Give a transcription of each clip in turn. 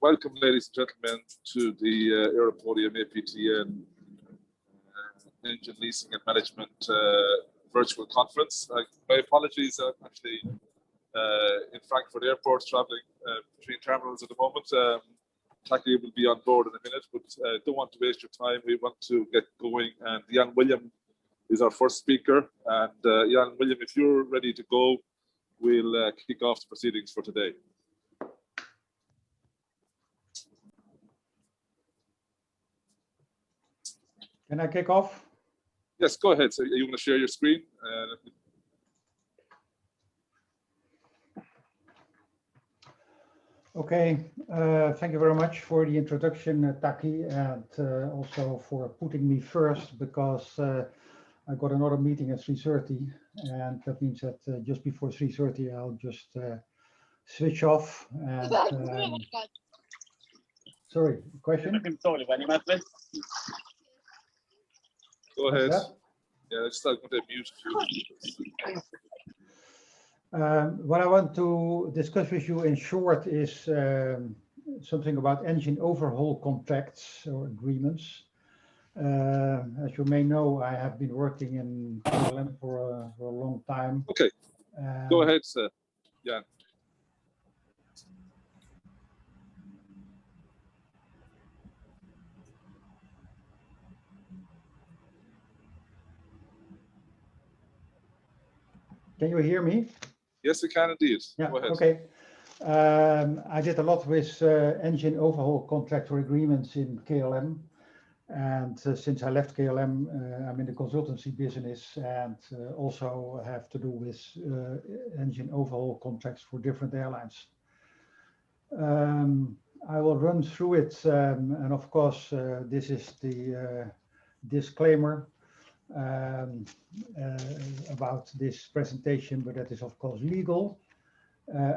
Welcome, ladies and gentlemen, to the Aeropodium APTN Engine Leasing and Management virtual conference. My apologies, I'm actually in Frankfurt Airport traveling between terminals at the moment. Taki will be on board in a minute, but don't want to waste your time. We want to get going, and Jan William is our first speaker. And Jan William, if you're ready to go, we'll kick off the proceedings for today. Can I kick off? Yes, go ahead. So you want to share your screen? Okay, thank you very much for the introduction, Taki, and also for putting me first, because I got another meeting at 3:30, and that means that just before 3:30 I'll just switch off. And, sorry, question? Go ahead. Yeah, let's start with the mute. What I want to discuss with you in short is something about engine overhaul contracts or agreements. As you may know, I have been working in KLM for a long time. Okay, go ahead, sir. Yeah. Can you hear me? Yes, we can indeed. Yeah, go ahead. Okay. I did a lot with engine overhaul contract or agreements in KLM. And since I left KLM, I'm in the consultancy business and also have to do with engine overhaul contracts for different airlines. I will run through it. And of course, this is the disclaimer about this presentation, but that is of course legal.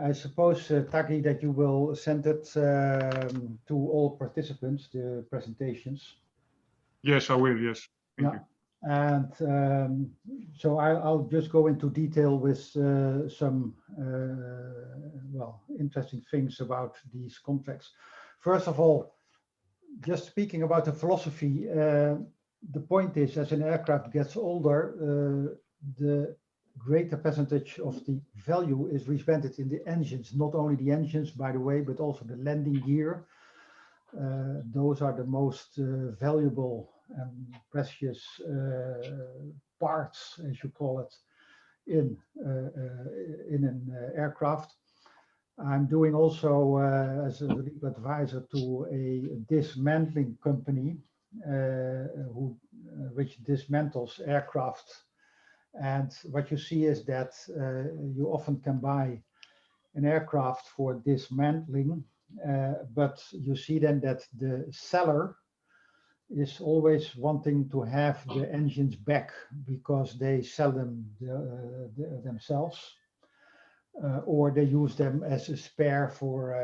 I suppose, Taki, that you will send it to all participants, the presentations. Yes, I will, yes. Thank you. And so I'll just go into detail with some, well, interesting things about these contracts. First of all, just speaking about the philosophy, the point is, as an aircraft gets older, the greater percentage of the value is represented in the engines, not only the engines, by the way, but also the landing gear. Those are the most valuable and precious parts, as you call it, in an aircraft. I'm doing also as a legal advisor to a dismantling company which dismantles aircraft. And what you see is that you often can buy an aircraft for dismantling, but you see then that the seller is always wanting to have the engines back because they sell them themselves, or they use them as a spare for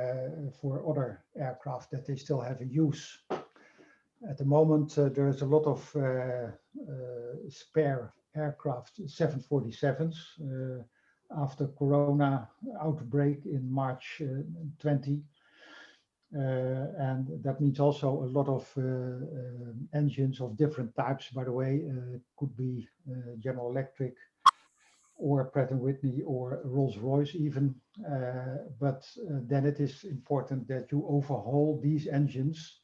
other aircraft that they still have a use. At the moment, there's a lot of spare aircraft, 747s, after Corona outbreak in March 20. And that means also a lot of engines of different types, by the way. Could be General Electric or Pratt & Whitney or Rolls-Royce even. But then it is important that you overhaul these engines,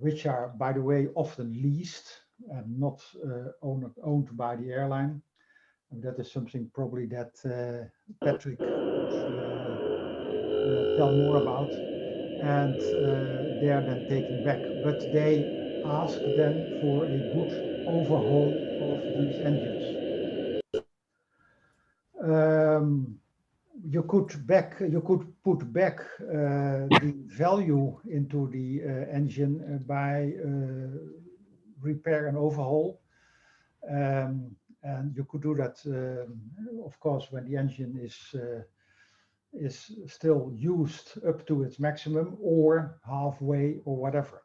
which are, by the way, often leased and not owned by the airline. And that is something probably that Patrick will tell more about. And they are then taken back, but they ask then for a good overhaul of these engines. You could put back the value into the engine by repair and overhaul, and you could do that, of course, when the engine is still used up to its maximum or halfway or whatever.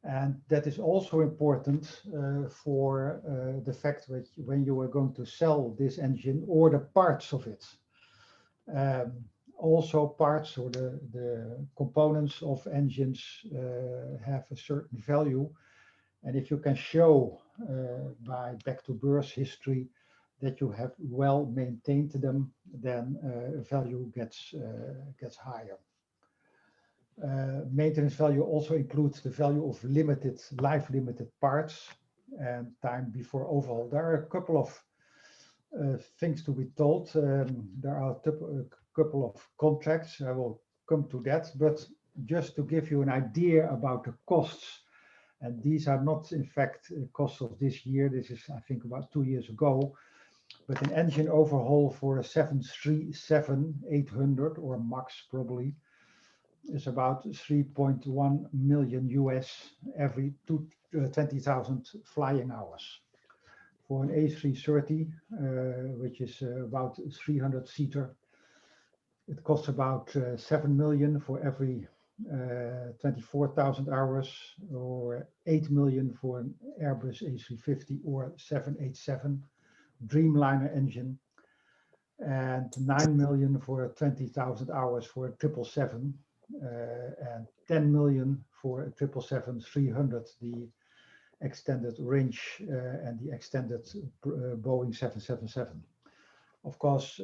And that is also important for the fact that when you are going to sell this engine or the parts of it. also parts or the components of engines have a certain value. And if you can show by back to birth history that you have well maintained them, then value gets higher. Maintenance value also includes the value of life-limited parts and time before overhaul. There are a couple of things to be told. There are a couple of contracts. I will come to that, but just to give you an idea about the costs, and these are not in fact costs of this year. This is, I think, about 2 years ago. But an engine overhaul for a 737-800 or max probably is about 3.1 million US every 20,000 flying hours. For an A330, which is about 300 seater, it costs about 7 million for every 24,000 hours, or 8 million for an Airbus A350 or 787 Dreamliner engine, and 9 million for 20,000 hours for a 777, and 10 million for a 777-300, the extended range and the extended Boeing 777. Of course,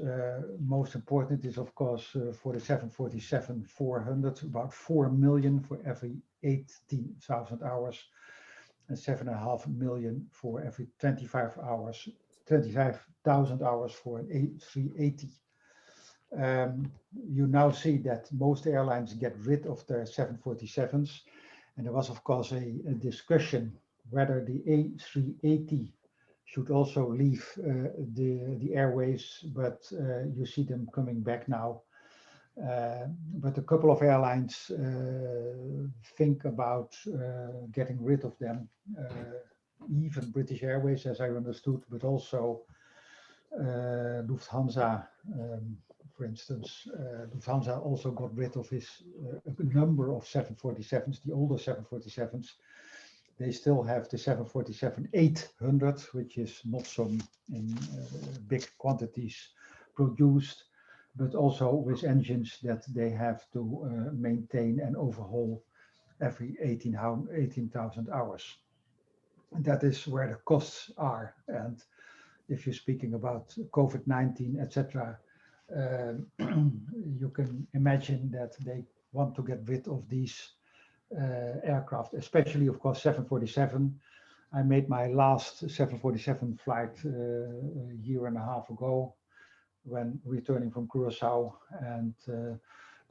most important is, of course, for the 747-400, about 4 million for every 18,000 hours, and 7.5 million for every 25,000 hours for an A380. You now see that most airlines get rid of their 747s, and there was, of course, a discussion whether the A380 should also leave the airways, but you see them coming back now. But a couple of airlines think about getting rid of them, even British Airways, as I understood, but also Lufthansa, for instance. Lufthansa also got rid of a number of 747s, the older 747s. They still have the 747-800, which is not so in big quantities produced, but also with engines that they have to maintain and overhaul every 18,000 hours. And that is where the costs are. And if you're speaking about COVID-19, etc., you can imagine that they want to get rid of these aircraft, especially, of course, 747. I made my last 747 flight a year and a half ago when returning from Curacao, and there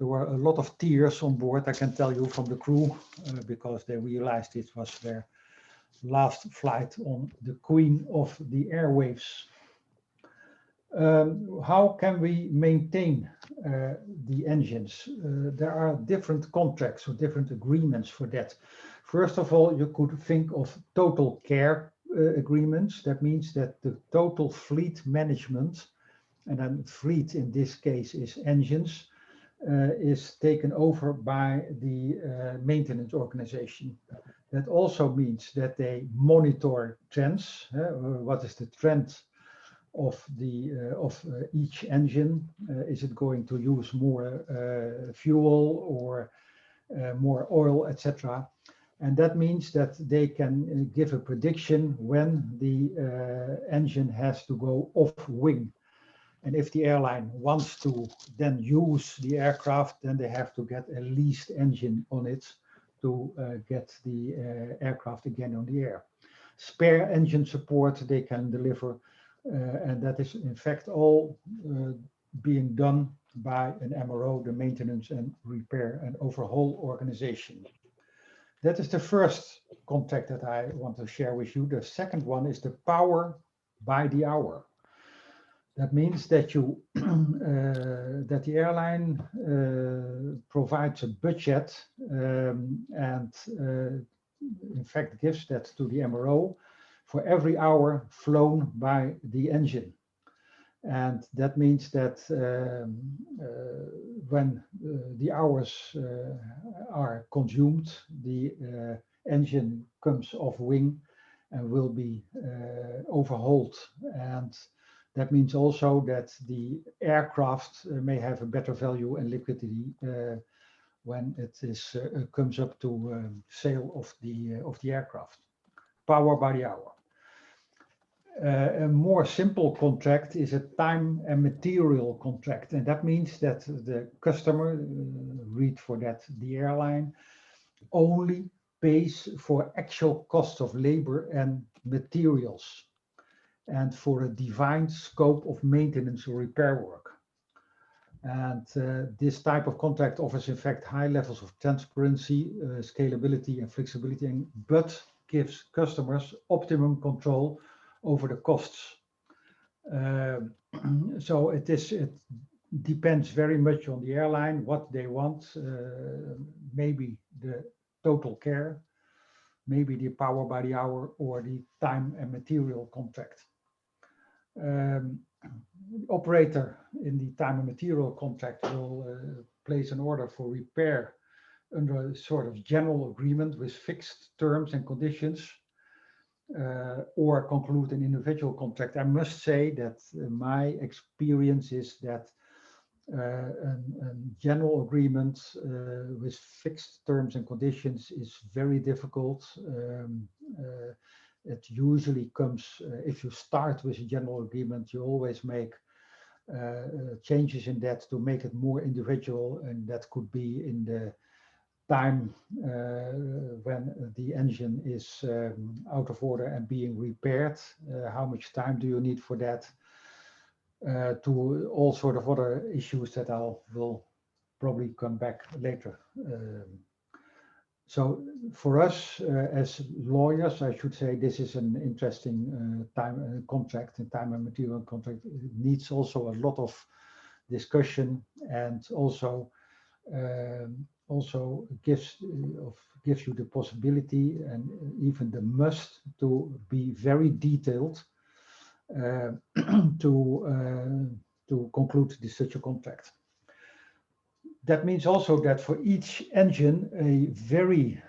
were a lot of tears on board, I can tell you, from the crew, because they realized it was their last flight on the Queen of the airwaves. How can we maintain the engines? There are different contracts or different agreements for that. First of all, you could think of total care agreements. That means that the total fleet management, and then fleet in this case is engines, is taken over by the maintenance organization. That also means that they monitor trends. What is the trend of each engine? Is it going to use more fuel or more oil, etc.? And that means that they can give a prediction when the engine has to go off wing. And if the airline wants to then use the aircraft, then they have to get a leased engine on it to get the aircraft again on the air. Spare engine support they can deliver, and that is in fact all being done by an MRO, the Maintenance and Repair and Overhaul Organization. That is the first contract that I want to share with you. The second one is the power by the hour. That means that you that the airline provides a budget and in fact gives that to the MRO for every hour flown by the engine. And that means that when the hours are consumed, the engine comes off wing and will be overhauled. And That means also that the aircraft may have a better value and liquidity when it is comes up to sale of the aircraft, power by the hour. A more simple contract is a time and material contract, and that means that the customer, read for that the airline, only pays for actual cost of labor and materials, and for a defined scope of maintenance or repair work. And this type of contract offers, in fact, high levels of transparency, scalability, and flexibility, but gives customers optimum control over the costs. So it depends very much on the airline, what they want, maybe the total care, maybe the power by the hour, or the time and material contract. The operator in the time and material contract will place an order for repair under a sort of general agreement with fixed terms and conditions, or conclude an individual contract. I must say that my experience is that a general agreement with fixed terms and conditions is very difficult. It usually comes, if you start with a general agreement, you always make changes in that to make it more individual, and that could be in the time when the engine is out of order and being repaired. How much time do you need for that? To all sort of other issues that will probably come back later. So for us as lawyers, I should say this is an interesting time contract, and time and material contract. It needs also a lot of discussion, and also gives you the possibility and even the must to be very detailed to conclude such a contract. That means also that for each engine, a very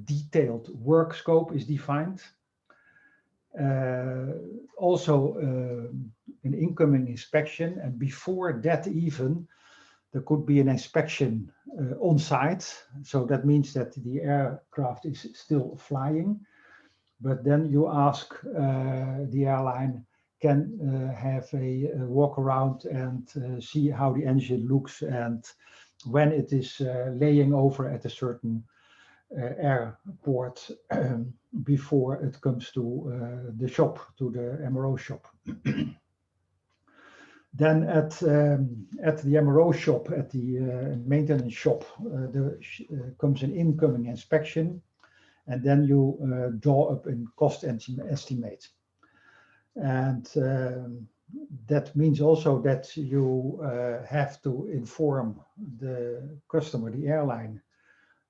detailed work scope is defined. Also, an incoming inspection, and before that even, there could be an inspection on site. So that means that the aircraft is still flying, but then you ask the airline, can have a walk around and see how the engine looks, and when it is laying over at a certain airport before it comes to the shop, to the MRO shop. Then at the MRO shop, at the maintenance shop, there comes an incoming inspection, and then you draw up a cost estimate. And that means also that you have to inform the customer, the airline,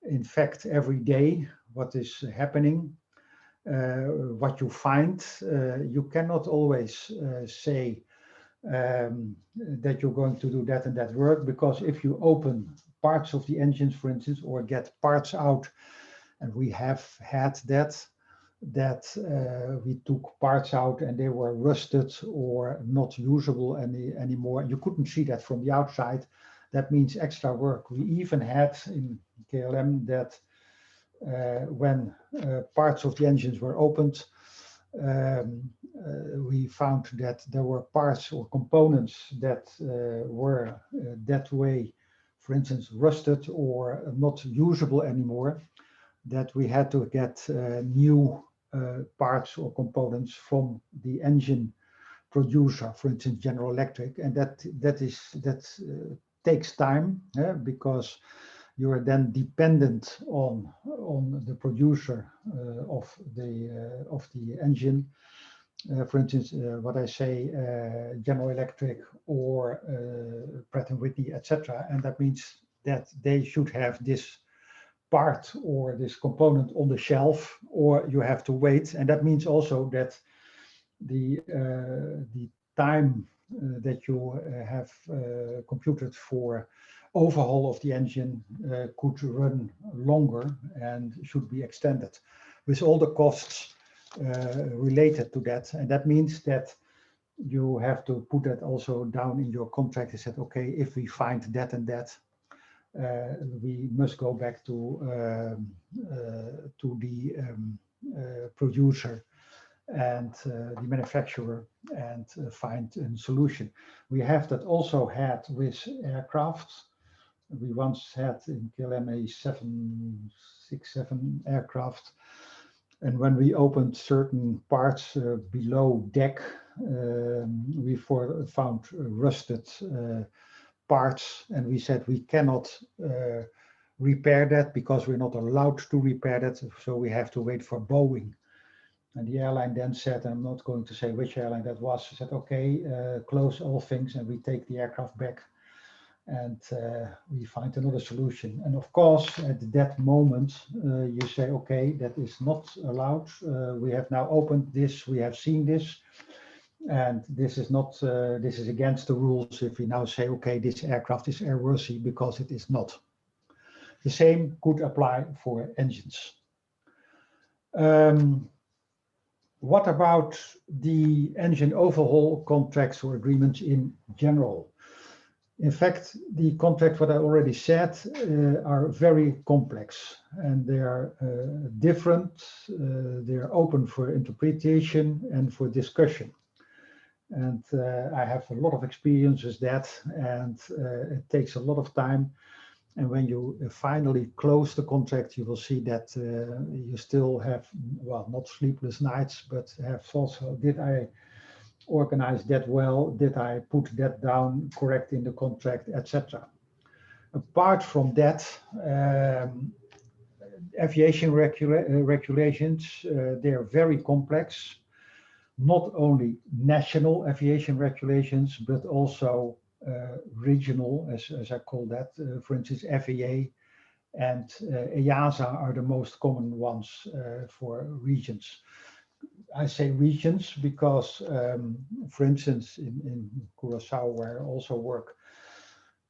in fact, every day what is happening, what you find. You cannot always say that you're going to do that and that work, because if you open parts of the engines, for instance, or get parts out, and we have had that we took parts out and they were rusted or not usable anymore. You couldn't see that from the outside. That means extra work. We even had in KLM that when parts of the engines were opened, we found that there were parts or components that were that way, for instance, rusted or not usable anymore, that we had to get new parts or components from the engine producer, for instance, General Electric, and that takes time, because you are then dependent on the producer of the engine. For instance, what I say, General Electric or Pratt & Whitney, etc. And that means that they should have this part or this component on the shelf, or you have to wait. And that means also that the time that you have computed for overhaul of the engine could run longer and should be extended, with all the costs related to that. And that means that you have to put that also down in your contract. You said, okay, if we find that and that, we must go back to the producer and the manufacturer and find a solution. We have that also had with aircraft. We once had in KLM a 767 aircraft, and when we opened certain parts below deck, we found rusted parts, and we said we cannot repair that because we're not allowed to repair that, so we have to wait for Boeing. And the airline then said, I'm not going to say which airline that was, said, okay, close all things and we take the aircraft back and we find another solution. And of course, at that moment, you say, okay, that is not allowed. We have now opened this, we have seen this, and this is not, this is against the rules if we now say, okay, this aircraft is airworthy, because it is not. The same could apply for engines. What about the engine overhaul contracts or agreements in general? In fact, the contracts, what I already said, are very complex, and they are different. They are open for interpretation and for discussion. And I have a lot of experience with that, and it takes a lot of time. And when you finally close the contract, you will see that you still have, well, not sleepless nights, but have also, did I organize that well? Did I put that down correct in the contract, etc. Apart from that, aviation regulations, they are very complex. Not only national aviation regulations, but also regional, as I call that. For instance, FAA and EASA are the most common ones for regions. I say regions because, for instance, in Curacao, where I also work,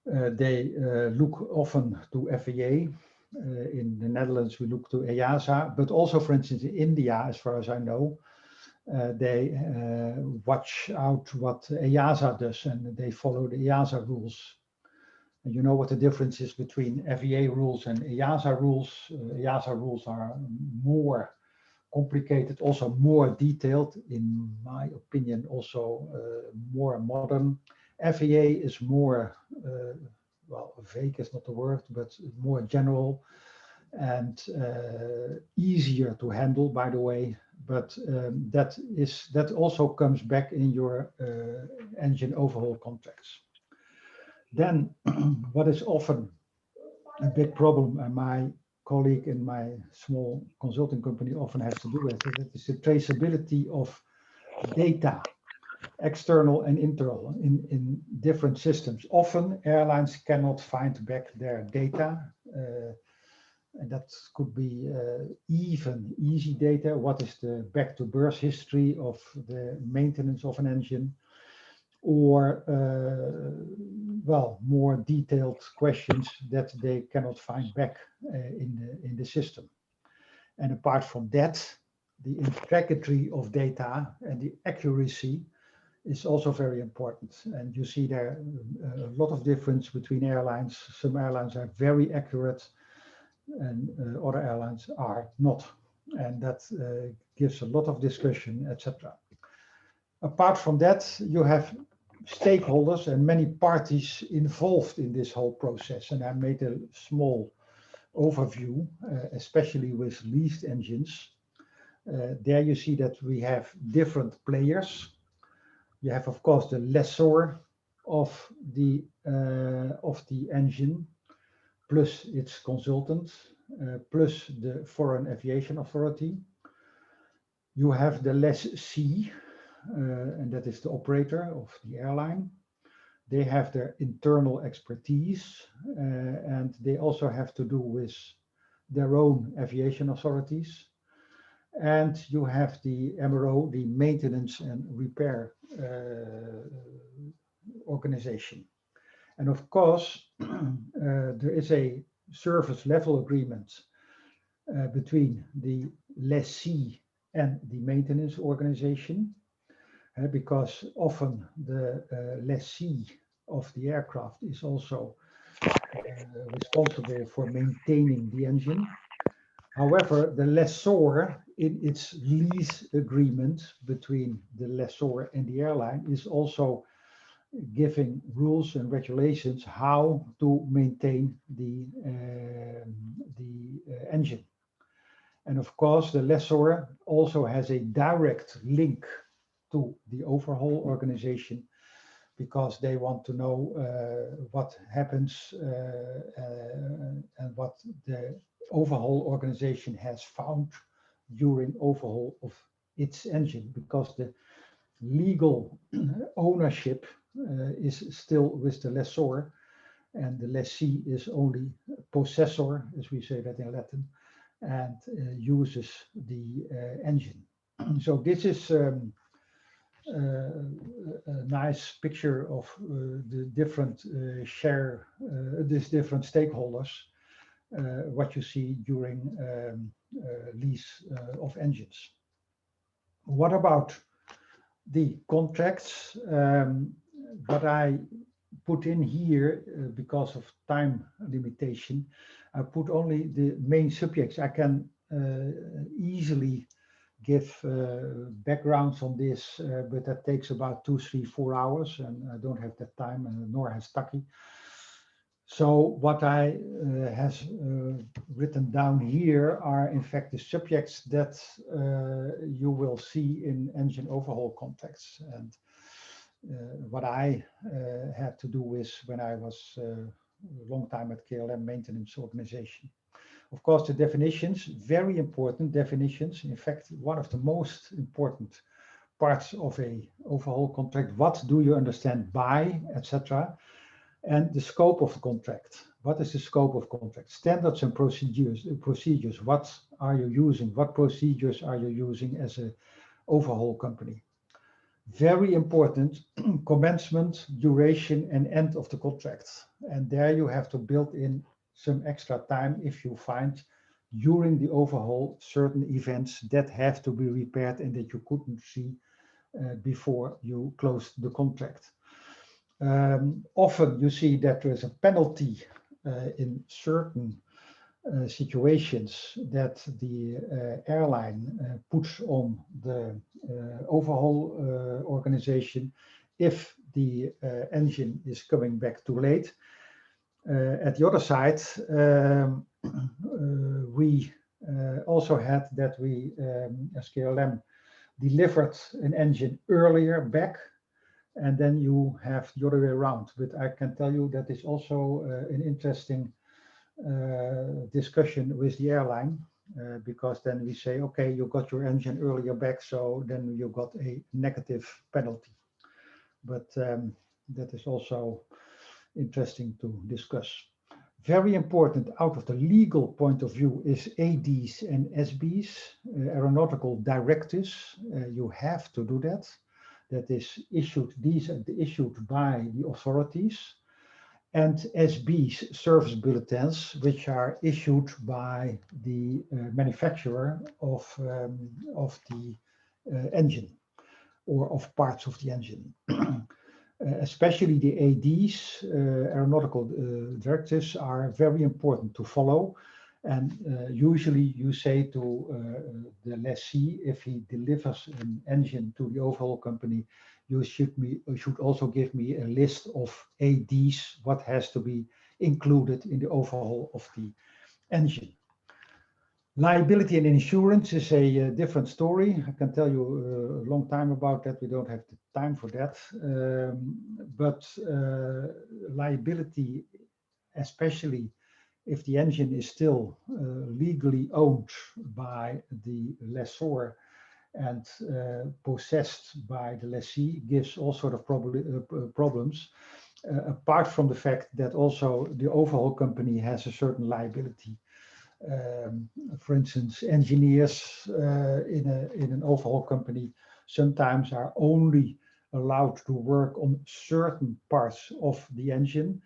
they look often to FAA. In the Netherlands, we look to EASA, but also, for instance, in India, as far as I know, they watch out what EASA does, and they follow the EASA rules. And you know what the difference is between FAA rules and EASA rules. EASA rules are more complicated, also more detailed, in my opinion, also more modern. FAA is more, well, vague is not the word, but more general and easier to handle, by the way. But that also comes back in your engine overhaul contracts. Then what is often a big problem, and my colleague in my small consulting company often has to do with it, is the traceability of data, external and internal, in different systems. Often airlines cannot find back their data. And that could be even easy data. What is the back to birth history of the maintenance of an engine? Or, well, more detailed questions that they cannot find back in the system. And apart from that, the integrity of data and the accuracy is also very important. And you see there a lot of difference between airlines. Some airlines are very accurate, and other airlines are not, and that gives a lot of discussion, etc. Apart from that, you have stakeholders and many parties involved in this whole process, and I made a small overview, especially with leased engines. There you see that we have different players. You have, of course, the lessor of the engine, plus its consultant, plus the Foreign Aviation Authority. You have the lessee, and that is the operator of the airline. They have their internal expertise, and they also have to do with their own aviation authorities. And you have the MRO, the maintenance and repair organization. And of course, there is a service level agreement between the lessee and the maintenance organization. because often the lessee of the aircraft is also responsible for maintaining the engine. However, the lessor, in its lease agreement between the lessor and the airline, is also giving rules and regulations how to maintain the engine. And of course, the lessor also has a direct link to the overhaul organization, because they want to know what happens and what the overhaul organization has found during overhaul of its engine, because the legal ownership is still with the lessor, and the lessee is only possessor, as we say that in Latin, and uses the engine. So this is a nice picture of the different these different stakeholders, what you see during lease of engines. What about the contracts? What I put in here, because of time limitation, I put only the main subjects. I can easily give backgrounds on this, but that takes about 2, 3, 4 hours, and I don't have that time, and nor has Taki. So what I has written down here are in fact the subjects that you will see in engine overhaul contracts, and what I had to do with when I was a long time at KLM maintenance organization. Of course, the definitions, very important definitions. In fact, one of the most important parts of a overhaul contract. What do you understand by, etc. And the scope of the contract. What is the scope of contract? Standards and procedures. What are you using? What procedures are you using as an overhaul company? Very important, commencement, duration, and end of the contract. And there you have to build in some extra time if you find during the overhaul certain events that have to be repaired and that you couldn't see before you closed the contract. Often you see that there is a penalty in certain situations that the airline puts on the overhaul organization if the engine is coming back too late. At the other side, we also had that we, as KLM, delivered an engine earlier back, and then you have the other way around. But I can tell you that is also an interesting discussion with the airline, because then we say, okay, you got your engine earlier back, so then you got a negative penalty. But that is also interesting to discuss. Very important out of the legal point of view is ADs and SBs, aeronautical directives. You have to do that. That is issued, these are issued by the authorities. And SBs, service bulletins, which are issued by the manufacturer of the engine or of parts of the engine. Especially the ADs, aeronautical directives, are very important to follow. And usually you say to the lessee, if he delivers an engine to the overhaul company, you should also give me a list of ADs, what has to be included in the overhaul of the engine. Liability and insurance is a different story. I can tell you a long time about that. We don't have the time for that. But liability, especially if the engine is still legally owned by the lessor and possessed by the lessee, gives all sort of problems, apart from the fact that also the overhaul company has a certain liability. For instance, engineers in an overhaul company sometimes are only allowed to work on certain parts of the engine.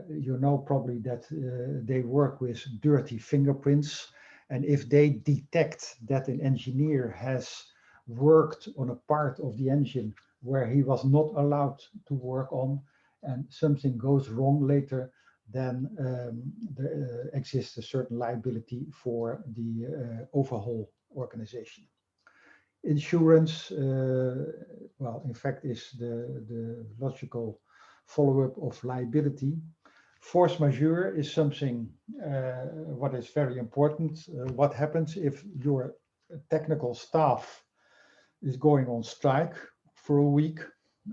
You know probably that they work with dirty fingerprints, and if they detect that an engineer has worked on a part of the engine where he was not allowed to work on, and something goes wrong later, then there exists a certain liability for the overhaul organization. Insurance, well, in fact, is the logical follow-up of liability. Force majeure is something what is very important. What happens if your technical staff is going on strike for a week,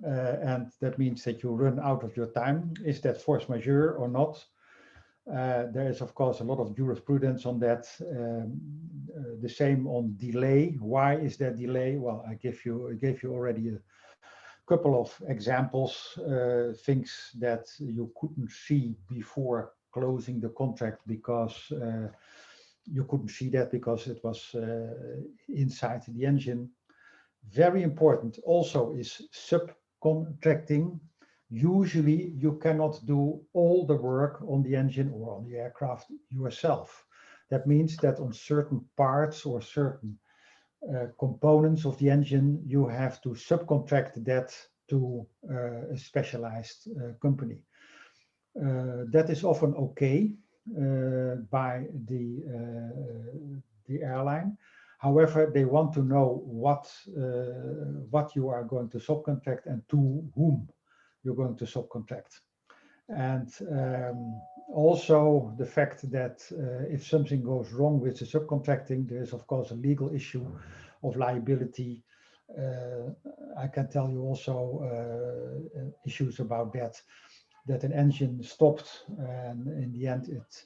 and that means that you run out of your time? Is that force majeure or not? There is, of course, a lot of jurisprudence on that. The same on delay. Why is there delay? Well, I gave you already a couple of examples, things that you couldn't see before closing the contract because you couldn't see that because it was inside the engine. Very important also is subcontracting. Usually you cannot do all the work on the engine or on the aircraft yourself. That means that on certain parts or certain components of the engine, you have to subcontract that to a specialized company. That is often okay by the airline. However, they want to know what you are going to subcontract and to whom you're going to subcontract. And also the fact that if something goes wrong with the subcontracting, there is of course a legal issue of liability. I can tell you also issues about that an engine stopped, and in the end it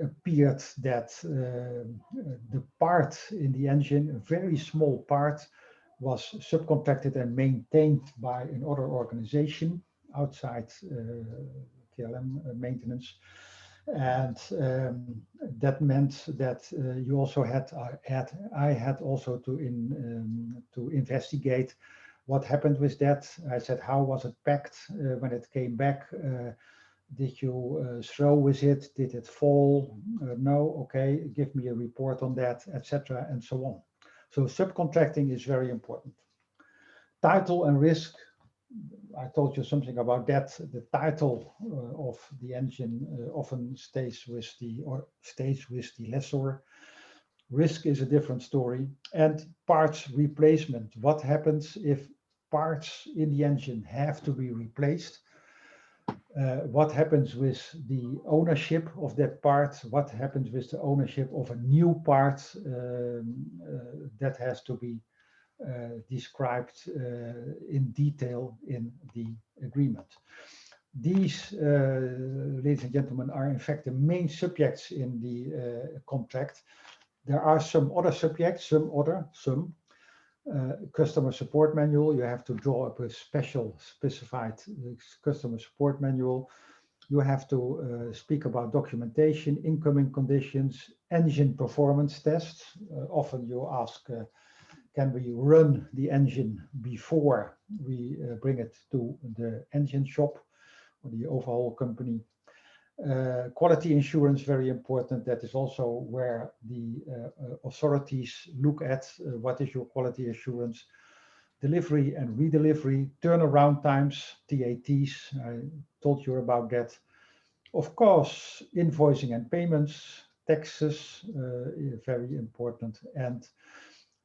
appeared that the part in the engine, a very small part, was subcontracted and maintained by another organization outside KLM maintenance. And that meant that you also I had also to investigate what happened with that. I said, how was it packed when it came back? Did you throw with it? Did it fall? No, okay, give me a report on that, etc., and so on. So subcontracting is very important. Title and risk, I told you something about that. The title of the engine often stays with the lessor. Risk is a different story. And parts replacement. What happens if parts in the engine have to be replaced? What happens with the ownership of that part? What happens with the ownership of a new part? That has to be described in detail in the agreement. These, ladies and gentlemen, are in fact the main subjects in the contract. There are some other subjects, customer support manual. You have to draw up a specified customer support manual. You have to speak about documentation, incoming conditions, engine performance tests. Often you ask, can we run the engine before we bring it to the engine shop or the overhaul company? Quality insurance, very important. That is also where the authorities look at what is your quality assurance. Delivery and redelivery, turnaround times, TATs, I told you about that. Of course, invoicing and payments, taxes, very important, and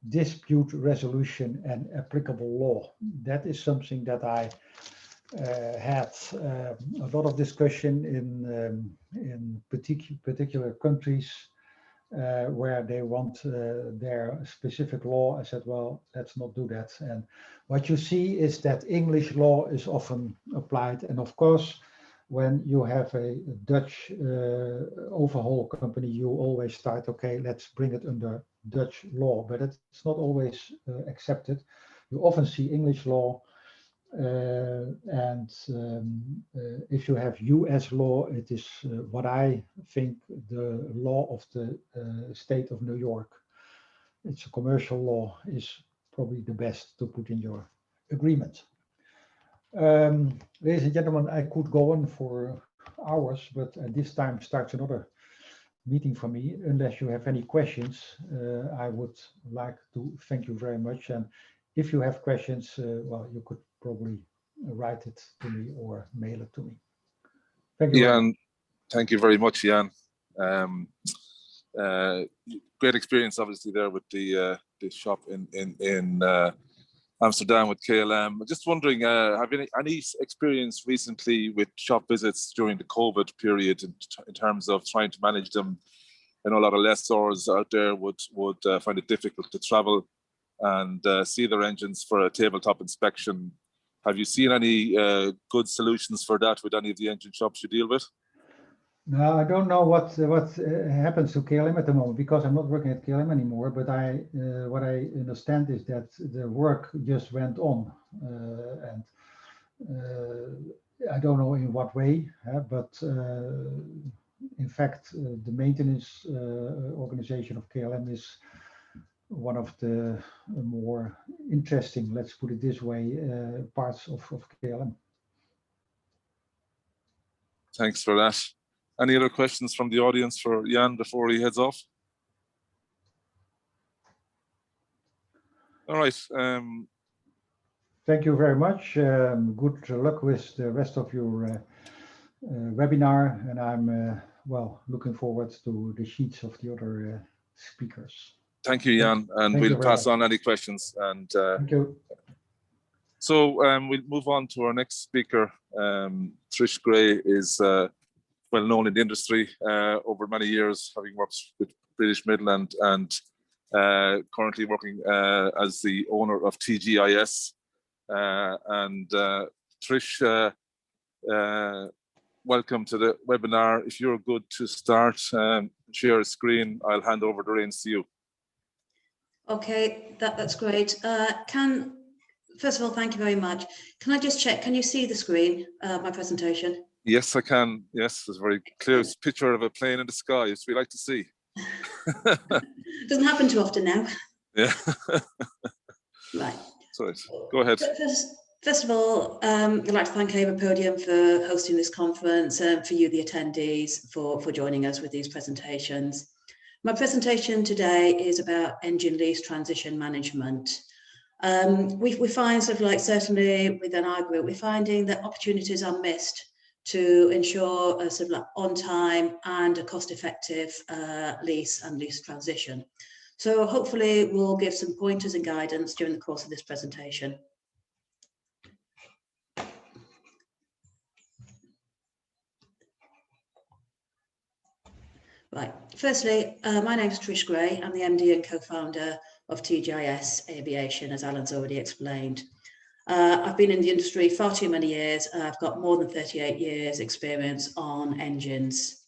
dispute resolution and applicable law. That is something that I had a lot of discussion in particular countries where they want their specific law. I said, well, let's not do that. And what you see is that English law is often applied. And of course, when you have a Dutch overhaul company, you always start, okay, let's bring it under Dutch law, but it's not always accepted. You often see English law. If you have US law, it is what I think the law of the state of New York. It's a commercial law, is probably the best to put in your agreement. Ladies and gentlemen, I could go on for hours, but at this time starts another meeting for me. Unless you have any questions, I would like to thank you very much. And if you have questions, well, you could probably write it to me or mail it to me. Thank you. Jan, thank you very much, Jan. Great experience, obviously, there with the shop in Amsterdam with KLM. Just wondering, have you any experience recently with shop visits during the COVID period in terms of trying to manage them? I know a lot of lessors out there would find it difficult to travel and see their engines for a tabletop inspection. Have you seen any good solutions for that with any of the engine shops you deal with? No, I don't know what happens to KLM at the moment, because I'm not working at KLM anymore. But what I understand is that the work just went on, and I don't know in what way, but in fact, the maintenance organization of KLM is one of the more interesting, let's put it this way, parts of KLM. Thanks for that. Any other questions from the audience for Jan before he heads off? All right. Thank you very much. Good luck with the rest of your webinar, and I'm well looking forward to the sheets of the other speakers. Thank you, Jan, and Thank we'll pass on any questions. And thank you. So we'll move on to our next speaker. Trish Gray is well known in the industry over many years, having worked with British Midland and currently working as the owner of TGIS. And Trish, welcome to the webinar. If you're good to start, share a screen, I'll hand over the reins to you. Okay, that's great. First of all, thank you very much. Can I just check, can you see the screen, my presentation? Yes, I can. Yes, there's a very clear picture of a plane in the sky, as we like to see. Doesn't happen too often now. Yeah. Right. So go ahead. First of all, I'd like to thank Ava Podium for hosting this conference and for you, the attendees, for joining us with these presentations. My presentation today is about engine lease transition management. We find sort of like, certainly within our group, we're finding that opportunities are missed to ensure a sort of like on time and a cost-effective lease and lease transition. So hopefully we'll give some pointers and guidance during the course of this presentation. Right, firstly, my name is Trish Gray. I'm the MD and co-founder of TGIS Aviation, as Alan's already explained. I've been in the industry far too many years. I've got more than 38 years experience on engines.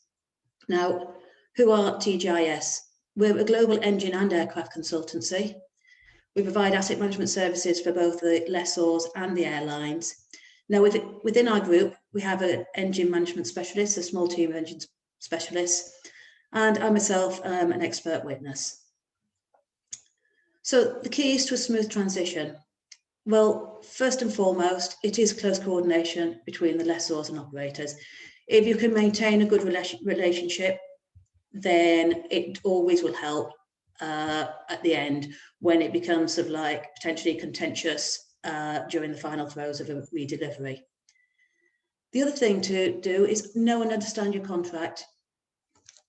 Now, who are TGIS? We're a global engine and aircraft consultancy. We provide asset management services for both the lessors and the airlines. Now, within our group, we have an engine management specialist, a small team of engine specialists, and I myself am an expert witness. So the keys to a smooth transition. Well, first and foremost, it is close coordination between the lessors and operators. If you can maintain a good relationship, then it always will help at the end when it becomes sort of like potentially contentious during the final throes of a redelivery. The other thing to do is know and understand your contract.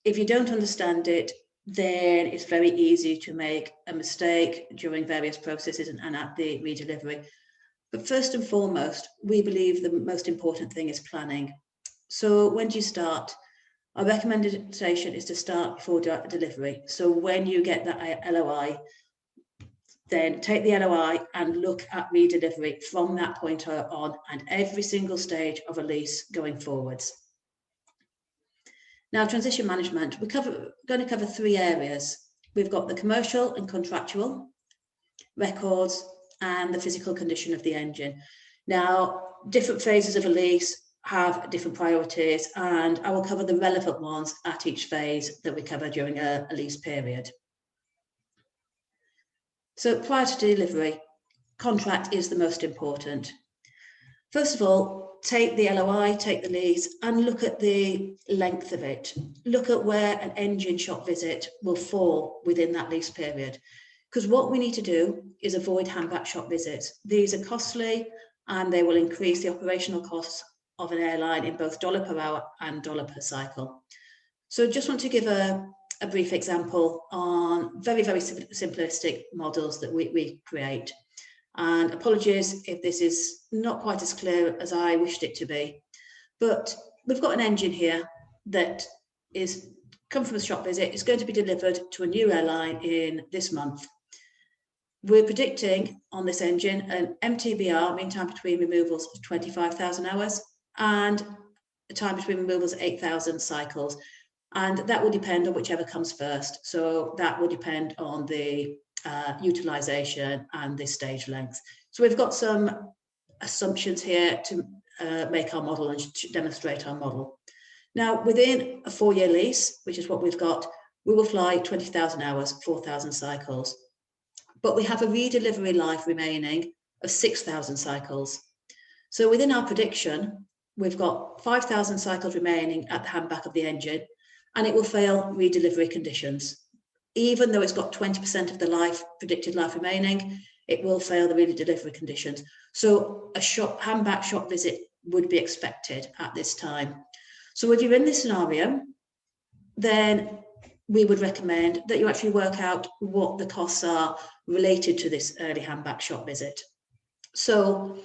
If you don't understand it, then it's very easy to make a mistake during various processes and at the redelivery. But first and foremost, we believe the most important thing is planning. So when do you start? Our recommendation is to start before delivery. So when you get that LOI, then take the LOI and look at redelivery from that point on and every single stage of a lease going forwards. Now, transition management, we're going to cover three areas. We've got the commercial and contractual, records, and the physical condition of the engine. Now, different phases of a lease have different priorities, and I will cover the relevant ones at each phase that we cover during a lease period. So prior to delivery, contract is the most important. First of all, take the LOI, take the lease, and look at the length of it. Look at where an engine shop visit will fall within that lease period. Because what we need to do is avoid handback shop visits. These are costly and they will increase the operational costs of an airline in both dollar per hour and dollar per cycle. So just want to give a brief example on very, very simplistic models that we create. And apologies if this is not quite as clear as I wished it to be, but we've got an engine here that is come from a shop visit. It's going to be delivered to a new airline in this month. We're predicting on this engine an MTBR, mean time between removals, of 25,000 hours, and a time between removals of 8,000 cycles. And that will depend on whichever comes first. So that will depend on the utilization and the stage length. So we've got some assumptions here to make our model and to demonstrate our model. Now, within a 4-year lease, which is what we've got, we will fly 20,000 hours, 4,000 cycles. But we have a redelivery life remaining of 6,000 cycles. So within our prediction, we've got 5,000 cycles remaining at the handback of the engine, and it will fail redelivery conditions. Even though it's got 20% of the predicted life remaining, it will fail the redelivery conditions. So a handback shop visit would be expected at this time. So if you're in this scenario, then we would recommend that you actually work out what the costs are related to this early handback shop visit. So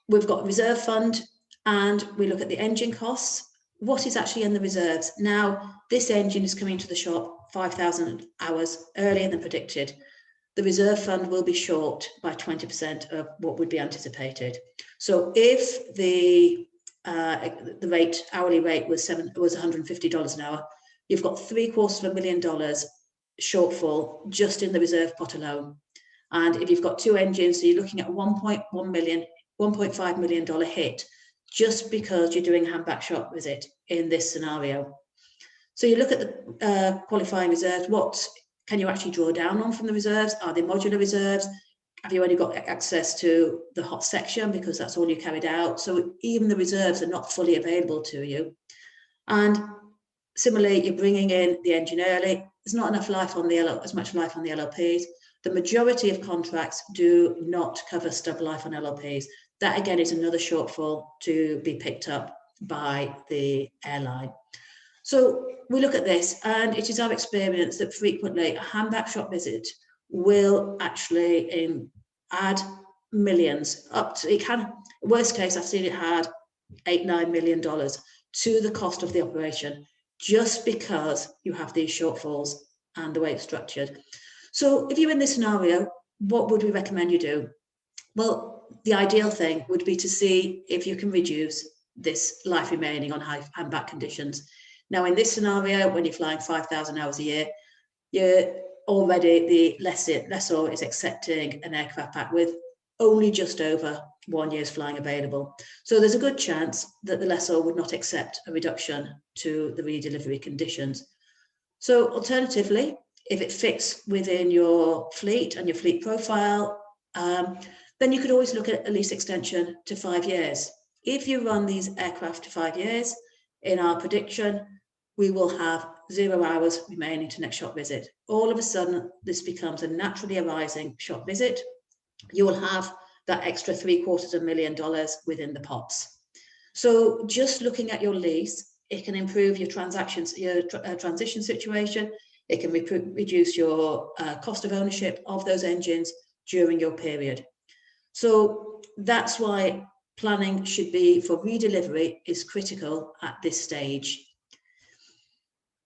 we've got a reserve fund and we look at the engine costs. What is actually in the reserves? Now, this engine is coming to the shop 5,000 hours earlier than predicted. The reserve fund will be short by 20% of what would be anticipated. So if the hourly rate was $150 an hour, you've got $750,000 shortfall just in the reserve pot alone. And if you've got 2 engines, so you're looking at a $1.5 million hit just because you're doing a handback shop visit in this scenario. So you look at the qualifying reserves. What can you actually draw down on from the reserves? Are they modular reserves? Have you only got access to the hot section because that's all you carried out? So even the reserves are not fully available to you. And similarly, you're bringing in the engine early. There's not enough life on as much life on the LLPs. The majority of contracts do not cover stub life on LLPs. That again is another shortfall to be picked up by the airline. So we look at this, and it is our experience that frequently a handback shop visit will actually add millions up to, it can, worst case, I've seen it had $8-9 million to the cost of the operation, just because you have these shortfalls and the way it's structured. So if you're in this scenario, what would we recommend you do? Well, the ideal thing would be to see if you can reduce this life remaining on handback conditions. Now, in this scenario, when you're flying 5,000 hours a year, you're already, the lessor is accepting an aircraft back with only just over 1 year's flying available. So there's a good chance that the lessor would not accept a reduction to the redelivery conditions. So alternatively, if it fits within your fleet and your fleet profile, then you could always look at a lease extension to 5 years. If you run these aircraft to 5 years, in our prediction, we will have 0 hours remaining to next shop visit. All of a sudden, this becomes a naturally arising shop visit. You will have that extra $750,000 within the pots. So just looking at your lease, it can improve your transition situation. It can reduce your cost of ownership of those engines during your period. So that's why planning should be for redelivery is critical at this stage.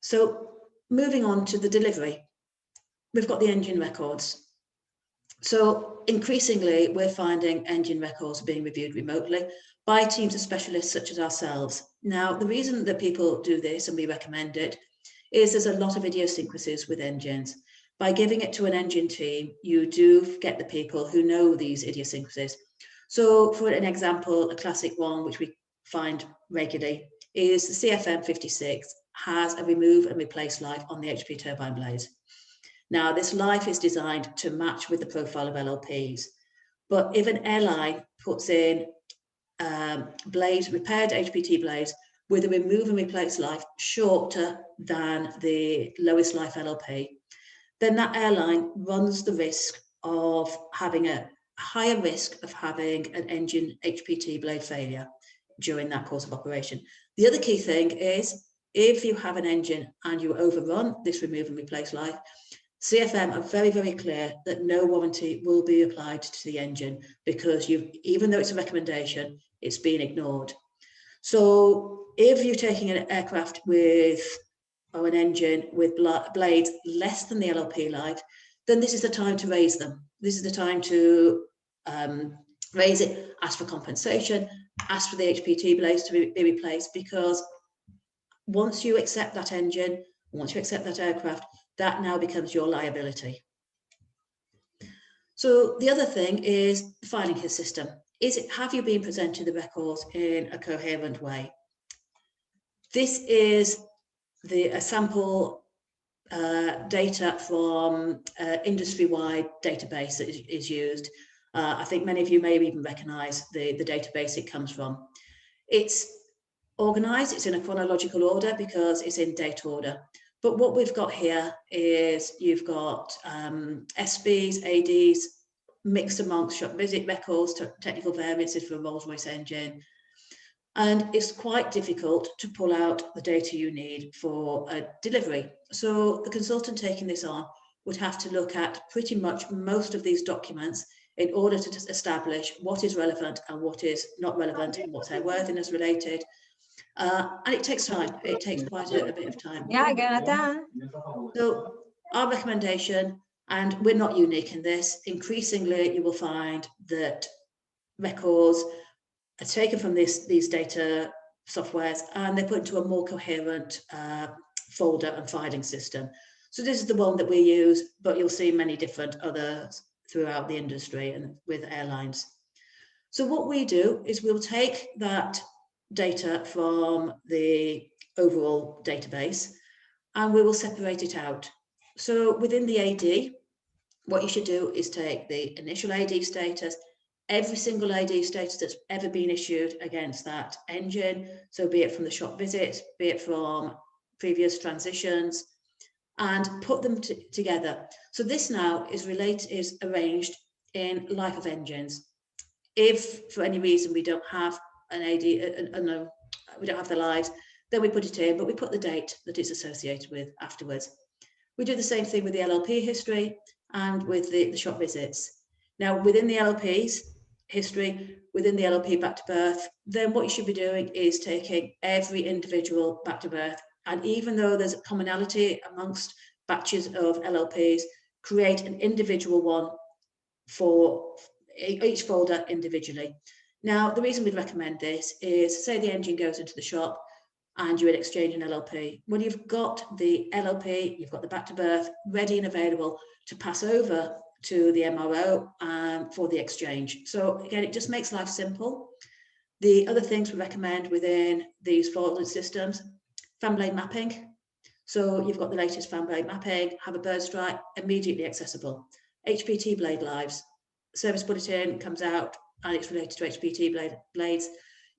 So moving on to the delivery, we've got the engine records. So increasingly, we're finding engine records being reviewed remotely by teams of specialists such as ourselves. Now, the reason that people do this, and we recommend it, is there's a lot of idiosyncrasies with engines. By giving it to an engine team, you do get the people who know these idiosyncrasies. So for an example, a classic one, which we find regularly, is the CFM 56 has a remove and replace life on the HP turbine blades. Now, this life is designed to match with the profile of LLPs. But if an airline puts in blades, repaired HPT blades, with a remove and replace life shorter than the lowest life LLP, then that airline runs the risk of having a higher risk of having an engine HPT blade failure during that course of operation. The other key thing is, if you have an engine and you overrun this remove and replace life, CFM are very, very clear that no warranty will be applied to the engine, because even though it's a recommendation, it's been ignored. So if you're taking an aircraft or an engine with blades less than the LLP life, then this is the time to raise them. This is the time to raise it, ask for compensation, ask for the HPT blades to be replaced, because once you accept that engine, once you accept that aircraft, that now becomes your liability. So the other thing is the filing system. Have you been presented the records in a coherent way? This is a sample data from industry-wide database that is used. I think many of you may even recognize the database it comes from. It's organized, it's in a chronological order because it's in date order. But what we've got here is you've got SBs, ADs, mixed amongst shop visit records, technical variances for a Rolls-Royce engine. And it's quite difficult to pull out the data you need for a delivery. So the consultant taking this on would have to look at pretty much most of these documents in order to establish what is relevant and what is not relevant and what's airworthiness related. And it takes time. It takes quite a bit of time. Yeah, Agatha. So our recommendation, and we're not unique in this, increasingly you will find that records are taken from these data softwares and they're put into a more coherent folder and filing system. So this is the one that we use, but you'll see many different others throughout the industry and with airlines. So what we do is we'll take that data from the overall database and we will separate it out. So within the AD, what you should do is take the initial AD status, every single AD status that's ever been issued against that engine, so be it from the shop visit, be it from previous transitions, and put them together. So this now is arranged in life of engines. If for any reason we don't have an AD, we don't have the lives, then we put it in, but we put the date that it's associated with afterwards. We do the same thing with the LLP history and with the shop visits. Now, within the LLP's history, within the LLP back to birth, then what you should be doing is taking every individual back to birth. And even though there's a commonality amongst batches of LLPs, create an individual one for each folder individually. Now, the reason we'd recommend this is, say the engine goes into the shop and you would exchange an LLP. When you've got the LLP, you've got the back to birth ready and available to pass over to the MRO for the exchange. So again, it just makes life simple. The other things we recommend within these folder systems, fan blade mapping. So you've got the latest fan blade mapping, have a bird strike, immediately accessible. HPT blade lives, service bulletin comes out and it's related to HPT blades.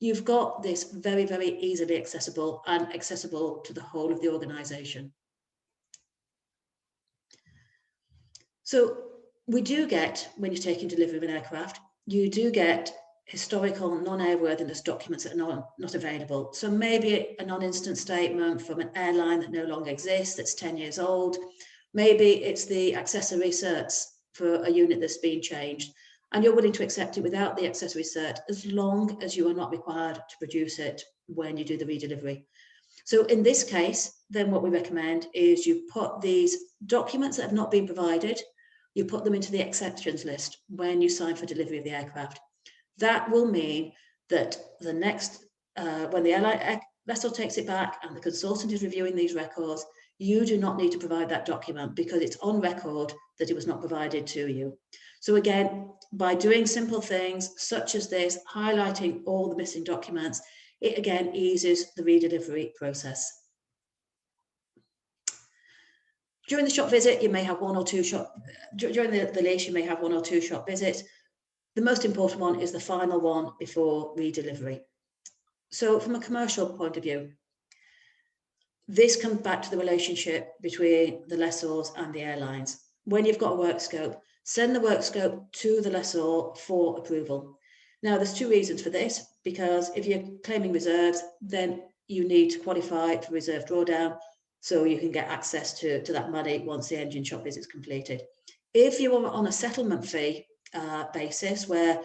You've got this very, very easily accessible and accessible to the whole of the organization. So we do get, when you're taking delivery of an aircraft, you do get historical non-airworthiness documents that are not available. So maybe a non-instant statement from an airline that no longer exists, that's 10 years old. Maybe it's the accessory certs for a unit that's been changed, and you're willing to accept it without the accessory cert as long as you are not required to produce it when you do the redelivery. So in this case, then what we recommend is you put these documents that have not been provided, you put them into the exceptions list when you sign for delivery of the aircraft. That will mean that the next, when the vessel takes it back and the consultant is reviewing these records, you do not need to provide that document because it's on record that it was not provided to you. So again, by doing simple things such as this, highlighting all the missing documents, it again eases the redelivery process. During the shop visit, you may have one or two shop, during the lease, you may have one or two shop visits. the most important one is the final one before redelivery. So from a commercial point of view, this comes back to the relationship between the lessors and the airlines. When you've got a work scope, send the work scope to the lessor for approval. Now, there's two reasons for this, because if you're claiming reserves, then you need to qualify for reserve drawdown so you can get access to that money once the engine shop visit is completed. If you are on a settlement fee basis where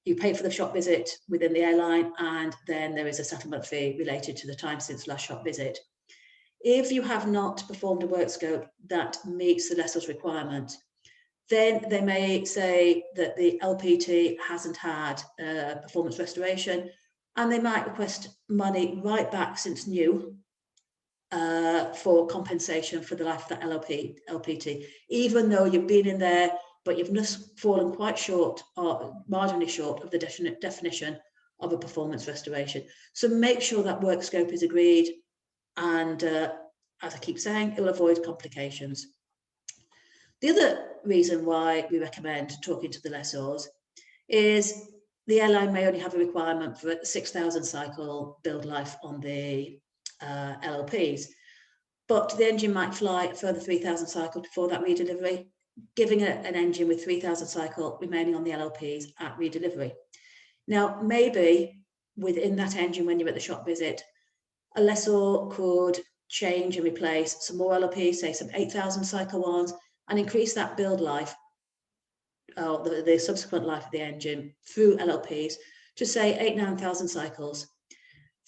you pay for the shop visit within the airline and then there is a settlement fee related to the time since last shop visit, if you have not performed a work scope that meets the lessor's requirement, then they may say that the LPT hasn't had performance restoration, and they might request money right back since new for compensation for the life of that LPT, even though you've been in there, but you've just fallen quite short or marginally short of the definition of a performance restoration. So make sure that work scope is agreed, and as I keep saying, it will avoid complications. The other reason why we recommend talking to the lessors is the airline may only have a requirement for a 6,000 cycle build life on the LLPs, but the engine might fly a further 3,000 cycle before that redelivery, giving an engine with 3,000 cycle remaining on the LLPs at redelivery. Now, maybe within that engine, when you're at the shop visit, a lessor could change and replace some more LLPs, say some 8,000 cycle ones, and increase that build life, the subsequent life of the engine through LLPs to say 8,000-9,000 cycles.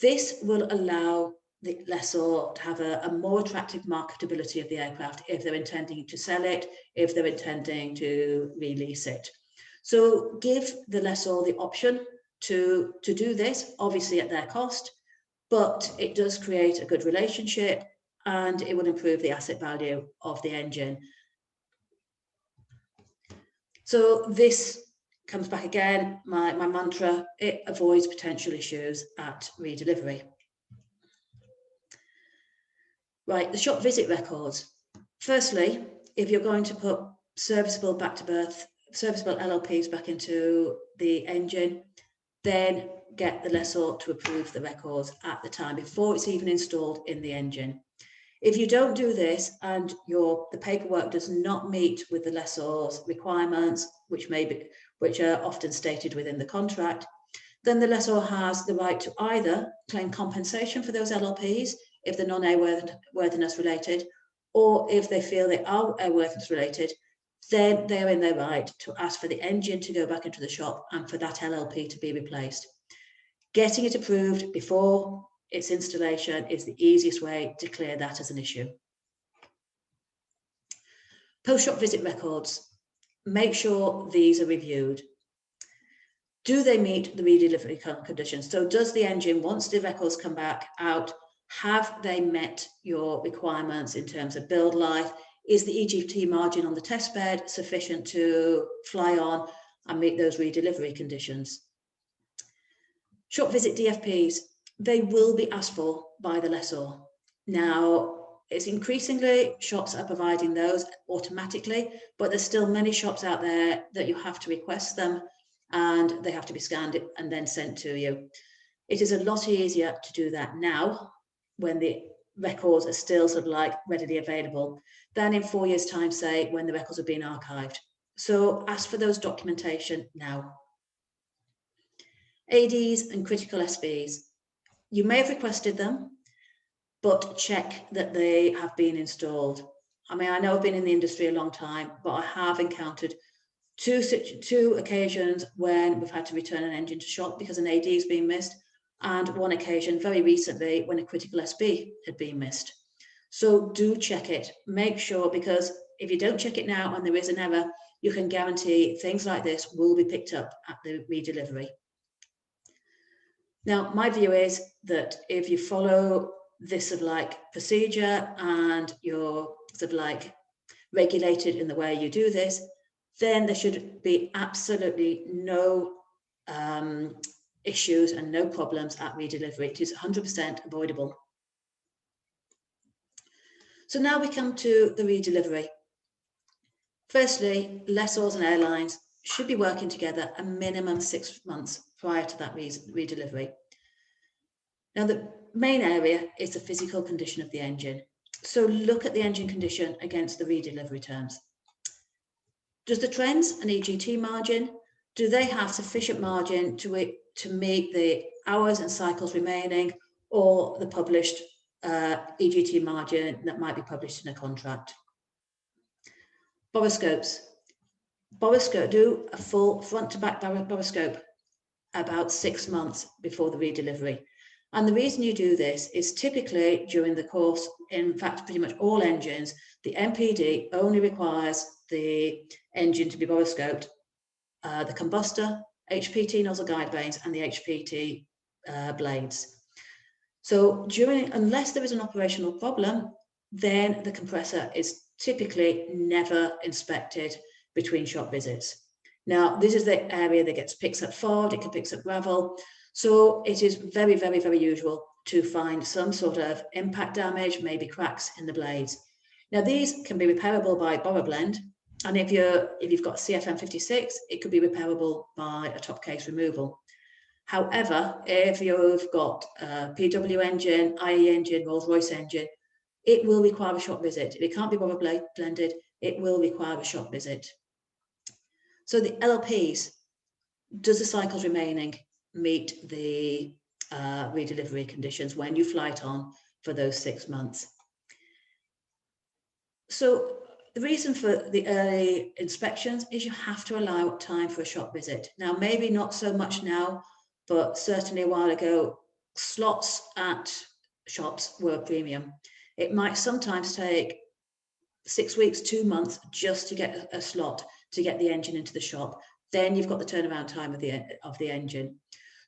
This will allow the lessor to have a more attractive marketability of the aircraft if they're intending to sell it, if they're intending to release it. So give the lessor the option to do this, obviously at their cost, but it does create a good relationship and it will improve the asset value of the engine. So this comes back again, my mantra, it avoids potential issues at redelivery. Right, the shop visit records. Firstly, if you're going to put serviceable back to berth, serviceable LLPs back into the engine, then get the lessor to approve the records at the time before it's even installed in the engine. If you don't do this and the paperwork does not meet with the lessor's requirements, which are often stated within the contract, then the lessor has the right to either claim compensation for those LLPs if they're non-airworthiness related, or if they feel they are airworthiness related, then they're in their right to ask for the engine to go back into the shop and for that LLP to be replaced. Getting it approved before its installation is the easiest way to clear that as an issue. Post-shop visit records. Make sure these are reviewed. Do they meet the redelivery conditions? So does the engine, once the records come back out, have they met your requirements in terms of build life? Is the EGT margin on the test bed sufficient to fly on and meet those redelivery conditions? Shop visit DFPs, they will be asked for by the lessor. Now, it's increasingly shops are providing those automatically, but there's still many shops out there that you have to request them and they have to be scanned and then sent to you. It is a lot easier to do that now when the records are still sort of like readily available than in 4 years' time, say, when the records have been archived. So ask for those documentation now. ADs and critical SBs. You may have requested them, but check that they have been installed. I mean, I know I've been in the industry a long time, but I have encountered two occasions when we've had to return an engine to shop because an AD has been missed, and one occasion very recently when a critical SB had been missed. So do check it, make sure, because if you don't check it now and there is an error, you can guarantee things like this will be picked up at the redelivery. Now, my view is that if you follow this sort of like procedure and you're sort of like regulated in the way you do this, then there should be absolutely no issues and no problems at redelivery. It is 100% avoidable. So now we come to the redelivery. Firstly, lessors and airlines should be working together a minimum 6 months prior to that redelivery. Now, the main area is the physical condition of the engine. So look at the engine condition against the redelivery terms. Does the trends and EGT margin, do they have sufficient margin to meet the hours and cycles remaining, or the published EGT margin that might be published in a contract? Boroscopes. Do a full front to back boroscope about 6 months before the redelivery. And the reason you do this is typically during the course, in fact, pretty much all engines, the MPD only requires the engine to be boroscoped, the combustor, HPT nozzle guide vanes, and the HPT blades. So unless there is an operational problem, then the compressor is typically never inspected between shop visits. Now, this is the area that picks up fog, it can pick up gravel. So it is very, very, very usual to find some sort of impact damage, maybe cracks in the blades. Now, these can be repairable by borough blend. And if you've got CFM 56, it could be repairable by a top case removal. However, if you've got a PW engine, IE engine, Rolls-Royce engine, it will require a shop visit. If it can't be borough blended, it will require a shop visit. So the LLPs, does the cycles remaining meet the redelivery conditions when you flight on for those 6 months? So the reason for the early inspections is you have to allow time for a shop visit. Now, maybe not so much now, but certainly a while ago, slots at shops were a premium. It might sometimes take 6 weeks, 2 months just to get a slot to get the engine into the shop. Then you've got the turnaround time of the engine.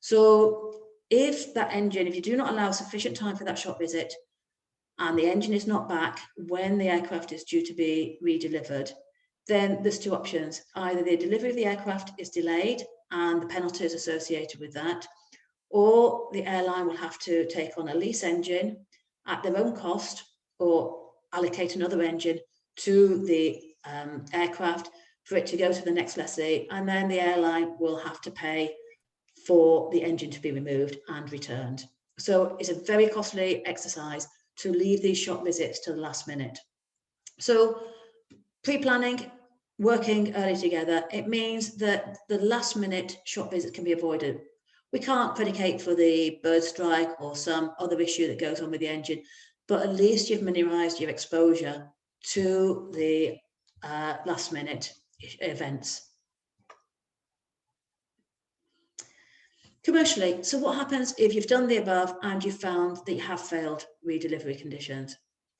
So if you do not allow sufficient time for that shop visit and the engine is not back when the aircraft is due to be redelivered, then there's 2 options. Either the delivery of the aircraft is delayed and the penalties associated with that, or the airline will have to take on a lease engine at their own cost or allocate another engine to the aircraft for it to go to the next lessee, and then the airline will have to pay for the engine to be removed and returned. So it's a very costly exercise to leave these shop visits to the last minute. So pre-planning, working early together, it means that the last minute shop visit can be avoided. We can't predicate for the bird strike or some other issue that goes on with the engine, but at least you've minimized your exposure to the last minute events. Commercially, so what happens if you've done the above and you've found that you have failed redelivery conditions?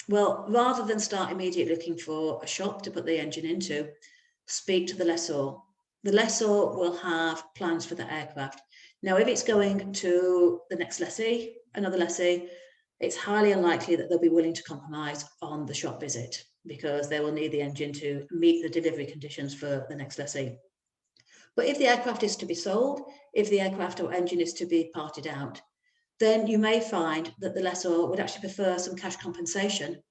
Well, rather than start immediately looking for a shop to put the engine into, speak to the lessor. The lessor will have plans for the aircraft. Now, if it's going to the next lessee, another lessee, it's highly unlikely that they'll be willing to compromise on the shop visit because they will need the engine to meet the delivery conditions for the next lessee. But if the aircraft is to be sold, if the aircraft or engine is to be parted out, then you may find that the lessor would actually prefer some cash compensation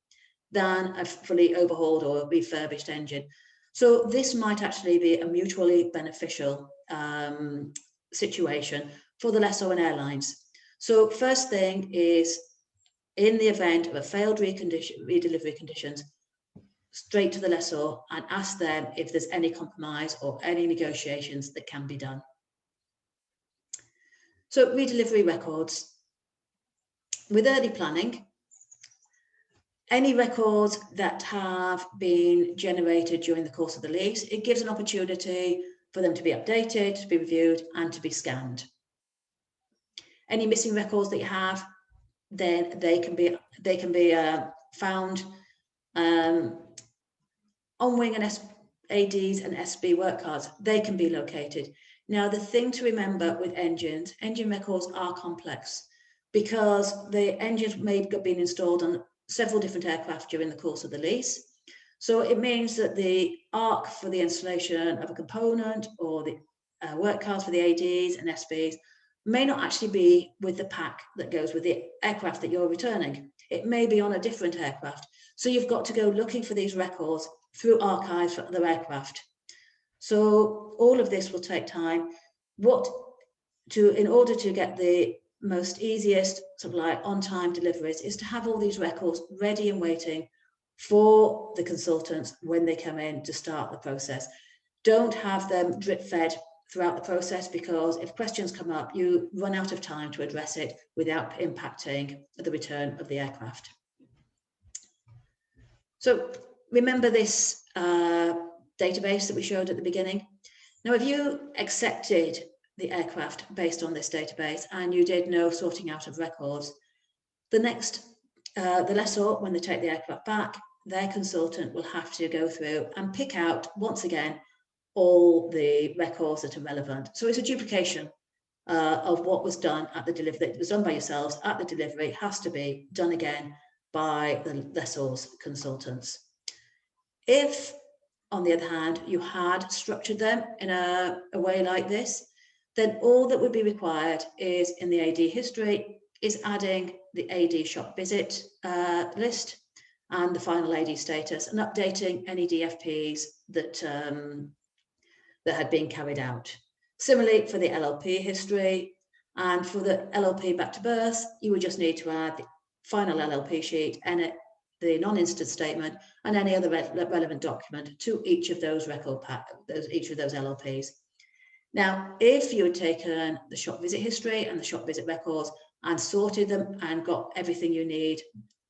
than a fully overhauled or refurbished engine. So this might actually be a mutually beneficial situation for the lessor and airlines. So first thing is, in the event of a failed redelivery conditions, straight to the lessor and ask them if there's any compromise or any negotiations that can be done. So redelivery records. With early planning, any records that have been generated during the course of the lease, it gives an opportunity for them to be updated, to be reviewed, and to be scanned. Any missing records that you have, then they can be found on wing and ADs and SB work cards. They can be located. Now, the thing to remember with engines, engine records are complex because the engines may have been installed on several different aircraft during the course of the lease. So it means that the ARC for the installation of a component or the work cards for the ADs and SBs may not actually be with the pack that goes with the aircraft that you're returning. It may be on a different aircraft. So you've got to go looking for these records through archives for other aircraft. So all of this will take time. In order to get the most easiest sort of like on-time deliveries is to have all these records ready and waiting for the consultants when they come in to start the process. Don't have them drip fed throughout the process, because if questions come up, you run out of time to address it without impacting the return of the aircraft. So remember this database that we showed at the beginning? Now, if you accepted the aircraft based on this database and you did no sorting out of records, the lessor, when they take the aircraft back, their consultant will have to go through and pick out, once again, all the records that are relevant. So it's a duplication of what was done at the delivery, that was done by yourselves at the delivery, has to be done again by the lessor's consultants. If, on the other hand, you had structured them in a way like this, then all that would be required is, in the AD history, is adding the AD shop visit list and the final AD status, and updating any DFPs that had been carried out. Similarly, for the LLP history and for the LLP back to birth, you would just need to add the final LLP sheet and the non-incident statement and any other relevant document to each of those each of those LLPs. Now, if you had taken the shop visit history and the shop visit records and sorted them and got everything you need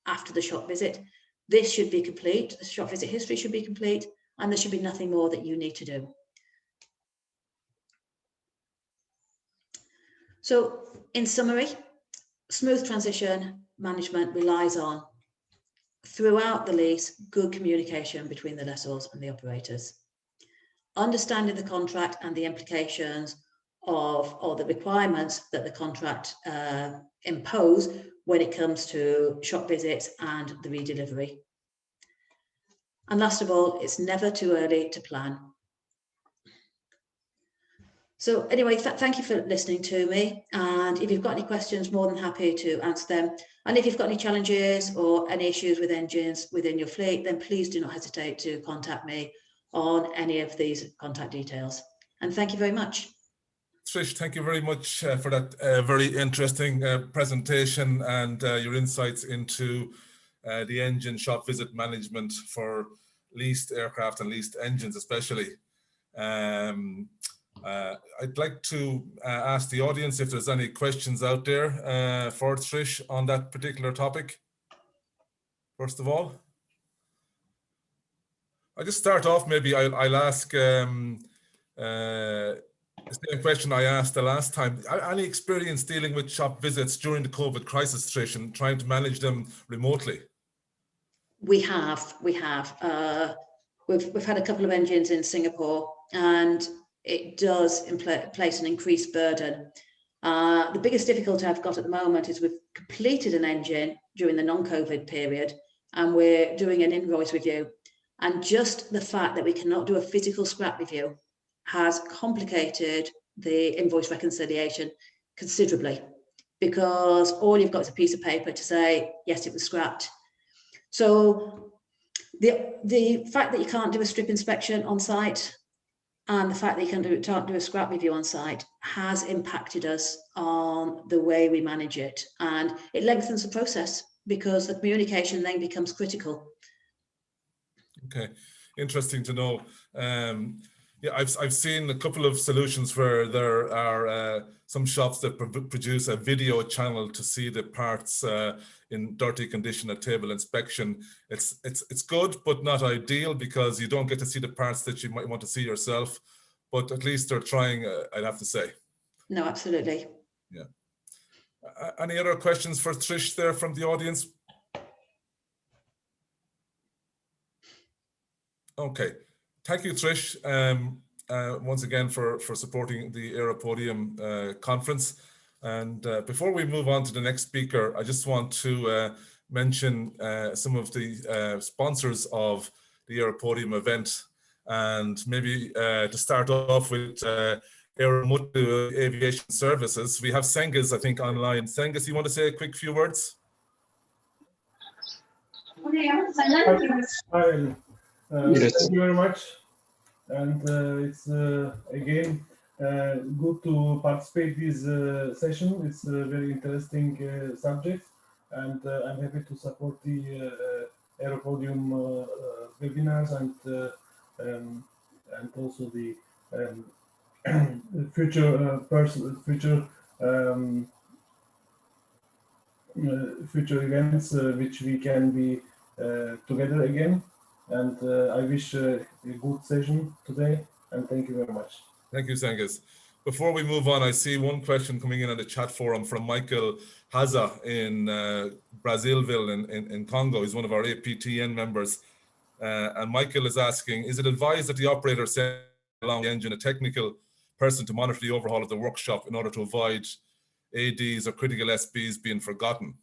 after the shop visit, this should be complete. The shop visit history should be complete, and there should be nothing more that you need to do. So, in summary, smooth transition management relies on, throughout the lease, good communication between the lessors and the operators. Understanding the contract and the implications of, or the requirements that the contract impose when it comes to shop visits and the redelivery. And last of all, it's never too early to plan. So anyway, thank you for listening to me. And if you've got any questions, more than happy to answer them. And if you've got any challenges or any issues with engines within your fleet, then please do not hesitate to contact me on any of these contact details. And thank you very much. Trish, thank you very much for that very interesting presentation and your insights into the engine shop visit management for leased aircraft and leased engines especially. I'd like to ask the audience if there's any questions out there for Trish on that particular topic. First of all, I'll just start off. Maybe I'll ask the same question I asked the last time. Any experience dealing with shop visits during the COVID crisis, Trish, and trying to manage them remotely? We have. We've had a couple of engines in Singapore, and it does place an increased burden. The biggest difficulty I've got at the moment is we've completed an engine during the non-COVID period, and we're doing an invoice review. And just the fact that we cannot do a physical scrap review has complicated the invoice reconciliation considerably, because all you've got is a piece of paper to say, yes, it was scrapped. So the fact that you can't do a strip inspection on site and the fact that you can't do a scrap review on site has impacted us on the way we manage it. And it lengthens the process because the communication then becomes critical. Okay, interesting to know. Yeah, I've seen a couple of solutions where there are some shops that produce a video channel to see the parts in dirty condition at table inspection. It's good, but not ideal, because you don't get to see the parts that you might want to see yourself. But at least they're trying, I'd have to say. No, absolutely. Yeah. Any other questions for Trish there from the audience? Okay. Thank you, Trish, once again for supporting the Aeropodium conference. And before we move on to the next speaker, I just want to mention some of the sponsors of the Aeropodium event. And maybe to start off with Aeromutu Aviation Services, we have Cengiz, I think, online. Cengiz, you want to say a quick few words? Hi. Yes. Thank you very much. and it's again good to participate this session. It's a very interesting subject, and I'm happy to support the Aeropodium webinars and also the future events which we can be together again. And I wish a good session today, and thank you very much. Thank you, Cengiz. Before we move on, I see one question coming in on the chat forum from Michael Haza in Brazzaville in Congo. He's one of our APTN members. And Michael is asking, is it advised that the operator send along the engine a technical person to monitor the overhaul of the workshop in order to avoid ADs or critical SBs being forgotten?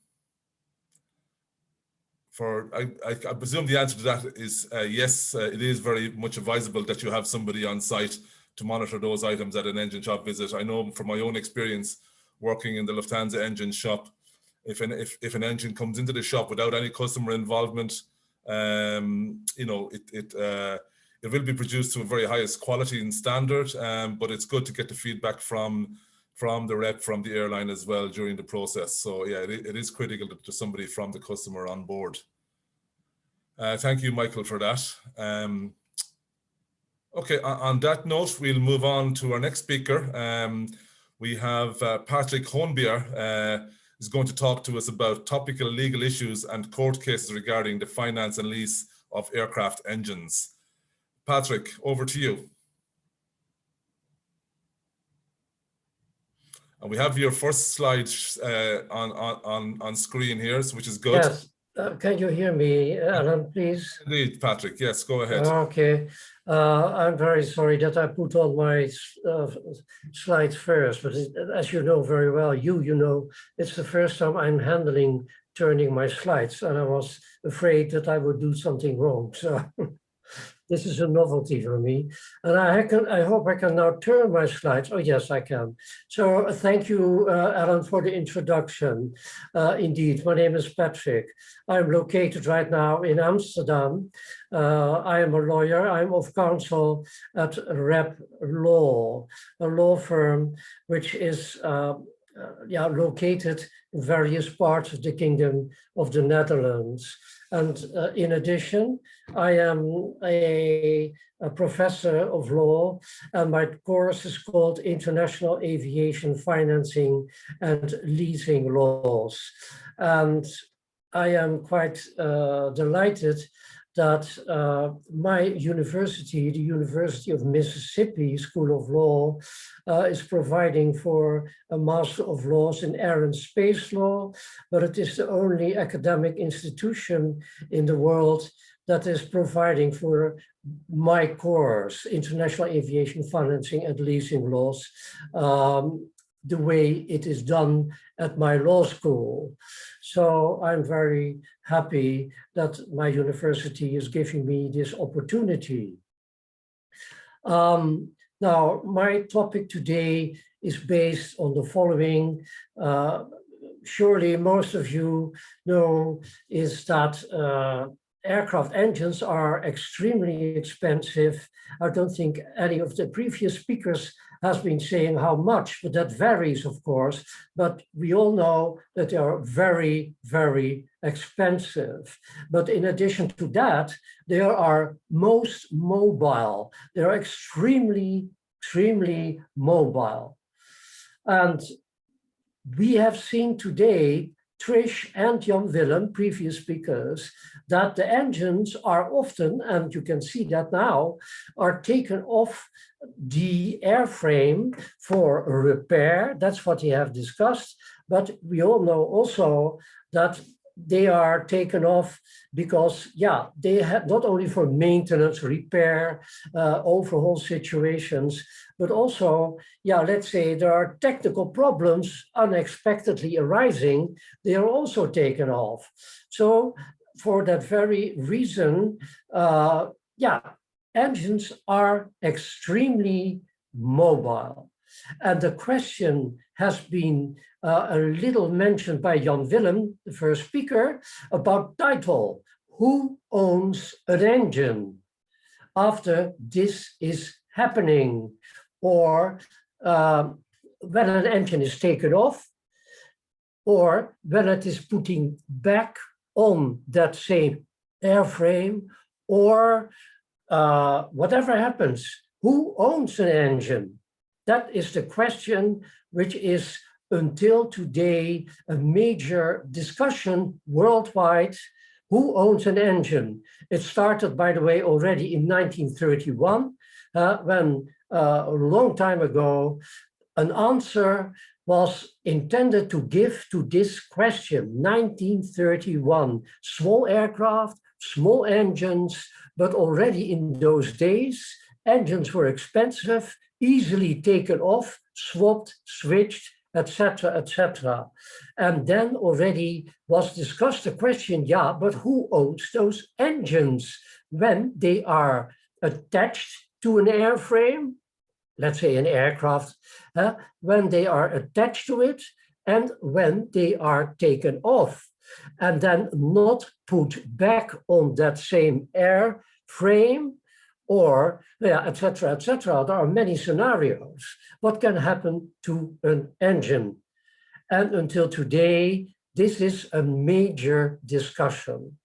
I presume the answer to that is yes, it is very much advisable that you have somebody on site to monitor those items at an engine shop visit. I know from my own experience working in the Lufthansa engine shop, if an engine comes into the shop without any customer involvement, you know, it will be produced to a very highest quality and standard, but it's good to get the feedback from the rep, from the airline as well during the process. So yeah, it is critical to somebody from the customer on board. Thank you, Michael, for that. Okay, on that note, we'll move on to our next speaker. We have Patrick Hohnbier is going to talk to us about topical legal issues and court cases regarding the finance and lease of aircraft engines. Patrick, over to you. And we have your first slide on screen here, which is good. Yes. Can you hear me, Alan, please? Indeed, Patrick. Yes, go ahead. Okay. I'm very sorry that I put on my slides first, but as you know very well, you know, it's the first time I'm handling turning my slides, and I was afraid that I would do something wrong. So this is a novelty for me. And I hope I can now turn my slides. Oh, yes, I can. So thank you, Alan, for the introduction. Indeed, my name is Patrick. I'm located right now in Amsterdam. I am a lawyer. I'm of counsel at Rep Law, a law firm which is located in various parts of the Kingdom of the Netherlands. And in addition, I am a professor of law, and my course is called International Aviation Financing and Leasing Laws. And I am quite delighted that my university, the University of Mississippi School of Law, is providing for a Master of Laws in Air and Space Law, but it is the only academic institution in the world that is providing for my course, International Aviation Financing and Leasing Laws, the way it is done at my law school. So I'm very happy that my university is giving me this opportunity. Now, my topic today is based on the following. Surely most of you know is that aircraft engines are extremely expensive. I don't think any of the previous speakers has been saying how much, but that varies, of course. But we all know that they are very, very expensive. But in addition to that, they are most mobile. They are extremely, extremely mobile. And we have seen today, Trish and Jan Willem, previous speakers, that the engines are often, and you can see that now, are taken off the airframe for repair. That's what they have discussed. But we all know also that they are taken off because, yeah, they have not only for maintenance, repair, overhaul situations, but also, yeah, let's say there are technical problems unexpectedly arising, they are also taken off. So for that very reason, yeah, engines are extremely mobile. And the question has been a little mentioned by Jan Willem, the first speaker, about title. Who owns an engine? after this is happening, or when an engine is taken off, or when it is putting back on that same airframe, or whatever happens, who owns an engine? That is the question which is until today a major discussion worldwide. Who owns an engine? It started, by the way, already in 1931, when a long time ago, an answer was intended to give to this question, 1931. Small aircraft, small engines, but already in those days, engines were expensive, easily taken off, swapped, switched, etc., etc. And then already was discussed the question, yeah, but who owns those engines when they are attached to an airframe, let's say an aircraft, when they are attached to it and when they are taken off, and then not put back on that same airframe, or yeah, etc., etc. There are many scenarios. What can happen to an engine? And until today, this is a major discussion.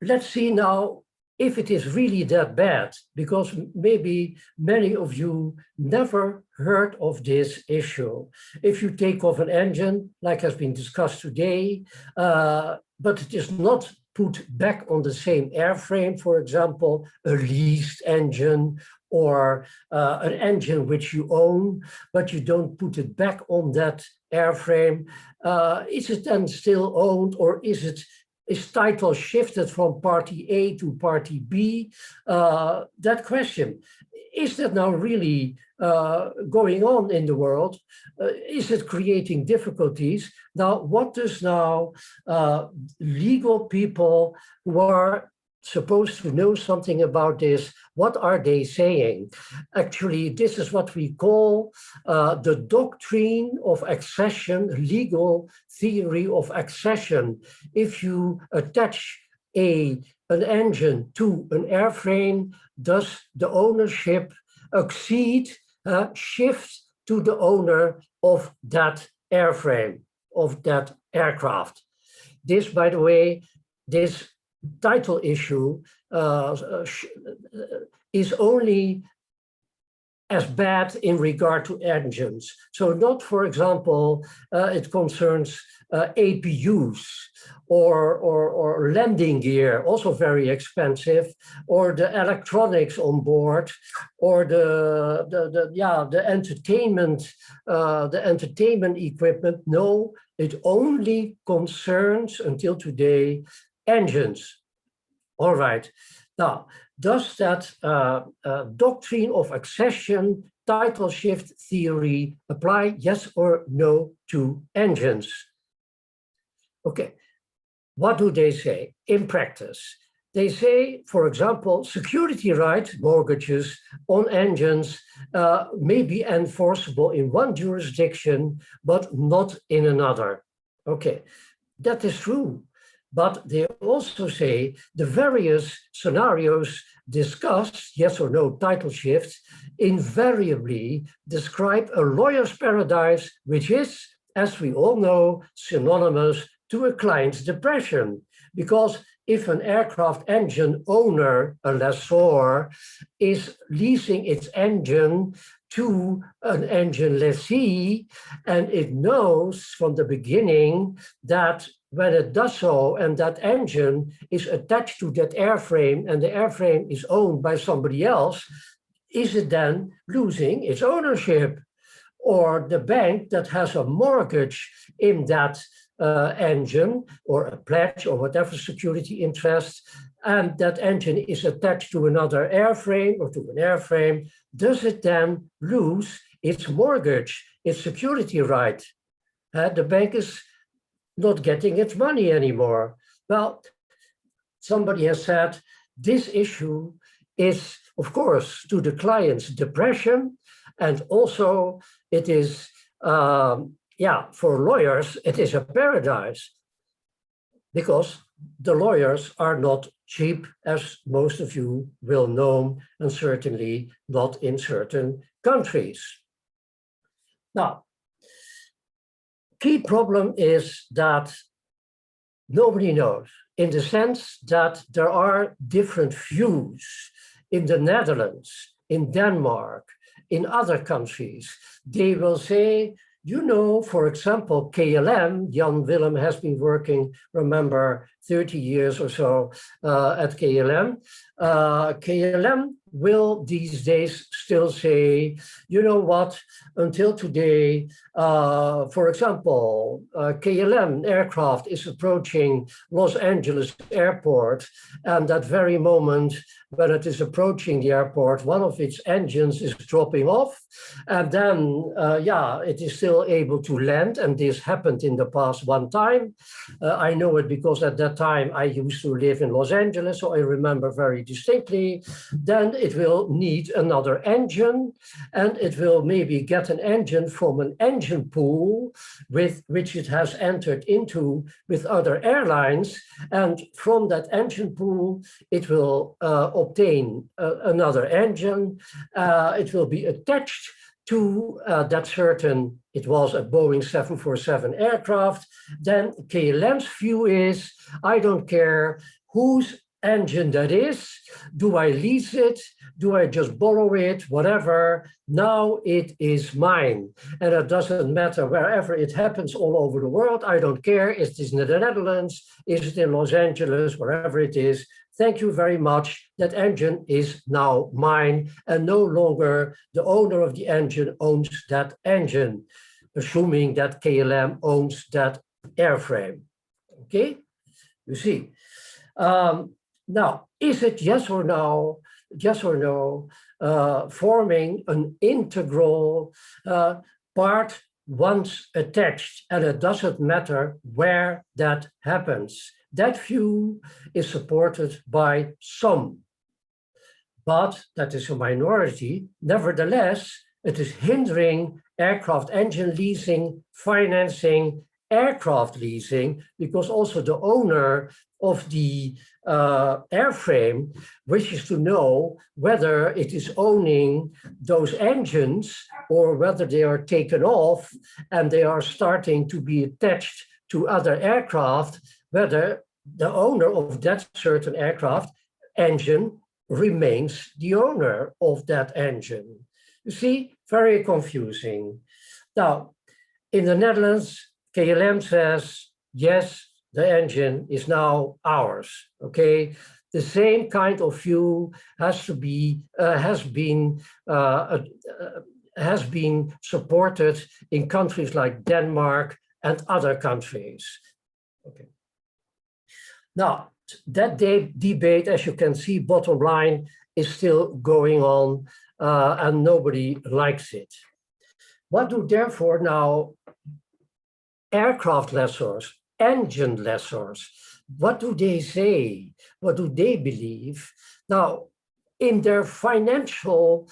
Let's see now if it is really that bad, because maybe many of you never heard of this issue. If you take off an engine, like has been discussed today, but it is not put back on the same airframe, for example, a leased engine, or an engine which you own, but you don't put it back on that airframe, is it then still owned, or is title shifted from party A to party B? That question, is that now really going on in the world? Is it creating difficulties? Now, what does now legal people who are supposed to know something about this, what are they saying? Actually, this is what we call the doctrine of accession, legal theory of accession. If you attach an engine to an airframe, does the ownership shift to the owner of that airframe, of that aircraft? This, by the way, this title issue is only as bad in regard to engines. So not, for example, it concerns APUs or landing gear, also very expensive, or the electronics on board, or the entertainment equipment. No, it only concerns until today engines. All right. Now, does that doctrine of accession, title shift theory apply, yes or no, to engines? Okay. What do they say in practice? They say, for example, security rights, mortgages on engines may be enforceable in one jurisdiction, but not in another. Okay, that is true. But they also say the various scenarios discussed, yes or no title shifts, invariably describe a lawyer's paradise, which is, as we all know, synonymous to a client's depression. Because if an aircraft engine owner, a lessor, is leasing its engine to an engine lessee, and it knows from the beginning that when it does so, and that engine is attached to that airframe, and the airframe is owned by somebody else, is it then losing its ownership? Or the bank that has a mortgage in that engine, or a pledge, or whatever security interest, and that engine is attached to another airframe or to an airframe, does it then lose its mortgage, its security right? The bank is not getting its money anymore. Well, somebody has said this issue is, of course, to the client's depression, and also it is, for lawyers, it is a paradise. because the lawyers are not cheap, as most of you will know, and certainly not in certain countries. Now, key problem is that nobody knows, in the sense that there are different views in the Netherlands, in Denmark, in other countries. They will say, you know, for example, KLM, Jan Willem has been working, remember, 30 years or so at KLM. KLM will these days still say, you know what, until today, for example, KLM aircraft is approaching Los Angeles airport, and that very moment when it is approaching the airport, one of its engines is dropping off, and then, yeah, it is still able to land, and this happened in the past one time. I know it because at that time I used to live in Los Angeles, so I remember very distinctly. Then it will need another engine, and it will maybe get an engine from an engine pool with which it has entered into with other airlines, and from that engine pool it will obtain another engine. It will be attached to that certain, it was a Boeing 747 aircraft. Then KLM's view is, I don't care whose engine that is, do I lease it, do I just borrow it, whatever, now it is mine. And it doesn't matter wherever it happens all over the world, I don't care, is it in the Netherlands, is it in Los Angeles, wherever it is, thank you very much, that engine is now mine, and no longer the owner of the engine owns that engine, assuming that KLM owns that airframe, okay? You see. Now, is it yes or no, forming an integral part once attached, and it doesn't matter where that happens. That view is supported by some, but that is a minority. Nevertheless, it is hindering aircraft engine leasing, financing, aircraft leasing, because also the owner of the airframe wishes to know whether it is owning those engines or whether they are taken off and they are starting to be attached to other aircraft, whether the owner of that certain aircraft engine remains the owner of that engine. You see, very confusing. Now, in the Netherlands, KLM says, yes, the engine is now ours, okay? The same kind of view has been supported in countries like Denmark and other countries. Okay. Now, that debate, as you can see, bottom line, is still going on, and nobody likes it. What do therefore now aircraft lessors, engine lessors, what do they say? What do they believe? Now, in their financial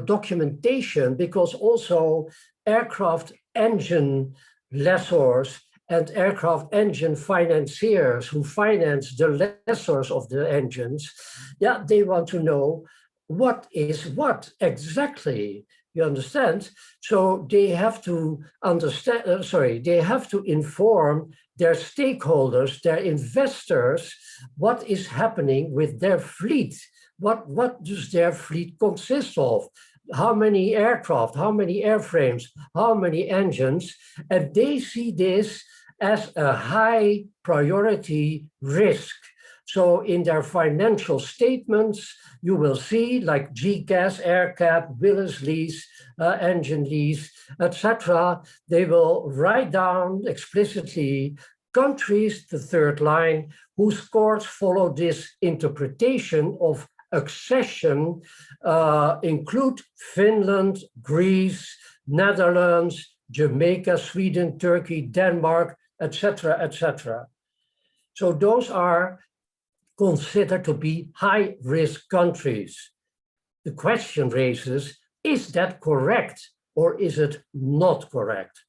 documentation, because also aircraft engine lessors and aircraft engine financiers who finance the lessors of the engines, yeah, they want to know what is what exactly. You understand? So they have to understand, they have to inform their stakeholders, their investors, what is happening with their fleet. What does their fleet consist of? How many aircraft, how many airframes, how many engines? And they see this as a high priority risk. So in their financial statements, you will see like GCAS, AirCap, Willis Lease, Engine Lease, etc. They will write down explicitly countries, the third line, whose scores follow this interpretation of accession, include Finland, Greece, Netherlands, Jamaica, Sweden, Turkey, Denmark, etc., etc. So those are considered to be high-risk countries. The question raises, is that correct or is it not correct?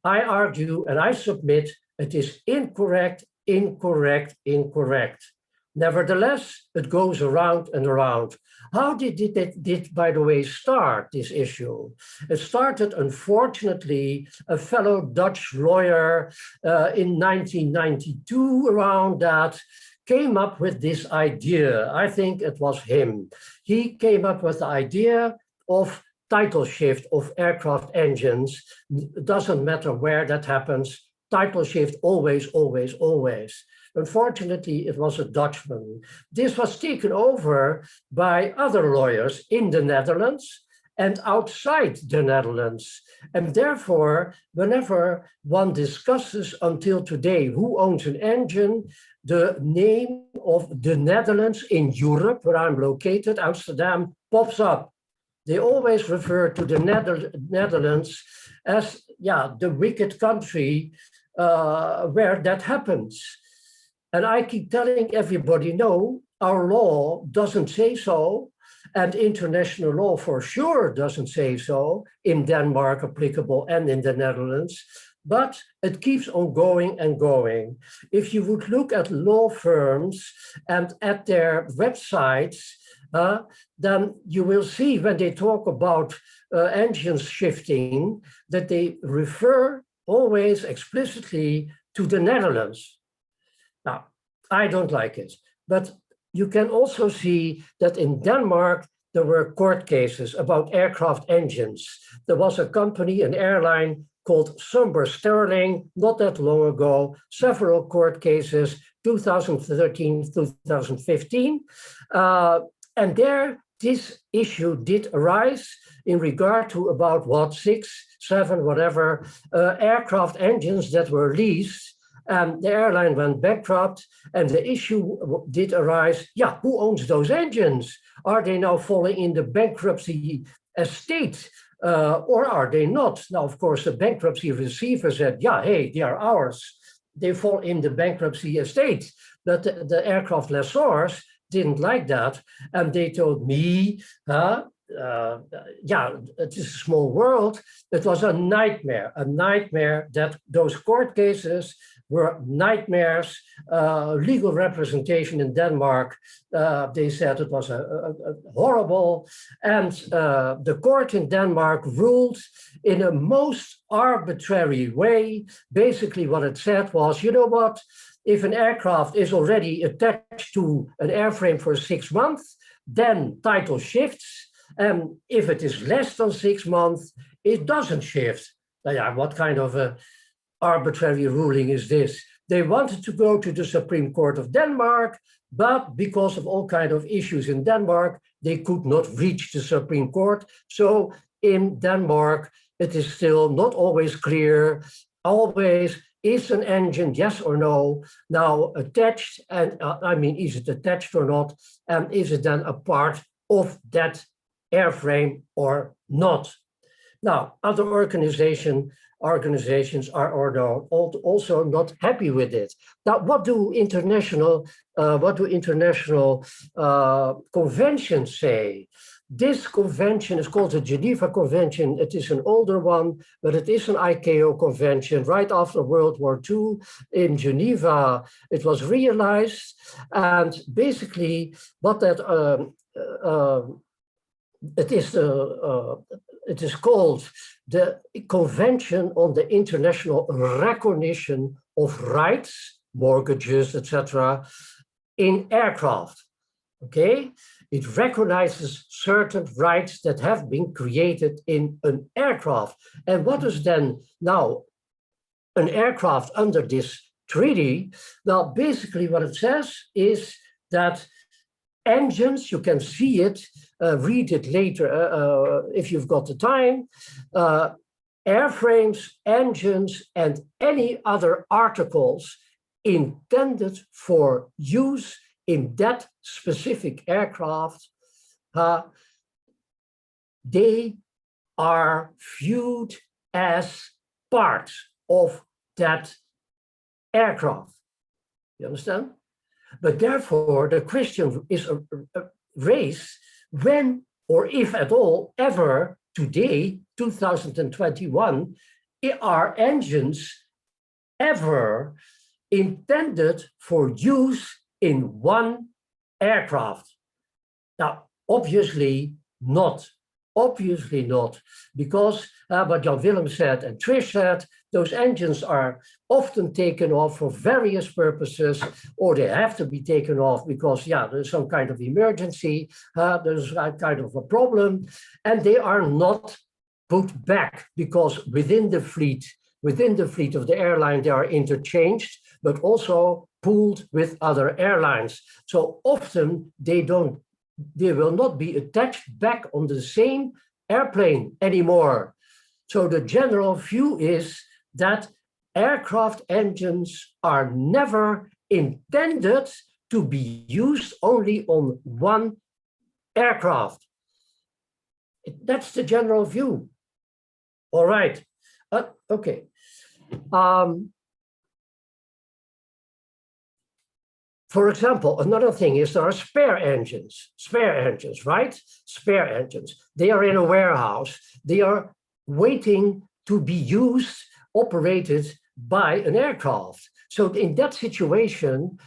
I argue and I submit it is incorrect incorrect, incorrect. Nevertheless, it goes around and around. How did it, by the way, start, this issue? It started, unfortunately, a fellow Dutch lawyer in 1992, around that, came up with this idea. I think it was him. He came up with the idea of title shift of aircraft engines. It doesn't matter where that happens. Title shift always, always, always. Unfortunately, it was a Dutchman. This was taken over by other lawyers in the Netherlands and outside the Netherlands. And therefore, whenever one discusses until today who owns an engine, the name of the Netherlands in Europe, where I'm located, Amsterdam, pops up. They always refer to the Netherlands as, yeah, the wicked country where that happens. And I keep telling everybody, no, our law doesn't say so. And international law for sure doesn't say so, in Denmark applicable and in the Netherlands, but it keeps on going and going. If you would look at law firms and at their websites, then you will see when they talk about engines shifting, that they refer always explicitly to the Netherlands. Now, I don't like it, but you can also see that in Denmark, there were court cases about aircraft engines. There was a company, an airline called Somber Sterling, not that long ago, several court cases, 2013, 2015. And there, this issue did arise in regard to about what, 6, 7, whatever, aircraft engines that were leased. And the airline went bankrupt, and the issue did arise, yeah, who owns those engines? Are they now falling in the bankruptcy estate, or are they not? Now, of course, the bankruptcy receiver said, yeah, hey, they are ours. They fall in the bankruptcy estate. But the aircraft lessors didn't like that, and they told me, yeah, it is a small world. It was a nightmare that those court cases were nightmares. Legal representation in Denmark, they said it was a horrible, and the court in Denmark ruled in a most arbitrary way. Basically what it said was, you know what, if an aircraft is already attached to an airframe for 6 months, then title shifts. And if it is less than 6 months, it doesn't shift. Now, yeah, what kind of a arbitrary ruling is this? They wanted to go to the Supreme Court of Denmark, but because of all kinds of issues in Denmark, they could not reach the Supreme Court. So in Denmark, it is still not always clear, always, is an engine, yes or no, now attached? And I mean, is it attached or not? And is it then a part of that airframe or not? Now, other organizations are also not happy with it. Now, what do international conventions say? This convention is called the Geneva Convention. It is an older one, but it is an ICAO convention. Right after World War II in Geneva, it was realized. And basically, what that it is called the Convention on the International Recognition of Rights, mortgages, etc., in aircraft. Okay, it recognizes certain rights that have been created in an aircraft. And what is then now an aircraft under this treaty? Well, basically what it says is that engines, you can see it, read it later if you've got the time, airframes, engines, and any other articles intended for use in that specific aircraft, they are viewed as parts of that aircraft. You understand? But therefore, the question is raised when, or if at all, ever today, 2021, are engines ever intended for use in one aircraft. Now, obviously not. Obviously not, because what Jan Willem said and Trish said, those engines are often taken off for various purposes, or they have to be taken off because, yeah, there's some kind of emergency, there's a kind of a problem, and they are not put back because within the fleet of the airline, they are interchanged, but also pooled with other airlines. So often they will not be attached back on the same airplane anymore. So the general view is that aircraft engines are never intended to be used only on one aircraft. That's the general view. All right, okay. For example, another thing is there are spare engines, right? Spare engines. They are in a warehouse. They are waiting to be used, operated by an aircraft. So in that situation,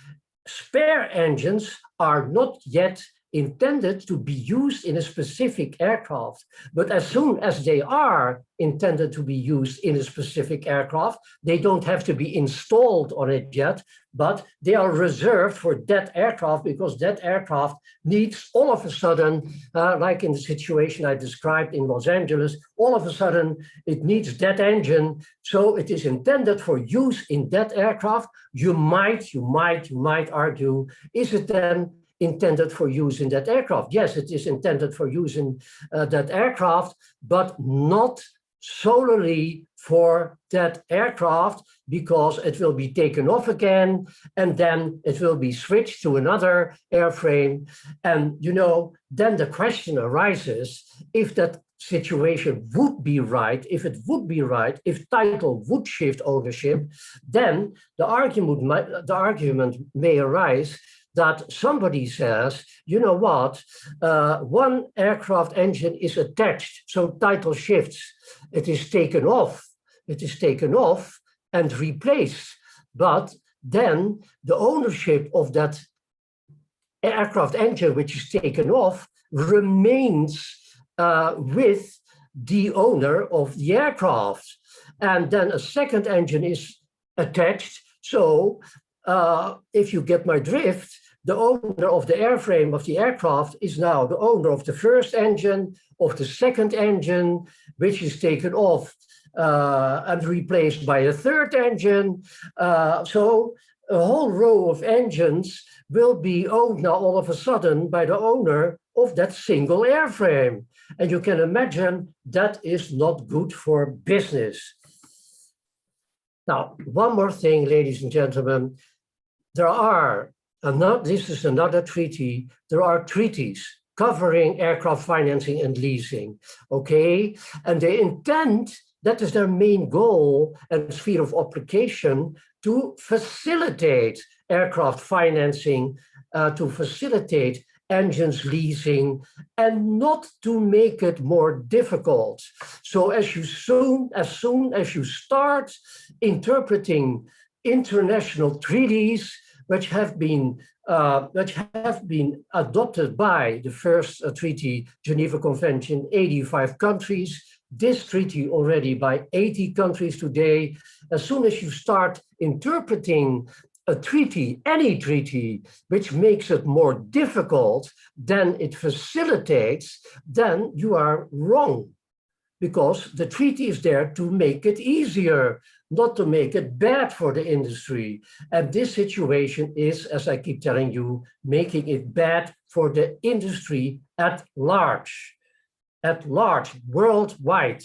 spare engines are not yet intended to be used in a specific aircraft. But as soon as they are intended to be used in a specific aircraft, they don't have to be installed on it yet, but they are reserved for that aircraft because that aircraft needs all of a sudden, like in the situation I described in Los Angeles, all of a sudden it needs that engine. So it is intended for use in that aircraft. You might argue, is it then intended for use in that aircraft? Yes, it is intended for use in that aircraft, but not solely for that aircraft, because it will be taken off again and then it will be switched to another airframe. And then the question arises, if that situation would be right, if title would shift ownership, then the argument may arise that somebody says, you know what, one aircraft engine is attached, so title shifts. It is taken off and replaced. But then the ownership of that aircraft engine, which is taken off, remains with the owner of the aircraft. And then a second engine is attached. So if you get my drift, the owner of the airframe of the aircraft is now the owner of the first engine, of the second engine, which is taken off and replaced by a third engine. So a whole row of engines will be owned now all of a sudden by the owner of that single airframe. And you can imagine that is not good for business. Now, one more thing, ladies and gentlemen, this is another treaty. There are treaties covering aircraft financing and leasing, okay? And they intend, that is their main goal and sphere of application, to facilitate aircraft financing, to facilitate engines leasing, and not to make it more difficult. So as soon as you start interpreting international treaties which have been adopted by the first treaty, Geneva Convention, 85 countries, this treaty already by 80 countries today. As soon as you start interpreting a treaty, any treaty, which makes it more difficult than it facilitates, then you are wrong, because the treaty is there to make it easier, not to make it bad for the industry. And this situation is, as I keep telling you, making it bad for the industry at large, worldwide.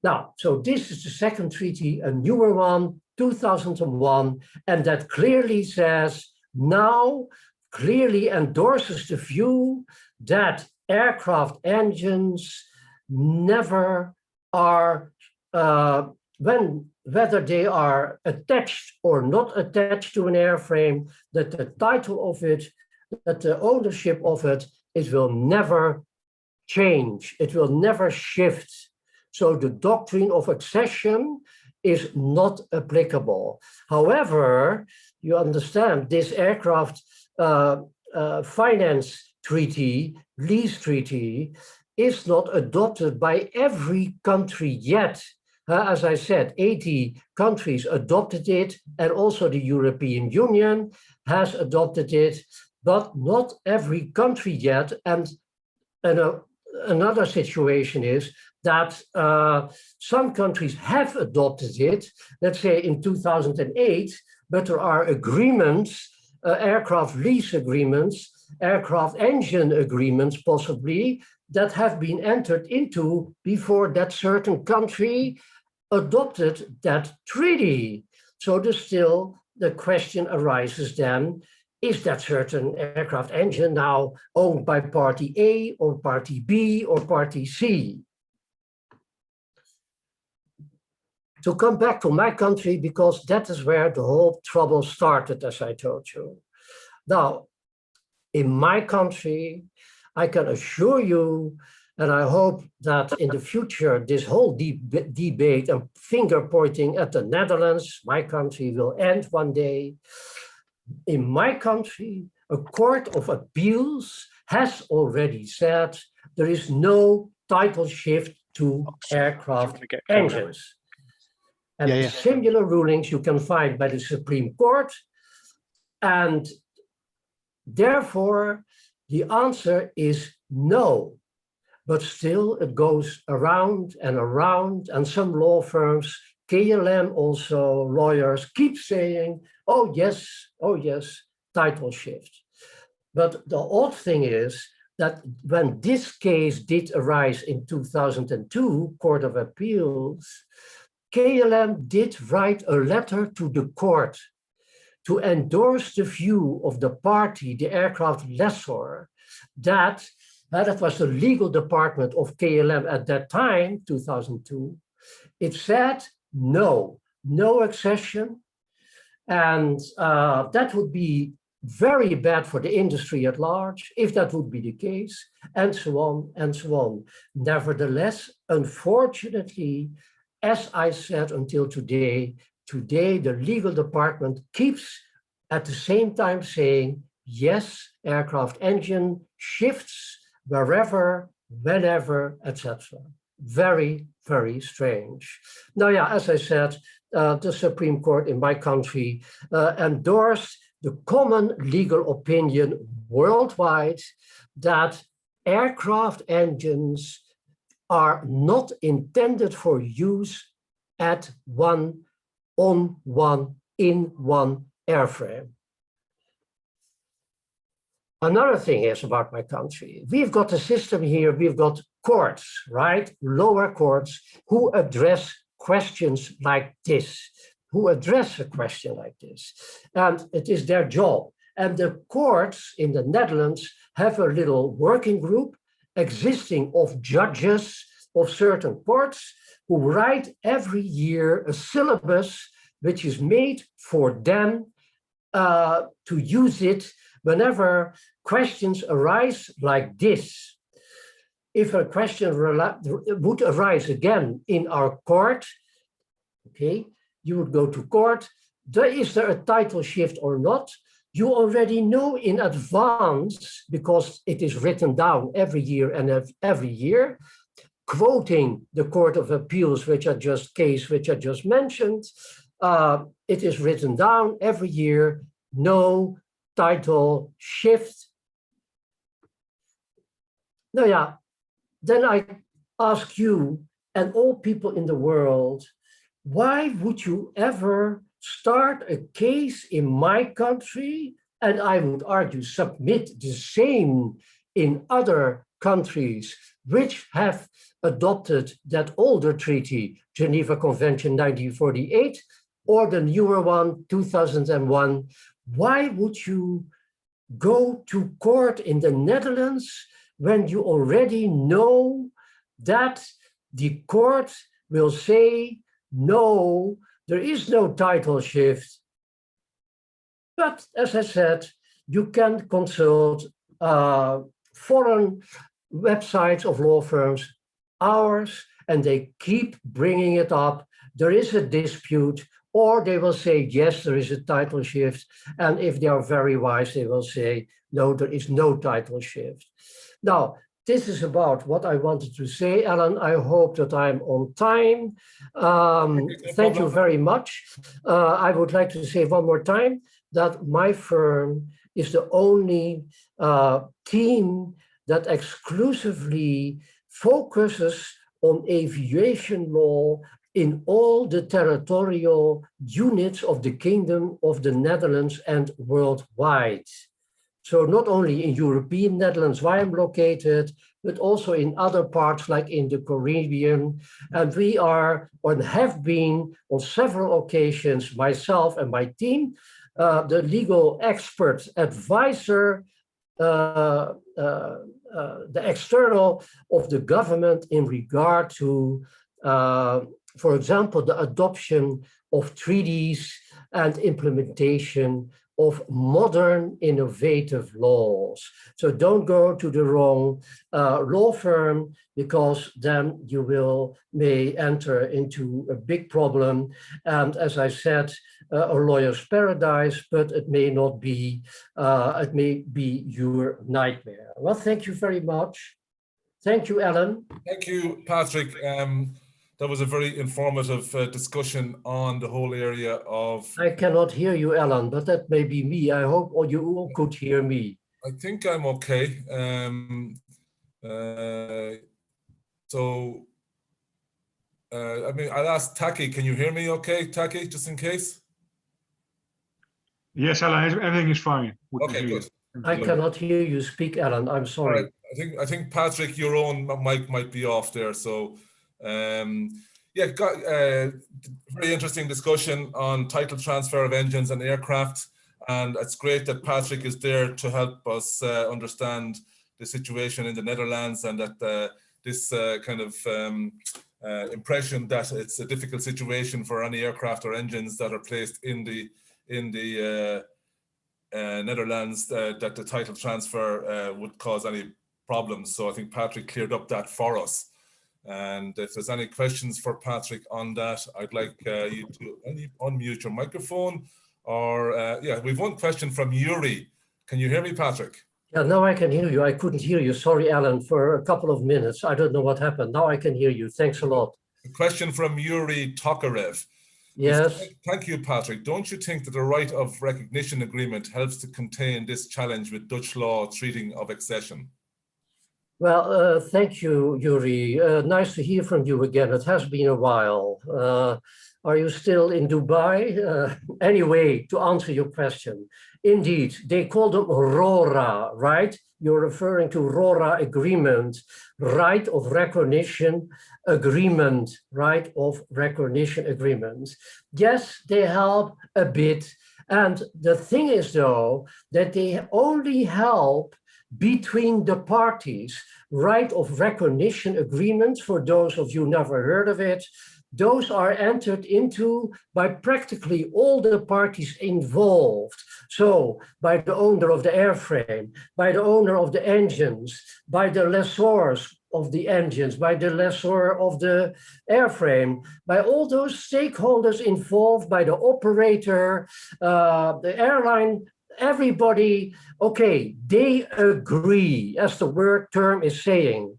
Now, so this is the second treaty, a newer one, 2001, and that clearly says, now clearly endorses the view that aircraft engines never are, whether they are attached or not attached to an airframe, that the title of it, that the ownership of it will never change, it will never shift. So the doctrine of accession is not applicable. However, you understand this aircraft finance treaty, lease treaty, is not adopted by every country yet. As I said, 80 countries adopted it, and also the European Union has adopted it, but not every country yet. And another situation is that some countries have adopted it, let's say in 2008, but there are agreements, aircraft lease agreements, aircraft engine agreements possibly, that have been entered into before that certain country adopted that treaty. So there's still the question arises then, is that certain aircraft engine now owned by party A or party B or party C? To come back to my country, because that is where the whole trouble started, as I told you. Now, in my country, I can assure you, and I hope that in the future, this whole debate and finger pointing at the Netherlands, my country, will end one day. In my country, a court of appeals has already said there is no title shift to aircraft engines. And similar rulings you can find by the Supreme Court. And therefore, the answer is no. But still, it goes around and around, and some law firms, KLM also, lawyers keep saying, oh yes, title shift. But the odd thing is that when this case did arise in 2002, Court of Appeals, KLM did write a letter to the court to endorse the view of the party, the aircraft lessor, that was the legal department of KLM at that time, 2002. It said no accession. And that would be very bad for the industry at large, if that would be the case, and so on and so on. Nevertheless, unfortunately, as I said until today, the legal department keeps at the same time saying, yes, aircraft engine shifts wherever, whenever, etc. Very, very strange. Now, yeah, as I said, the Supreme Court in my country endorsed the common legal opinion worldwide that aircraft engines are not intended for use in one airframe. Another thing is about my country. We've got a system here, we've got courts, right? Lower courts who address questions like this, who address a question like this. And it is their job. And the courts in the Netherlands have a little working group existing of judges of certain courts who write every year a syllabus which is made for them to use it whenever questions arise like this. If a question would arise again in our court, okay, you would go to court. Is there a title shift or not? You already know in advance, because it is written down every year and every year, quoting the Court of Appeals, which I just mentioned, it is written down every year, no title shift. Now, yeah, then I ask you and all people in the world, why would you ever start a case in my country, and I would argue submit the same in other countries which have adopted that older treaty, Geneva Convention 1948, or the newer one, 2001, why would you go to court in the Netherlands when you already know that the court will say, no, there is no title shift? But as I said, you can consult foreign websites of law firms, ours, and they keep bringing it up. There is a dispute, or they will say, yes, there is a title shift. And if they are very wise, they will say, no, there is no title shift. Now, this is about what I wanted to say, Alan. I hope that I'm on time. Thank you very much. I would like to say one more time that my firm is the only team that exclusively focuses on aviation law in all the territorial units of the Kingdom of the Netherlands and worldwide. So not only in European Netherlands, where I'm located, but also in other parts like in the Caribbean. And we are, or have been on several occasions, myself and my team, the legal expert advisor, the external of the government in regard to, for example, the adoption of treaties and implementation of modern innovative laws. So don't go to the wrong law firm, because then you may enter into a big problem. And as I said, a lawyer's paradise, but it may not be, it may be your nightmare. Well, thank you very much. Thank you, Alan. Thank you, Patrick. That was a very informative discussion on the whole area of... I cannot hear you, Alan, but that may be me. I hope you all could hear me. I think I'm okay. I mean, I'll ask Taki, can you hear me okay, Taki, just in case? Yes, Alan, everything is fine. Okay, good. I cannot hear you speak, Alan. I'm sorry. Right. I think Patrick, your own mic might be off there. So, yeah, very interesting discussion on title transfer of engines and aircraft. And it's great that Patrick is there to help us understand the situation in the Netherlands, and that this kind of impression that it's a difficult situation for any aircraft or engines that are placed in the Netherlands, that the title transfer would cause any problems. So I think Patrick cleared up that for us. And if there's any questions for Patrick on that, I'd like you to unmute your microphone. Or yeah, we've one question from Yuri. Can you hear me, Patrick? Yeah, now I can hear you. I couldn't hear you. Sorry, Alan, for a couple of minutes. I don't know what happened. Now I can hear you. Thanks a lot. A question from Yuri Tokarev. Yes. Thank you, Patrick. Don't you think that the right of recognition agreement helps to contain this challenge with Dutch law treating of accession? Well, thank you, Yuri. Nice to hear from you again. It has been a while. Are you still in Dubai? Anyway, to answer your question, indeed, they call them RORA, right? You're referring to RORA agreement, right of recognition agreement, right of recognition agreement. Yes, they help a bit. And the thing is, though, that they only help between the parties. Right of recognition agreements, for those of you never heard of it, those are entered into by practically all the parties involved. So by the owner of the airframe, by the owner of the engines, by the lessors of the engines, by the lessor of the airframe, by all those stakeholders involved, by the operator, the airline, everybody, okay, they agree, as the word term is saying.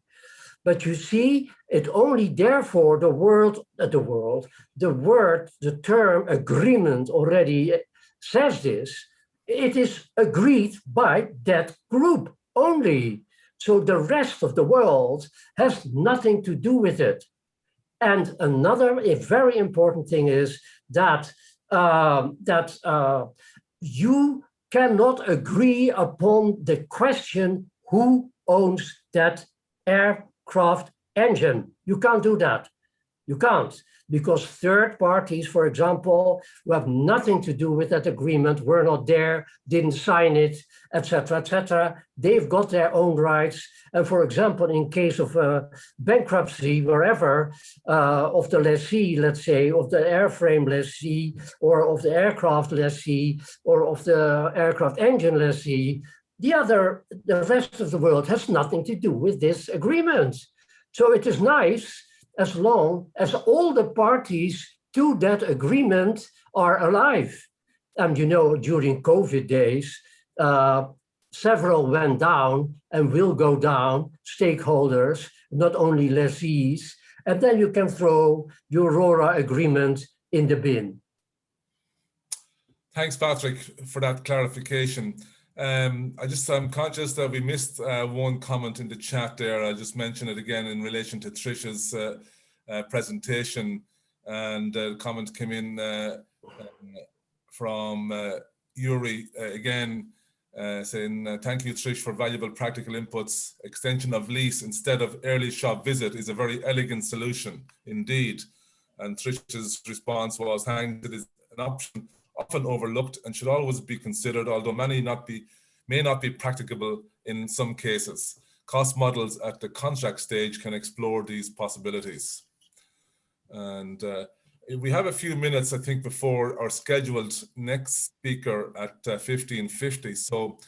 But you see, it only therefore the term agreement already says this. It is agreed by that group only. So the rest of the world has nothing to do with it. And another very important thing is that you cannot agree upon the question who owns that aircraft engine. You can't do that. You can't, because third parties, for example, who have nothing to do with that agreement, were not there, didn't sign it, etc., they've got their own rights. And for example, in case of bankruptcy, wherever, of the lessee, let's say, of the airframe lessee, or of the aircraft lessee, or of the aircraft engine lessee, the rest of the world has nothing to do with this agreement. So it is nice as long as all the parties to that agreement are alive. And you know, during COVID days, several went down and will go down, stakeholders, not only lessees, and then you can throw the Aurora agreement in the bin. Thanks, Patrick, for that clarification. I'm conscious that we missed one comment in the chat there. I'll just mention it again in relation to Trish's presentation. And the comment came in from Yuri again, saying, thank you, Trish, for valuable practical inputs. Extension of lease instead of early shop visit is a very elegant solution indeed. And Trish's response was, thanks, it is an option often overlooked and should always be considered, although may not be practicable in some cases. Cost models at the contract stage can explore these possibilities. And we have a few minutes, I think, before our scheduled next speaker at 15:50. So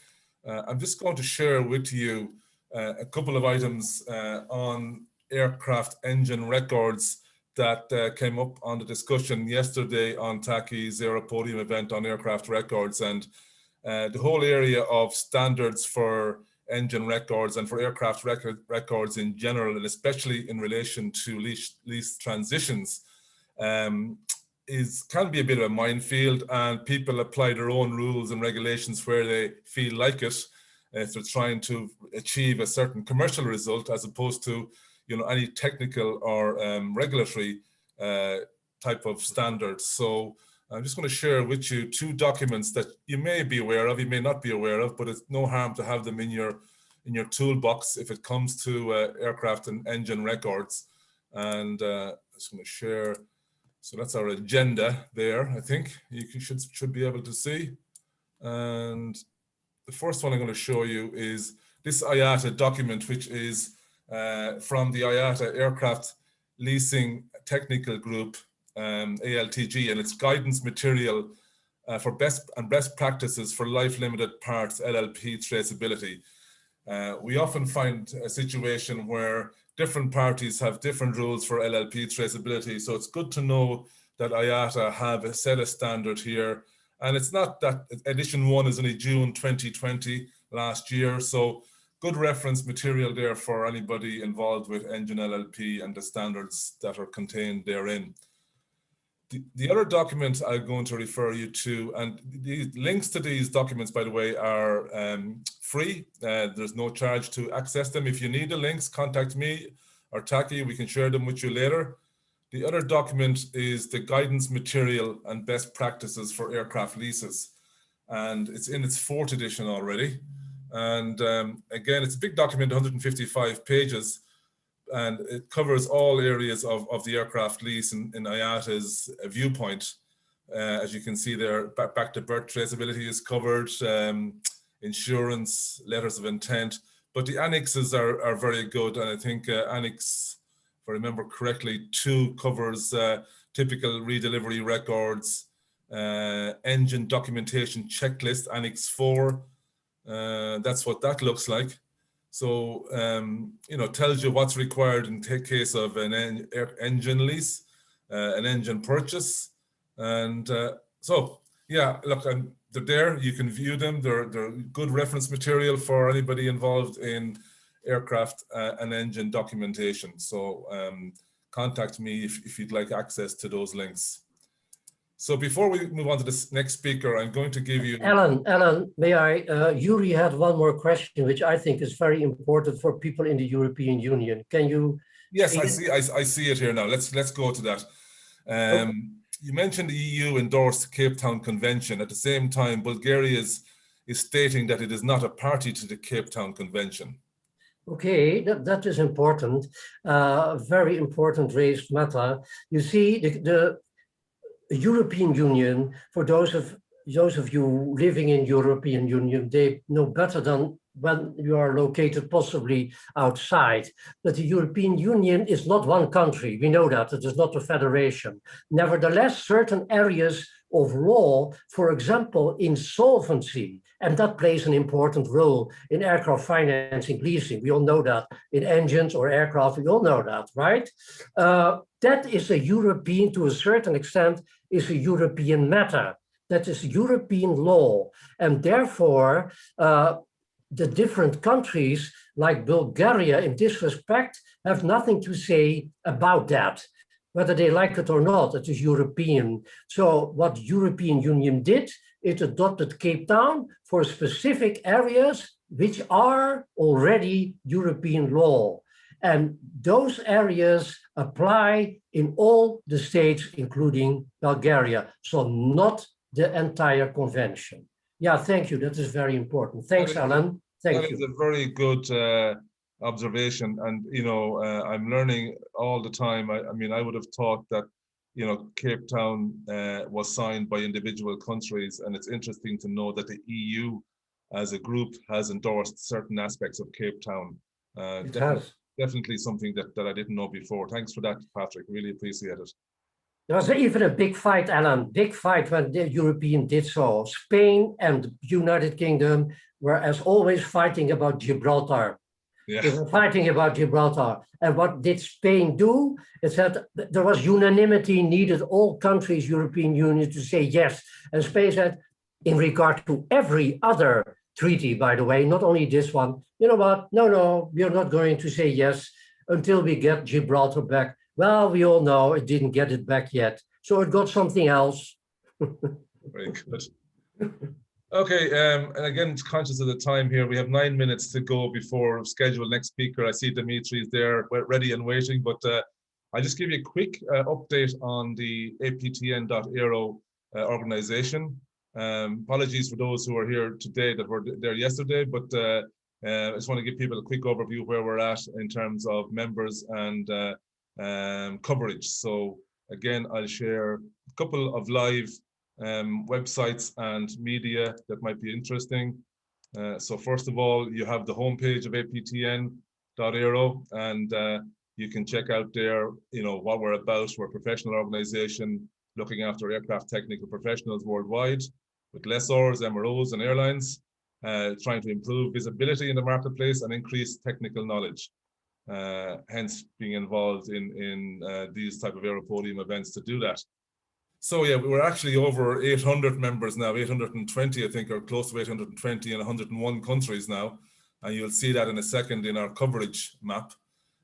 I'm just going to share with you a couple of items on aircraft engine records that came up on the discussion yesterday on TACI's Aeropodium event on aircraft records, and the whole area of standards for engine records and for aircraft records in general, and especially in relation to lease transitions, can be a bit of a minefield, and people apply their own rules and regulations where they feel like it, if they're trying to achieve a certain commercial result as opposed to any technical or regulatory type of standards. So I'm just going to share with you two documents that you may be aware of, you may not be aware of, but it's no harm to have them in your toolbox if it comes to aircraft and engine records. And I'm just going to share. So that's our agenda there, I think you should be able to see. And the first one I'm going to show you is this IATA document, which is from the IATA Aircraft Leasing Technical Group, ALTG, and it's guidance material for best practices for life limited parts LLP traceability. We often find a situation where different parties have different rules for LLP traceability, so it's good to know that IATA have set a standard here. And it's not that edition 1 is only June 2020 last year, so good reference material there for anybody involved with engine LLP and the standards that are contained therein. The other document I'm going to refer you to, and the links to these documents, by the way, are free. There's no charge to access them. If you need the links, contact me or TACI, we can share them with you later. The other document is the guidance material and best practices for aircraft leases. And it's in its 4th edition already. And again, it's a big document, 155 pages, and it covers all areas of the aircraft lease in IATA's viewpoint. As you can see there, back to birth traceability is covered, insurance, letters of intent, but the annexes are very good. And I think Annex, if I remember correctly, 2 covers typical redelivery records, engine documentation checklist, Annex 4. That's what that looks like. So, tells you what's required in case of an engine lease, an engine purchase. And so, yeah, look, they're there, you can view them. They're good reference material for anybody involved in aircraft and engine documentation. So contact me if you'd like access to those links. So before we move on to this next speaker, I'm going to give you... Alan, may I? Yuri had one more question, which I think is very important for people in the European Union. Can you... Yes, I see it here now. Let's go to that. Okay. You mentioned the EU endorsed the Cape Town Convention. At the same time, Bulgaria is stating that it is not a party to the Cape Town Convention. Okay, that is important. Very important raised matter. You see, the European Union, for those of you living in European Union, they know better than when you are located possibly outside. But the European Union is not one country. We know that it is not a federation. Nevertheless, certain areas of law, for example, insolvency. And that plays an important role in aircraft financing, leasing. We all know that. In engines or aircraft, we all know that, right? That is a European, to a certain extent, is a European matter. That is European law. And therefore, the different countries like Bulgaria in this respect have nothing to say about that. Whether they like it or not, it is European. So what the European Union did, it adopted Cape Town for specific areas which are already European law. And those areas apply in all the states, including Bulgaria. So not the entire convention. Yeah, thank you. That is very important. Thanks, Alan. Thank you. That is a very good observation, and I'm learning all the time. I mean, I would have thought that Cape Town was signed by individual countries, and it's interesting to know that the EU as a group has endorsed certain aspects of Cape Town. It has. Definitely something that I didn't know before. Thanks for that, Patrick. Really appreciate it. There was even a big fight, Alan, big fight when the European did so. Spain and the United Kingdom were, as always, fighting about Gibraltar. Yeah. They were fighting about Gibraltar. And what did Spain do? It said there was unanimity needed, all countries, European Union, to say yes. And Spain said, in regard to every other treaty, by the way, not only this one, you know what? No, we are not going to say yes until we get Gibraltar back. Well, we all know it didn't get it back yet. So it got something else. Very good. Okay, and again, conscious of the time here, we have 9 minutes to go before schedule next speaker. I see Dimitri is there, ready and waiting, but I'll just give you a quick update on the aptn.aero organization. Apologies for those who are here today that were there yesterday, but I just want to give people a quick overview where we're at in terms of members and coverage. So again, I'll share a couple of live websites and media that might be interesting. So first of all, you have the homepage of aptn.aero, and you can check out there, what we're about. We're a professional organization looking after aircraft technical professionals worldwide with lessors, MROs, and airlines, trying to improve visibility in the marketplace and increase technical knowledge. Hence being involved in these type of Aeropodium events to do that. So yeah, we're actually over 800 members now, 820 I think, or close to 820 in 101 countries now, and you'll see that in a second in our coverage map.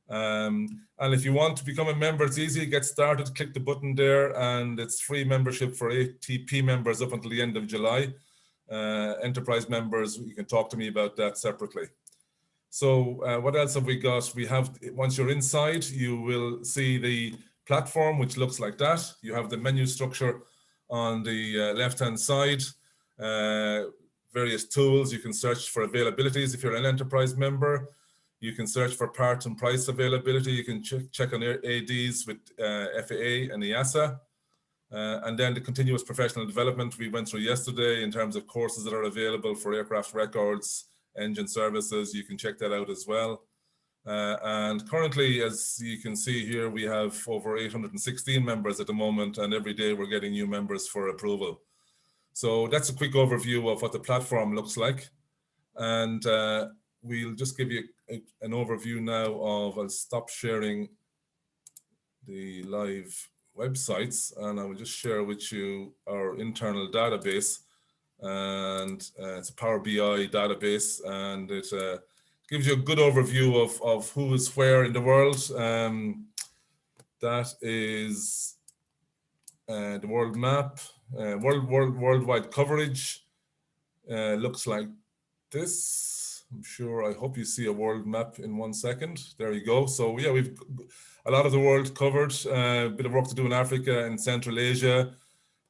And if you want to become a member, it's easy. Get started, click the button there, and it's free membership for ATP members up until the end of July. Enterprise members, you can talk to me about that separately. So what else have we got? We have, once you're inside, you will see the platform, which looks like that. You have the menu structure on the left-hand side, various tools. You can search for availabilities if you're an enterprise member. You can search for part and price availability. You can check on ADs with FAA and EASA. And then the continuous professional development we went through yesterday in terms of courses that are available for aircraft records, engine services. You can check that out as well. And currently, as you can see here, we have over 816 members at the moment, and every day we're getting new members for approval. So that's a quick overview of what the platform looks like. And we'll just give you an overview now of, I'll stop sharing the live websites, and I will just share with you our internal database. And it's a Power BI database, and it gives you a good overview of who is where in the world. That is the world map, worldwide coverage. Looks like this. I'm sure, I hope you see a world map in 1 second. There you go. So yeah, we've a lot of the world covered, a bit of work to do in Africa and Central Asia,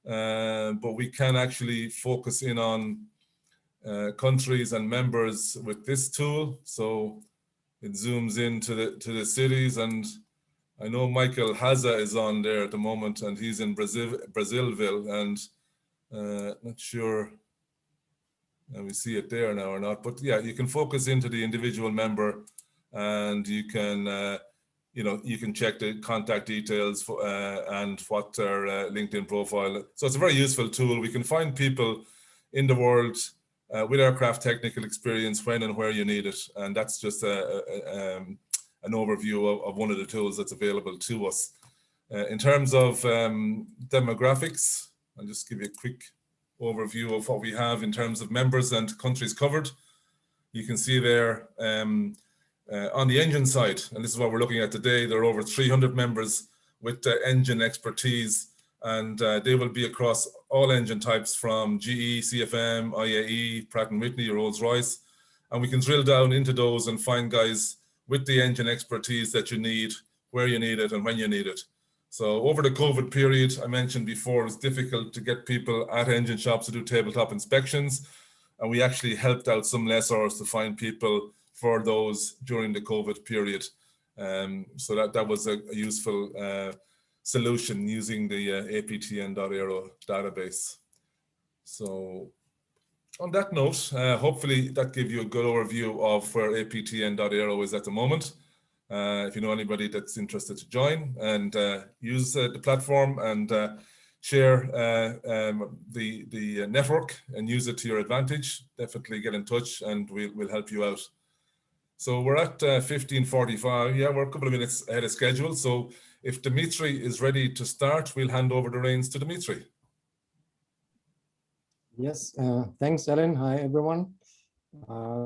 but we can actually focus in on countries and members with this tool. So it zooms into the cities, and I know Michael Haza is on there at the moment, and he's in Brazilville, and not sure we see it there now or not, but yeah, you can focus into the individual member, and you can you can check the contact details for, and what their LinkedIn profile. So it's a very useful tool. We can find people in the world with aircraft technical experience when and where you need it. And that's just an overview of one of the tools that's available to us. In terms of demographics, I'll just give you a quick overview of what we have in terms of members and countries covered. You can see there on the engine side, and this is what we're looking at today, there are over 300 members with engine expertise, and they will be across all engine types from GE, CFM, IAE, Pratt & Whitney, Rolls-Royce. And we can drill down into those and find guys with the engine expertise that you need, where you need it and when you need it. So over the COVID period, I mentioned before, it was difficult to get people at engine shops to do tabletop inspections. And we actually helped out some lessors to find people for those during the COVID period. So that was a useful solution using the aptn.aero database. So on that note, hopefully that gave you a good overview of where aptn.aero is at the moment. If you know anybody that's interested to join and use the platform and share the network and use it to your advantage, definitely get in touch and we'll help you out. So we're at 15:45. Yeah, we're a couple of minutes ahead of schedule. So if Dimitri is ready to start, we'll hand over the reins to Dimitri. Yes, thanks, Alan. Hi, everyone.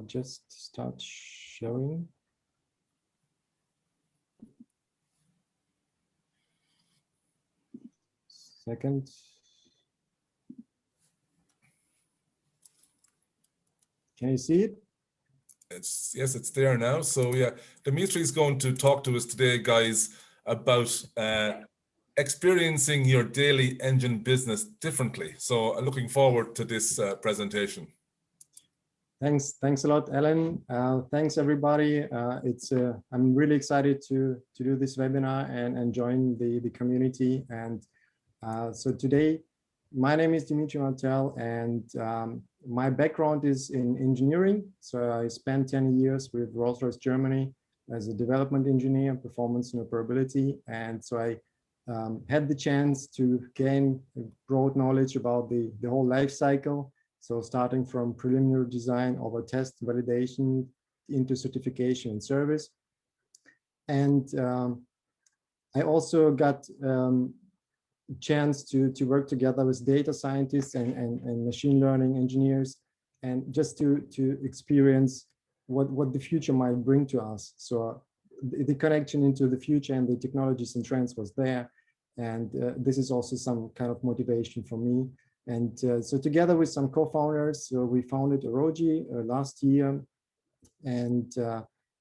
Just start sharing. Second. Can you see it? Yes, it's there now. So yeah, Dimitri is going to talk to us today, guys, about experiencing your daily engine business differently. So I'm looking forward to this presentation. Thanks a lot, Alan. Thanks everybody. I'm really excited to do this webinar and join the community. And so today, my name is Dimitri Martel, and my background is in engineering. So I spent 10 years with Rolls-Royce Germany as a development engineer, performance and operability. And so I had the chance to gain broad knowledge about the whole life cycle. So starting from preliminary design over test validation into certification and service. And I also got chance to work together with data scientists and machine learning engineers, and just to experience what the future might bring to us. So the connection into the future and the technologies and trends was there. And this is also some kind of motivation for me. And so together with some co-founders, we founded Eroji last year. And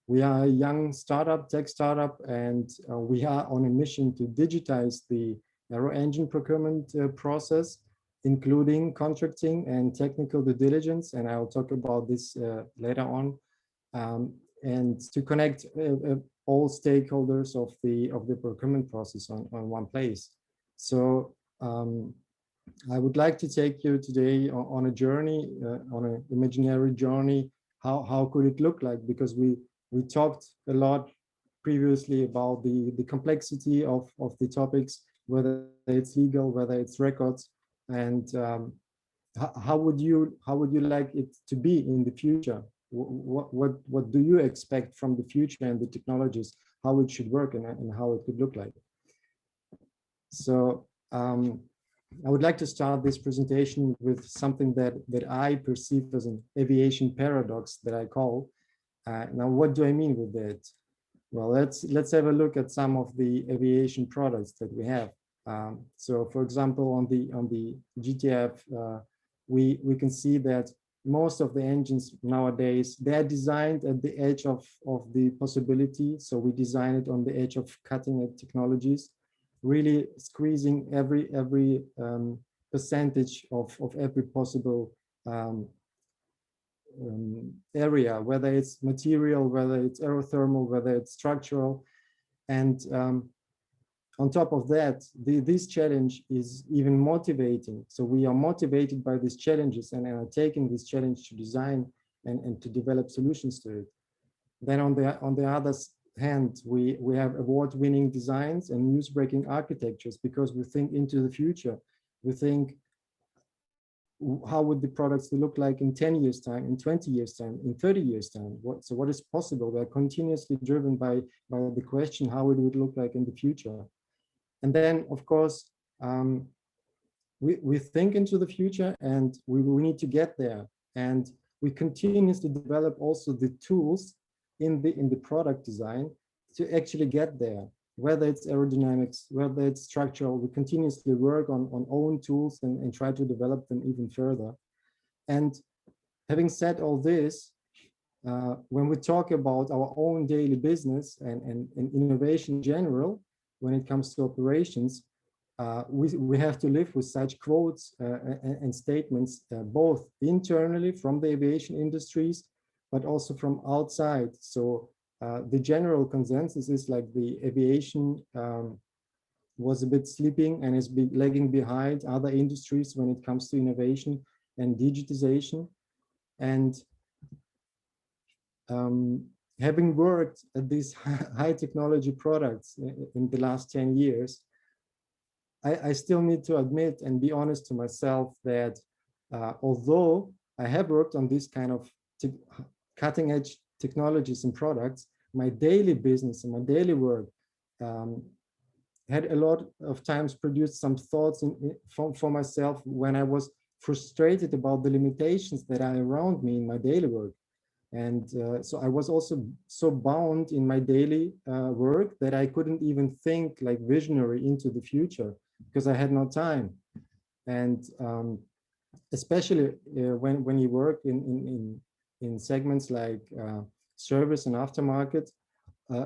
we are a young startup, tech startup, and we are on a mission to digitize the aero engine procurement process, including contracting and technical due diligence. And I'll talk about this later on. And to connect all stakeholders of the procurement process on one place. So I would like to take you today on a journey, on an imaginary journey. How could it look like? Because we talked a lot previously about the complexity of the topics, whether it's legal, whether it's records, and how would you like it to be in the future? What do you expect from the future and the technologies, how it should work and how it could look like? So I would like to start this presentation with something that I perceive as an aviation paradox that I call. Now, what do I mean with that? Well, let's have a look at some of the aviation products that we have. So, for example, on the GTF, we can see that most of the engines nowadays, they are designed at the edge of the possibility. So we design it on the edge of cutting edge technologies, really squeezing every percentage of every possible area, whether it's material, whether it's aerothermal, whether it's structural. And on top of that, this challenge is even motivating. So we are motivated by these challenges and are taking this challenge to design and to develop solutions to it. Then on the other hand, we have award-winning designs and news-breaking architectures because we think into the future. We think, how would the products look like in 10 years time, in 20 years time, in 30 years time? So what is possible? We're continuously driven by the question how it would look like in the future. And then, of course, we think into the future, and we need to get there. And we continuously develop also the tools in the product design to actually get there. Whether it's aerodynamics, whether it's structural, we continuously work on own tools and try to develop them even further. And having said all this, when we talk about our own daily business and innovation in general, when it comes to operations, we have to live with such quotes and statements, both internally from the aviation industries, but also from outside. So the general consensus is like the aviation was a bit sleeping and is lagging behind other industries when it comes to innovation and digitization. And having worked at these high technology products in the last 10 years, I still need to admit and be honest to myself that although I have worked on this kind of cutting edge technologies and products, my daily business and my daily work had a lot of times produced some thoughts for myself when I was frustrated about the limitations that are around me in my daily work. And so I was also so bound in my daily work that I couldn't even think like visionary into the future because I had no time. And especially when you work in segments like service and aftermarket,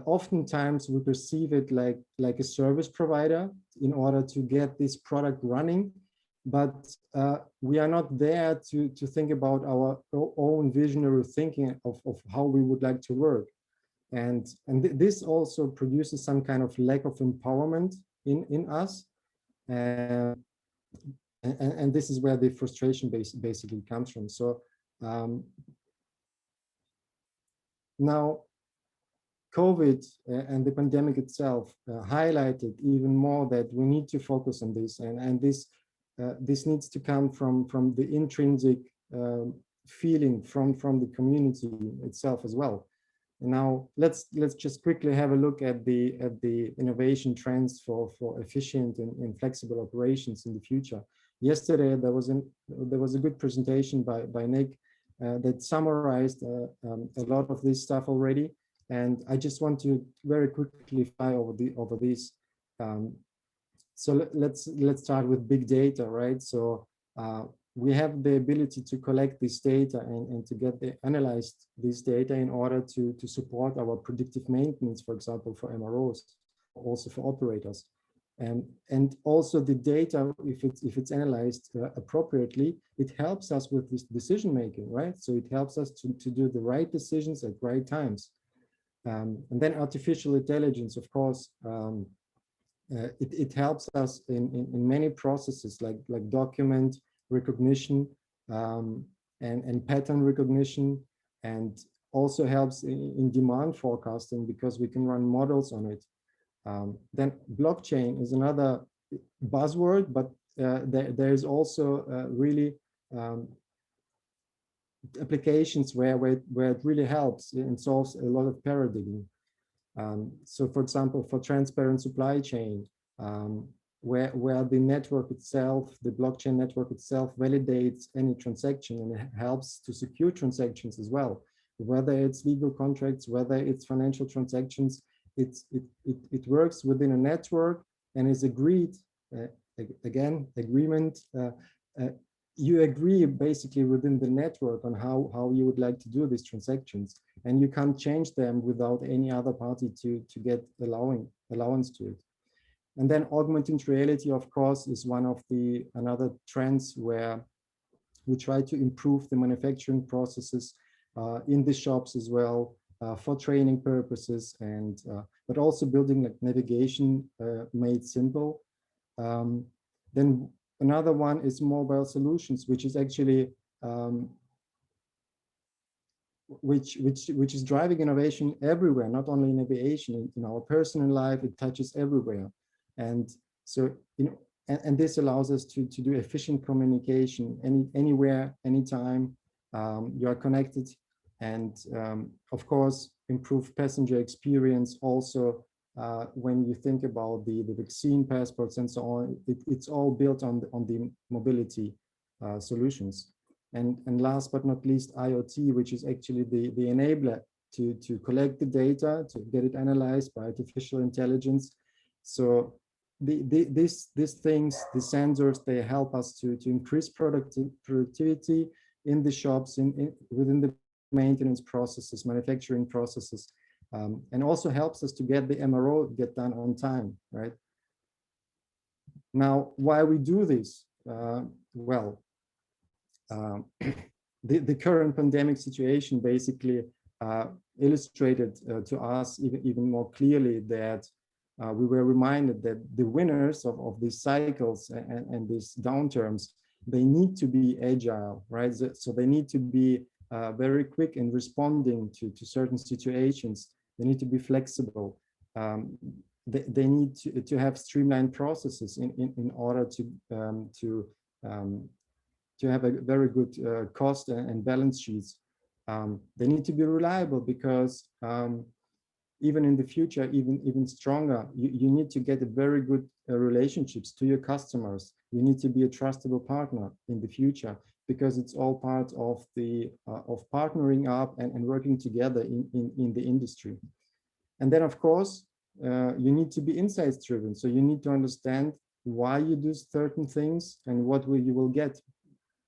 oftentimes we perceive it like a service provider in order to get this product running, but we are not there to think about our own visionary thinking of how we would like to work. And this also produces some kind of lack of empowerment in us. And this is where the frustration basically comes from. So now COVID and the pandemic itself highlighted even more that we need to focus on this, and this needs to come from the intrinsic feeling from the community itself as well. And now let's just quickly have a look at the innovation trends for efficient and flexible operations in the future. Yesterday there was a good presentation by Nick that summarized a lot of this stuff already, and I just want to very quickly fly over these. So let's start with big data, right? So we have the ability to collect this data and to analyze this data in order to support our predictive maintenance, for example, for MROs, also for operators. And also the data, if it's analyzed appropriately, it helps us with this decision making, right? So it helps us to do the right decisions at right times. And then artificial intelligence, of course, it helps us in many processes like document recognition and pattern recognition, and also helps in demand forecasting because we can run models on it. Then blockchain is another buzzword, but there is also really applications where it really helps and solves a lot of paradigm. So for example, for transparent supply chain, where the network itself, the blockchain network itself validates any transaction and it helps to secure transactions as well. Whether it's legal contracts, whether it's financial transactions, it works within a network and is agreed, again, agreement. You agree basically within the network on how you would like to do these transactions, and you can't change them without any other party to get allowance to it. And then augmented reality, of course, is one of another trends where we try to improve the manufacturing processes in the shops as well for training purposes, and but also building like navigation made simple. Then another one is mobile solutions, which is actually which is driving innovation everywhere, not only in aviation, in our personal life, it touches everywhere. And so, and this allows us to do efficient communication anywhere, anytime. You are connected, and of course, improve passenger experience also. When you think about the vaccine passports and so on, it's all built on the mobility solutions. And last but not least, IoT, which is actually the enabler to collect the data, to get it analyzed by artificial intelligence. So these things, the sensors, they help us to increase productivity in the shops, within the maintenance processes, manufacturing processes, and also helps us to get the MRO done on time, right? Now, why we do this? Well, the current pandemic situation basically illustrated to us even more clearly that we were reminded that the winners of these cycles and these downturns, they need to be agile, right? So they need to be very quick in responding to certain situations. They need to be flexible. They need to have streamlined processes in order to have a very good cost and balance sheets. They need to be reliable because even in the future, even stronger, you need to get a very good relationships to your customers. You need to be a trustable partner in the future, because it's all part of the of partnering up and working together in the industry. And then, of course, you need to be insights driven. So you need to understand why you do certain things and what you will get.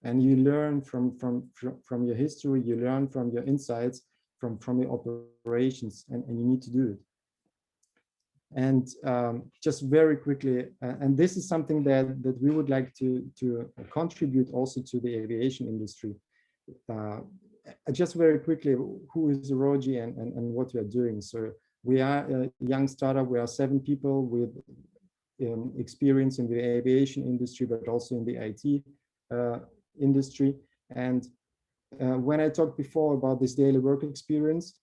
And you learn from your history, you learn from your insights, from your operations, and you need to do it. And just very quickly, and this is something that we would like to contribute also to the aviation industry. Just very quickly, who is Rogi and what we are doing. So we are a young startup. We are 7 people with experience in the aviation industry, but also in the IT industry. And when I talked before about this daily work experience,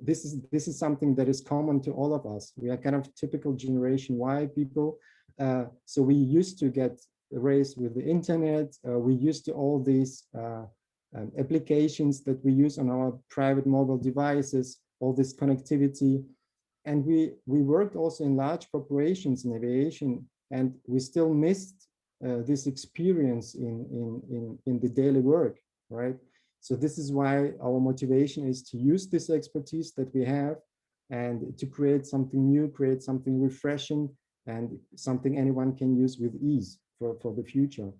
this is something that is common to all of us. We are kind of typical Generation Y people. So we used to get raised with the internet. We used to all these applications that we use on our private mobile devices, all this connectivity. And we worked also in large corporations in aviation, and we still missed this experience in the daily work, right? So this is why our motivation is to use this expertise that we have and to create something new, create something refreshing, and something anyone can use with ease for the future.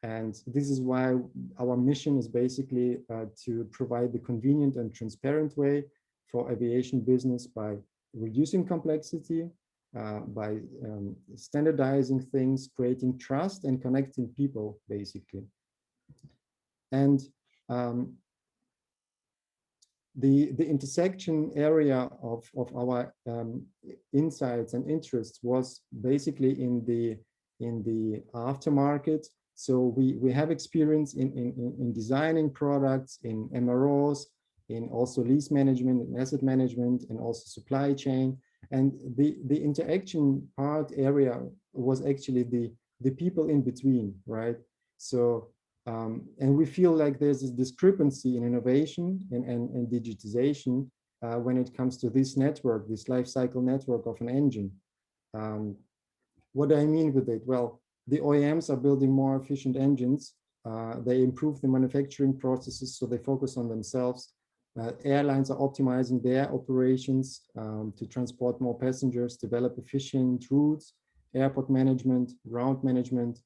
And this is why our mission is basically to provide the convenient and transparent way for aviation business by reducing complexity, by standardizing things, creating trust, and connecting people, basically. And the intersection area of our insights and interests was basically in the aftermarket. So we have experience in designing products, in MROs, in also lease management and asset management, and also supply chain. And the interaction part area was actually the people in between, right? So and we feel like there's a discrepancy in innovation and digitization when it comes to this network, this life cycle network of an engine. What do I mean with it? Well, the OEMs are building more efficient engines. They improve the manufacturing processes, so they focus on themselves. Airlines are optimizing their operations to transport more passengers, develop efficient routes, airport management, ground management.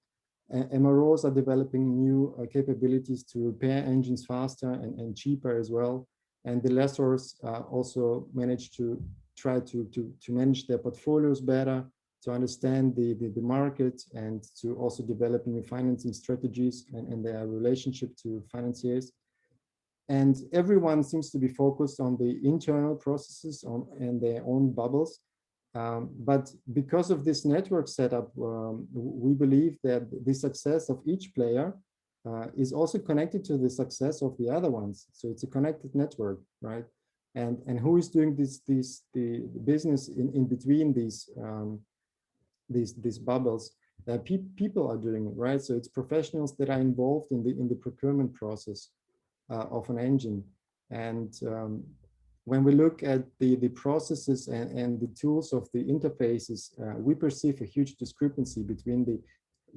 MROs are developing new capabilities to repair engines faster and cheaper as well. And the lessors also manage to try to manage their portfolios better, to understand the market, and to also develop new financing strategies and their relationship to financiers. And everyone seems to be focused on the internal processes and their own bubbles. But because of this network setup, we believe that the success of each player is also connected to the success of the other ones. So it's a connected network, right? And who is doing the business in between these bubbles? People are doing it, right? So it's professionals that are involved in the procurement process of an engine. And when we look at the processes and the tools of the interfaces, we perceive a huge discrepancy between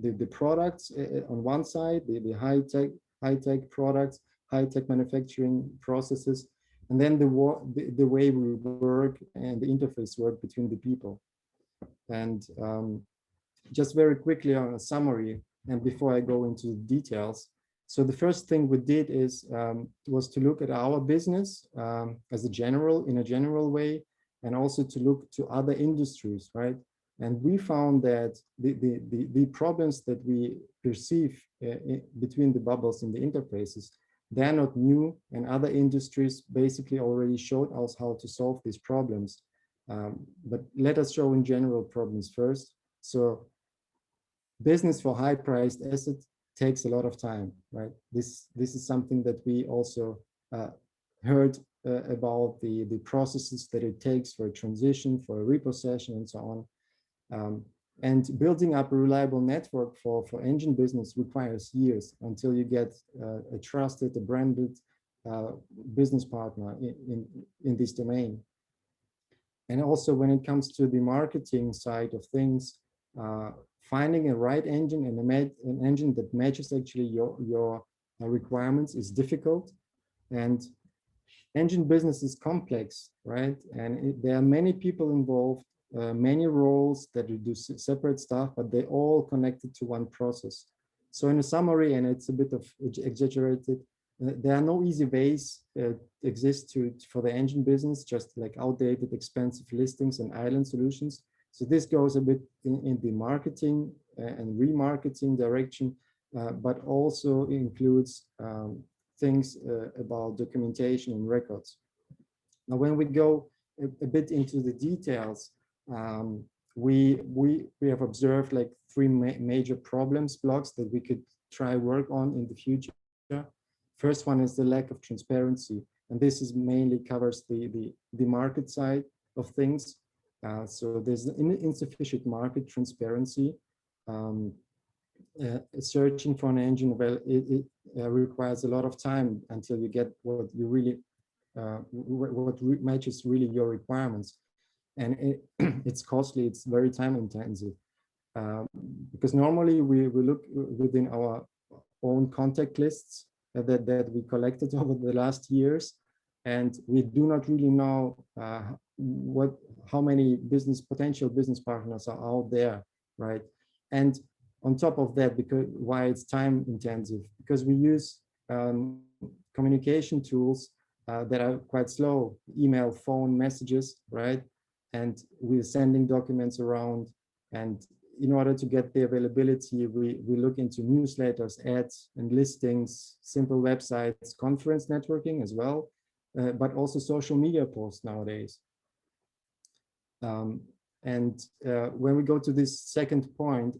the products on one side, the high-tech products, high-tech manufacturing processes, and then the way we work and the interface work between the people. And just very quickly on a summary, and before I go into the details. So the first thing we did was to look at our business in a general way, and also to look to other industries, right? And we found that the problems that we perceive between the bubbles in the interfaces, they're not new, and other industries basically already showed us how to solve these problems. But let us show in general problems first. So business for high-priced assets takes a lot of time, right? This is something that we also heard about the processes that it takes for a transition, for a repossession, and so on. And building up a reliable network for engine business requires years until you get a trusted, a branded business partner in this domain. And also when it comes to the marketing side of things, finding a right engine and an engine that matches actually your requirements is difficult. And engine business is complex, right? And there are many people involved, many roles that do separate stuff, but they all connected to one process. So in a summary, and it's a bit of exaggerated, there are no easy ways exist for the engine business, just like outdated, expensive listings and island solutions. So this goes a bit in the marketing and remarketing direction, but also includes things about documentation and records. Now, when we go a bit into the details, we have observed like three major blocks that we could try work on in the future. First one is the lack of transparency, and this is mainly covers the market side of things. So there's insufficient market transparency. Searching for an engine, well, it requires a lot of time until you get what you really, matches really your requirements. And it's costly, it's very time intensive. Because normally we look within our own contact lists that we collected over the last years, and we do not really know how many potential business partners are out there, right? And on top of that, why it's time intensive, because we use communication tools that are quite slow, email, phone, messages, right? And we're sending documents around, and in order to get the availability, we look into newsletters, ads, and listings, simple websites, conference networking as well, but also social media posts nowadays. When we go to this second point,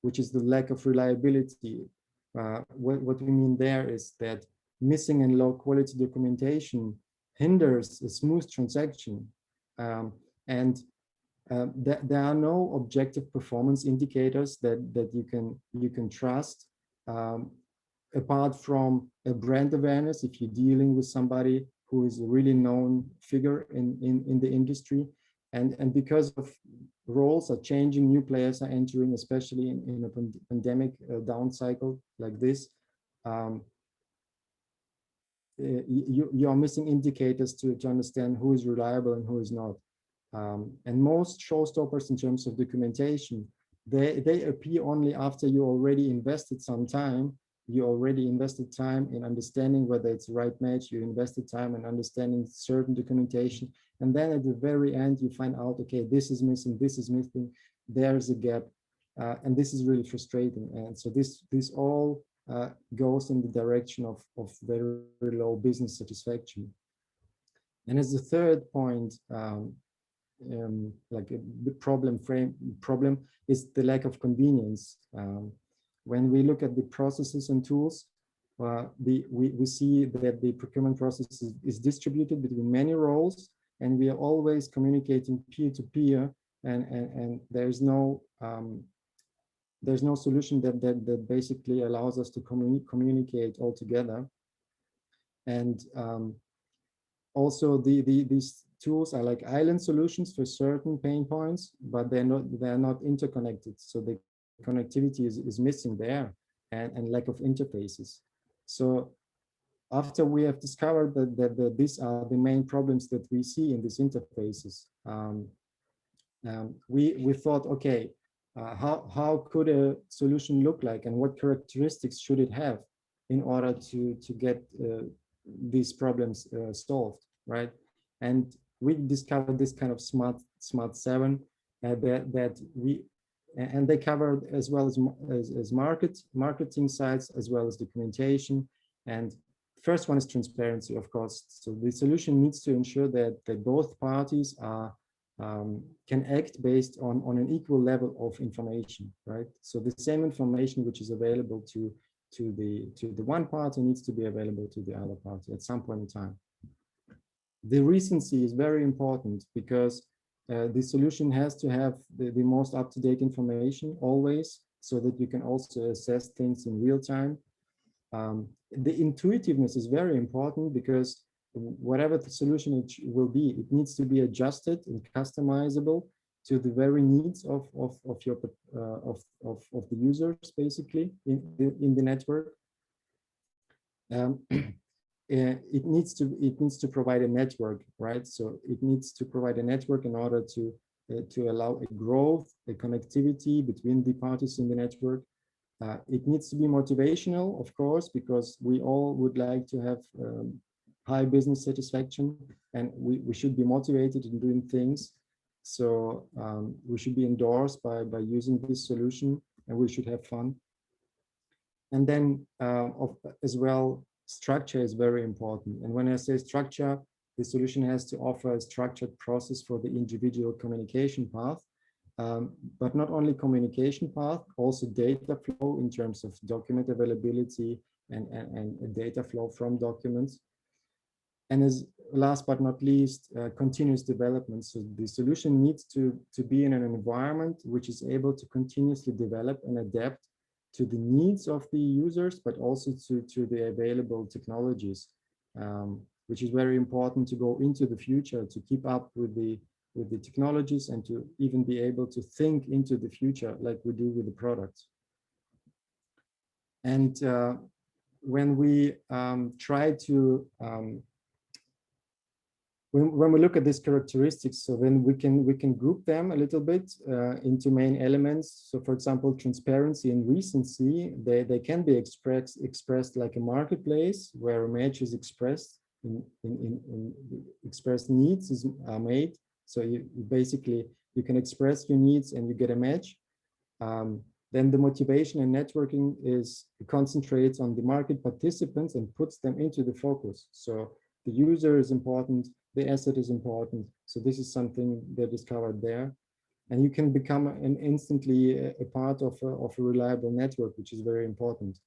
which is the lack of reliability, what we mean there is that missing and low quality documentation hinders a smooth transaction. There are no objective performance indicators that you can trust, apart from a brand awareness. If you're dealing with somebody who is a really known figure in the industry, and because of roles are changing, new players are entering, especially in a pandemic down cycle like this, you are missing indicators to understand who is reliable and who is not. And most showstoppers in terms of documentation, they appear only after you already invested some time. You already invested time in understanding whether it's the right match. You invested time in understanding certain documentation. And then at the very end, you find out, okay, this is missing, there's a gap. And this is really frustrating. And so this all goes in the direction of very, very low business satisfaction. And as the third point, like the problem is the lack of convenience. when we look at the processes and tools, we see that the procurement process is distributed between many roles, and we are always communicating peer-to-peer, and there's no solution that basically allows us to communicate all together. And also these tools are like island solutions for certain pain points, but they're not interconnected. So the connectivity is missing there, and lack of interfaces. So after we have discovered that these are the main problems that we see in these interfaces, we thought, okay, how could a solution look like, and what characteristics should it have in order to get these problems solved, right? And we discovered this kind of smart 7 and they covered as well as marketing sites, as well as documentation. And first one is transparency, of course. So the solution needs to ensure that both parties are can act based on an equal level of information, right? So the same information which is available to the one party needs to be available to the other party at some point in time. The recency is very important, because the solution has to have the most up-to-date information always, so that you can also assess things in real time. The intuitiveness is very important, because whatever the solution it will be, it needs to be adjusted and customizable to the very needs of the users, basically in the network. It needs to provide a network, right? So it needs to provide a network in order to allow a growth, a connectivity between the parties in the network. It needs to be motivational, of course, because we all would like to have high business satisfaction, and we should be motivated in doing things. So we should be endorsed by using this solution, and we should have fun. And then as well, structure is very important. And when I say structure, the solution has to offer a structured process for the individual communication path, but not only communication path, also data flow in terms of document availability and data flow from documents. And as last but not least, continuous development. So the solution needs to be in an environment which is able to continuously develop and adapt to the needs of the users, but also to the available technologies, which is very important to go into the future, to keep up with the technologies, and to even be able to think into the future like we do with the products. And when we try to when we look at these characteristics, so then we can group them a little bit into main elements. So for example, transparency and recency, they can be expressed like a marketplace where a match is expressed in expressed needs are made. So you basically can express your needs and you get a match. Then the motivation and networking concentrates on the market participants and puts them into the focus. So the user is important, the asset is important. So this is something that is covered there. And you can become instantly a part of a reliable network, which is very important.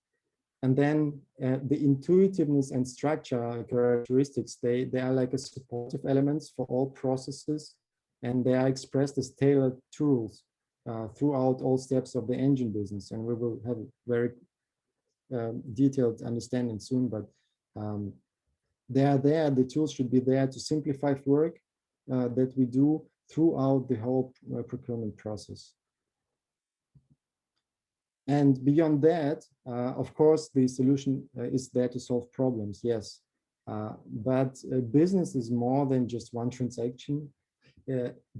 And then the intuitiveness and structure characteristics, they are like a supportive elements for all processes, and they are expressed as tailored tools throughout all steps of the engine business. And we will have a very detailed understanding soon, but they are there. The tools should be there to simplify work that we do throughout the whole procurement process. And beyond that, of course, the solution is there to solve problems, yes. But business is more than just one transaction.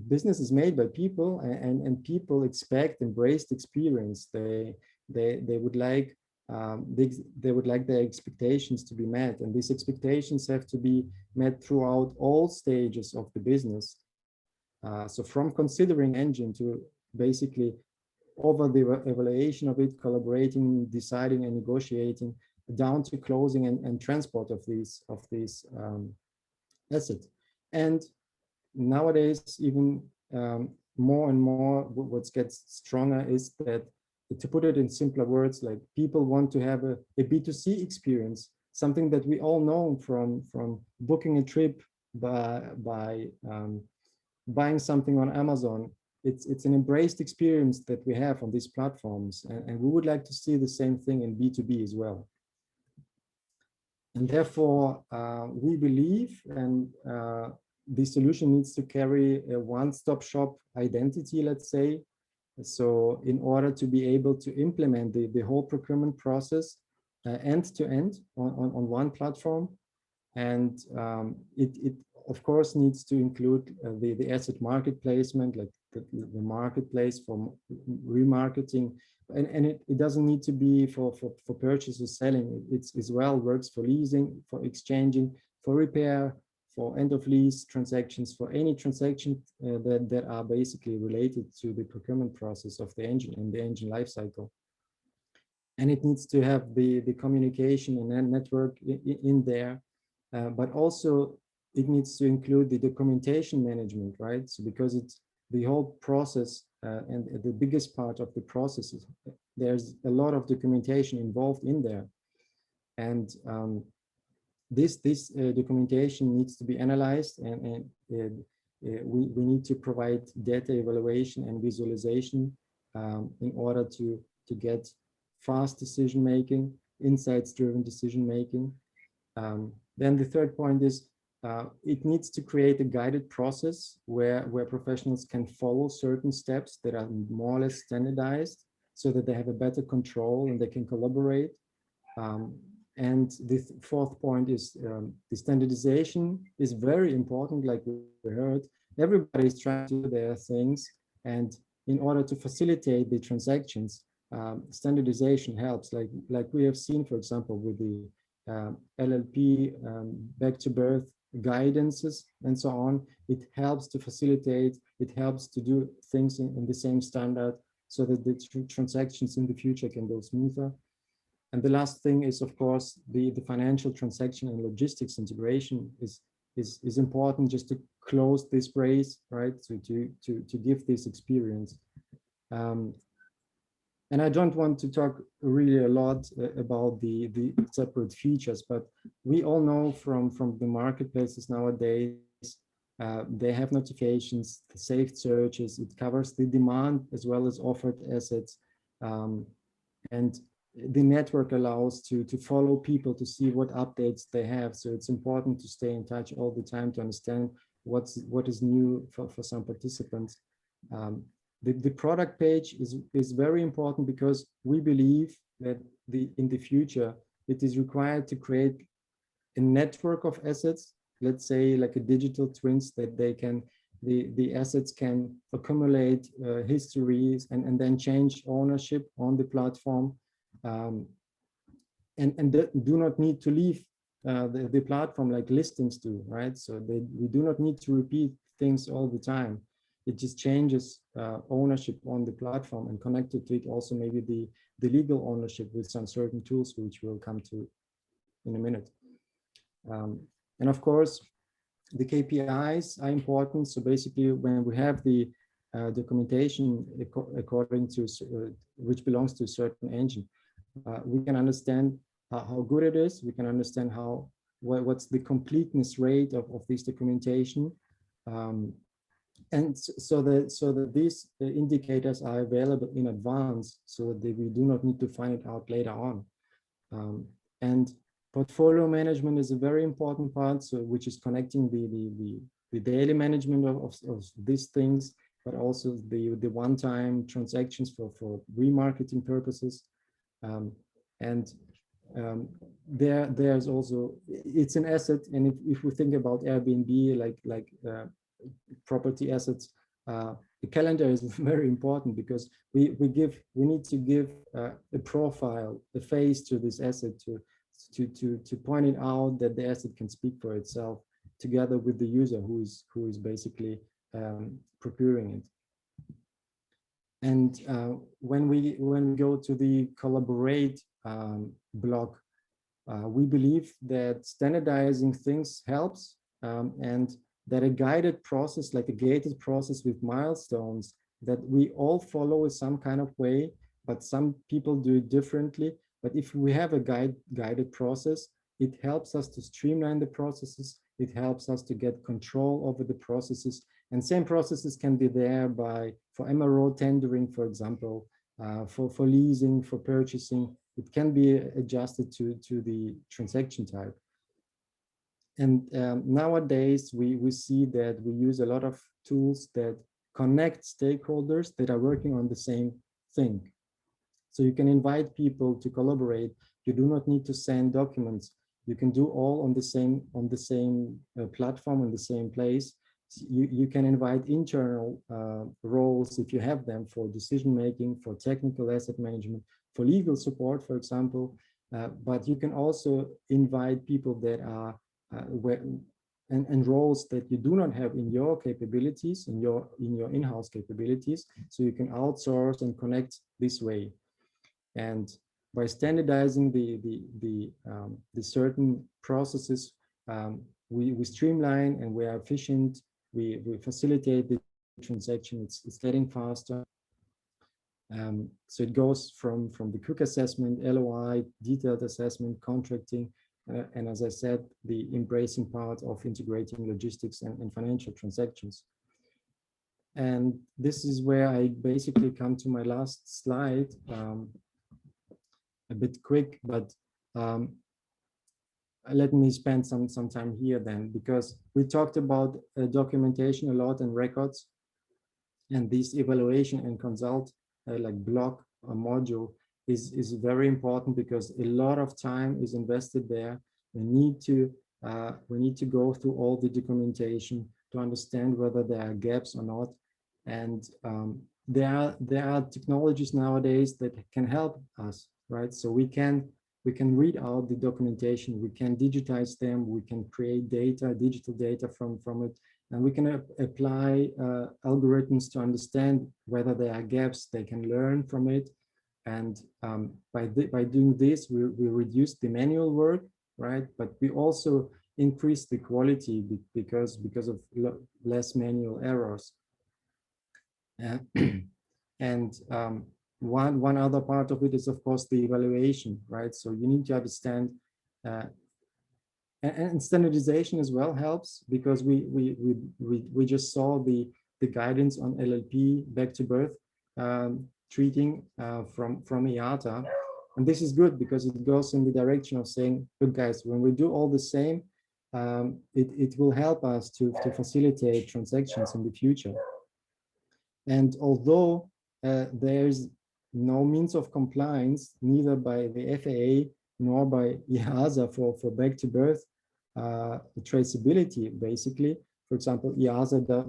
Business is made by people, and people expect embraced experience. They would like their expectations to be met, and these expectations have to be met throughout all stages of the business. So from considering engine to basically over the evaluation of it, collaborating, deciding, and negotiating, down to closing and transport of these assets. And nowadays, even more and more, what gets stronger is that to put it in simpler words, like people want to have a B2C experience, something that we all know from booking a trip by buying something on Amazon. It's an embraced experience that we have on these platforms, and we would like to see the same thing in B2B as well. And therefore, we believe, and the solution needs to carry a one-stop shop identity, let's say. So in order to be able to implement the whole procurement process end to end on one platform, and it of course needs to include the asset market placement, like the marketplace for remarketing, and it doesn't need to be for purchase or selling. It's as well works for leasing, for exchanging, for repair, for end of lease transactions, for any transaction that are basically related to the procurement process of the engine and the engine life cycle. And it needs to have the communication and network in there, but also it needs to include the documentation management, right? So because it's the whole process and the biggest part of the process is there's a lot of documentation involved in there, and this documentation needs to be analyzed, and we need to provide data evaluation and visualization in order to get fast decision making, insights driven decision making. Then the third point is it needs to create a guided process where professionals can follow certain steps that are more or less standardized, so that they have a better control and they can collaborate. And the fourth point is the standardization is very important. Like we heard, everybody is trying to do their things, and in order to facilitate the transactions, standardization helps. Like we have seen, for example, with the LLP back to birth guidances and so on. It helps to facilitate, it helps to do things in the same standard, so that the transactions in the future can go smoother. And the last thing is, of course, the financial transaction and logistics integration is important, just to close this race, right? So to give this experience. And I don't want to talk really a lot about the separate features, but we all know from the marketplaces nowadays, they have notifications, saved searches, it covers the demand as well as offered assets. And the network allows to follow people, to see what updates they have. So it's important to stay in touch all the time to understand what is new for some participants. The product page is very important, because we believe that in the future, it is required to create a network of assets, let's say like a digital twins, that they can, the assets can accumulate histories and then change ownership on the platform, and do not need to leave the platform like listings do, right? So we do not need to repeat things all the time. It just changes ownership on the platform, and connected to it also maybe the legal ownership with some certain tools, which we'll come to in a minute. And of course, the KPIs are important. So basically, when we have the documentation according to which belongs to a certain engine, we can understand how good it is. We can understand what's the completeness rate of this documentation. And so that these indicators are available in advance, so that we do not need to find it out later on. And portfolio management is a very important part, so which is connecting the daily management of these things, but also the one-time transactions for remarketing purposes. There's also, it's an asset, and if we think about Airbnb, like property assets, the calendar is very important, because we need to give a profile, a face to this asset, to point it out that the asset can speak for itself, together with the user who is basically procuring it. And when we go to the collaborate block, we believe that standardizing things helps, and that a guided process, like a gated process with milestones that we all follow in some kind of way, but some people do it differently. But if we have a guided process, it helps us to streamline the processes. It helps us to get control over the processes. And same processes can be there for MRO tendering, for example, for leasing, for purchasing. It can be adjusted to the transaction type. And nowadays, we see that we use a lot of tools that connect stakeholders that are working on the same thing. So you can invite people to collaborate. You do not need to send documents. You can do all on the same platform, on the same place. You can invite internal roles if you have them for decision making, for technical asset management, for legal support, for example. But you can also invite people that are and roles that you do not have in your capabilities, in your in-house capabilities. So you can outsource and connect this way. And by standardizing the certain processes, we streamline and we are efficient. We facilitate the transaction. It's getting faster. So it goes from the quick assessment, LOI, detailed assessment, contracting, and as I said, the embracing part of integrating logistics and financial transactions. And this is where I basically come to my last slide. A bit quick, but let me spend some time here then, because we talked about documentation a lot and records, and this evaluation and consult like block or module is very important because a lot of time is invested there. We need to go through all the documentation to understand whether there are gaps or not, and there are technologies nowadays that can help us, right? So we can read out the documentation, we can digitize them, we can create data, digital data from it, and we can apply algorithms to understand whether there are gaps. They can learn from it, and by doing this, we reduce the manual work, right? But we also increase the quality because of less manual errors. And one other part of it is, of course, the evaluation, right? So you need to understand, and standardization as well helps, because we just saw the guidance on LLP back to birth treating from IATA, and this is good because it goes in the direction of saying, look, guys, when we do all the same, it will help us to facilitate transactions in the future. And although there's no means of compliance, neither by the FAA nor by EASA for back to birth traceability, basically. For example, EASA,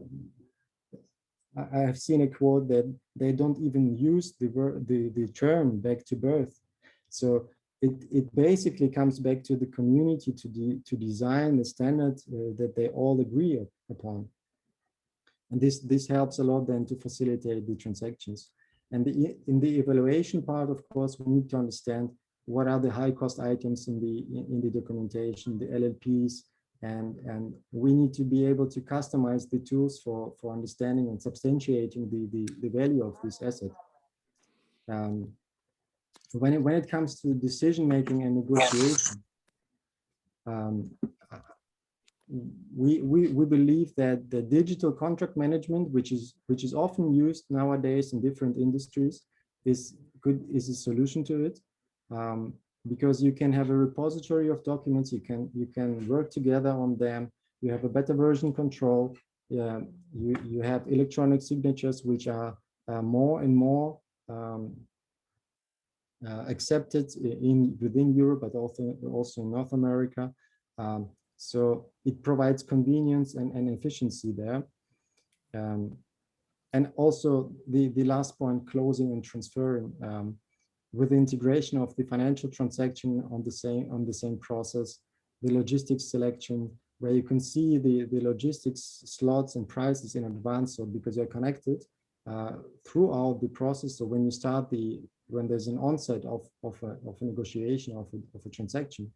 I have seen a quote that they don't even use the term back to birth. So it basically comes back to the community to design the standards that they all agree upon. And this helps a lot then to facilitate the transactions. And in the evaluation part, of course, we need to understand what are the high cost items in the documentation, the LLPs, and we need to be able to customize the tools for understanding and substantiating the value of this asset. When it comes to decision making and negotiation, we believe that the digital contract management, which is often used nowadays in different industries, is a solution to it, because you can have a repository of documents, you can work together on them, you have a better version control, you have electronic signatures which are more and more accepted within Europe, but also in North America. So it provides convenience and efficiency there. And also the last point, closing and transferring, with the integration of the financial transaction on the same process, the logistics selection, where you can see the logistics slots and prices in advance, so because you're connected throughout the process. So when you start when there's an onset of a negotiation of a transaction.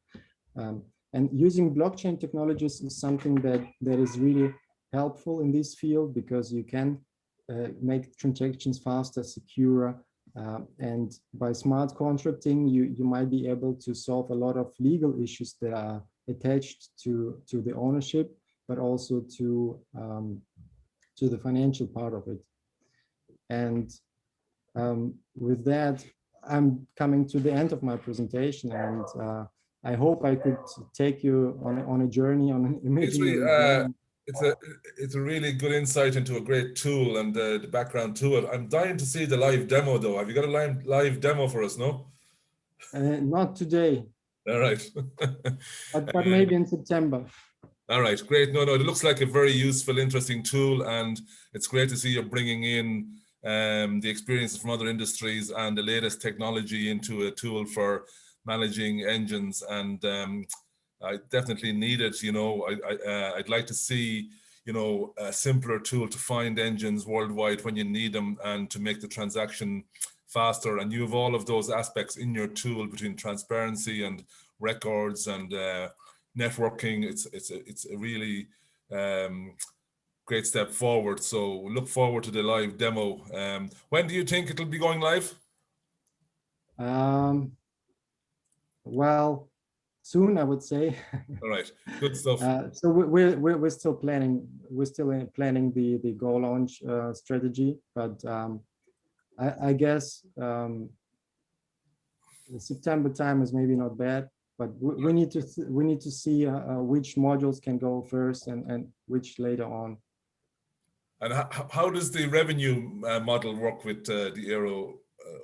And using blockchain technologies is something that is really helpful in this field, because you can make transactions faster, secure, And by smart contracting, you might be able to solve a lot of legal issues that are attached to the ownership, but also to the financial part of it. And with that, I'm coming to the end of my presentation, and I hope I could take you on a journey on an imaginary journey. It's a really good insight into a great tool and the background to it. I'm dying to see the live demo though. Have you got a live demo for us, no? Not today. All right. but maybe in September. All right, great. No, it looks like a very useful, interesting tool, and it's great to see you bringing in the experiences from other industries and the latest technology into a tool for managing engines. And I definitely need it. You know, I'd like to see, you know, a simpler tool to find engines worldwide when you need them and to make the transaction faster. And you have all of those aspects in your tool between transparency and records and networking. It's a really great step forward. So look forward to the live demo. When do you think it'll be going live? Well, soon, I would say. All right, good stuff. So we're still planning. We're still planning the go launch strategy, but I guess September time is maybe not bad. But we need to see which modules can go first and which later on. And how does the revenue model work with the Aero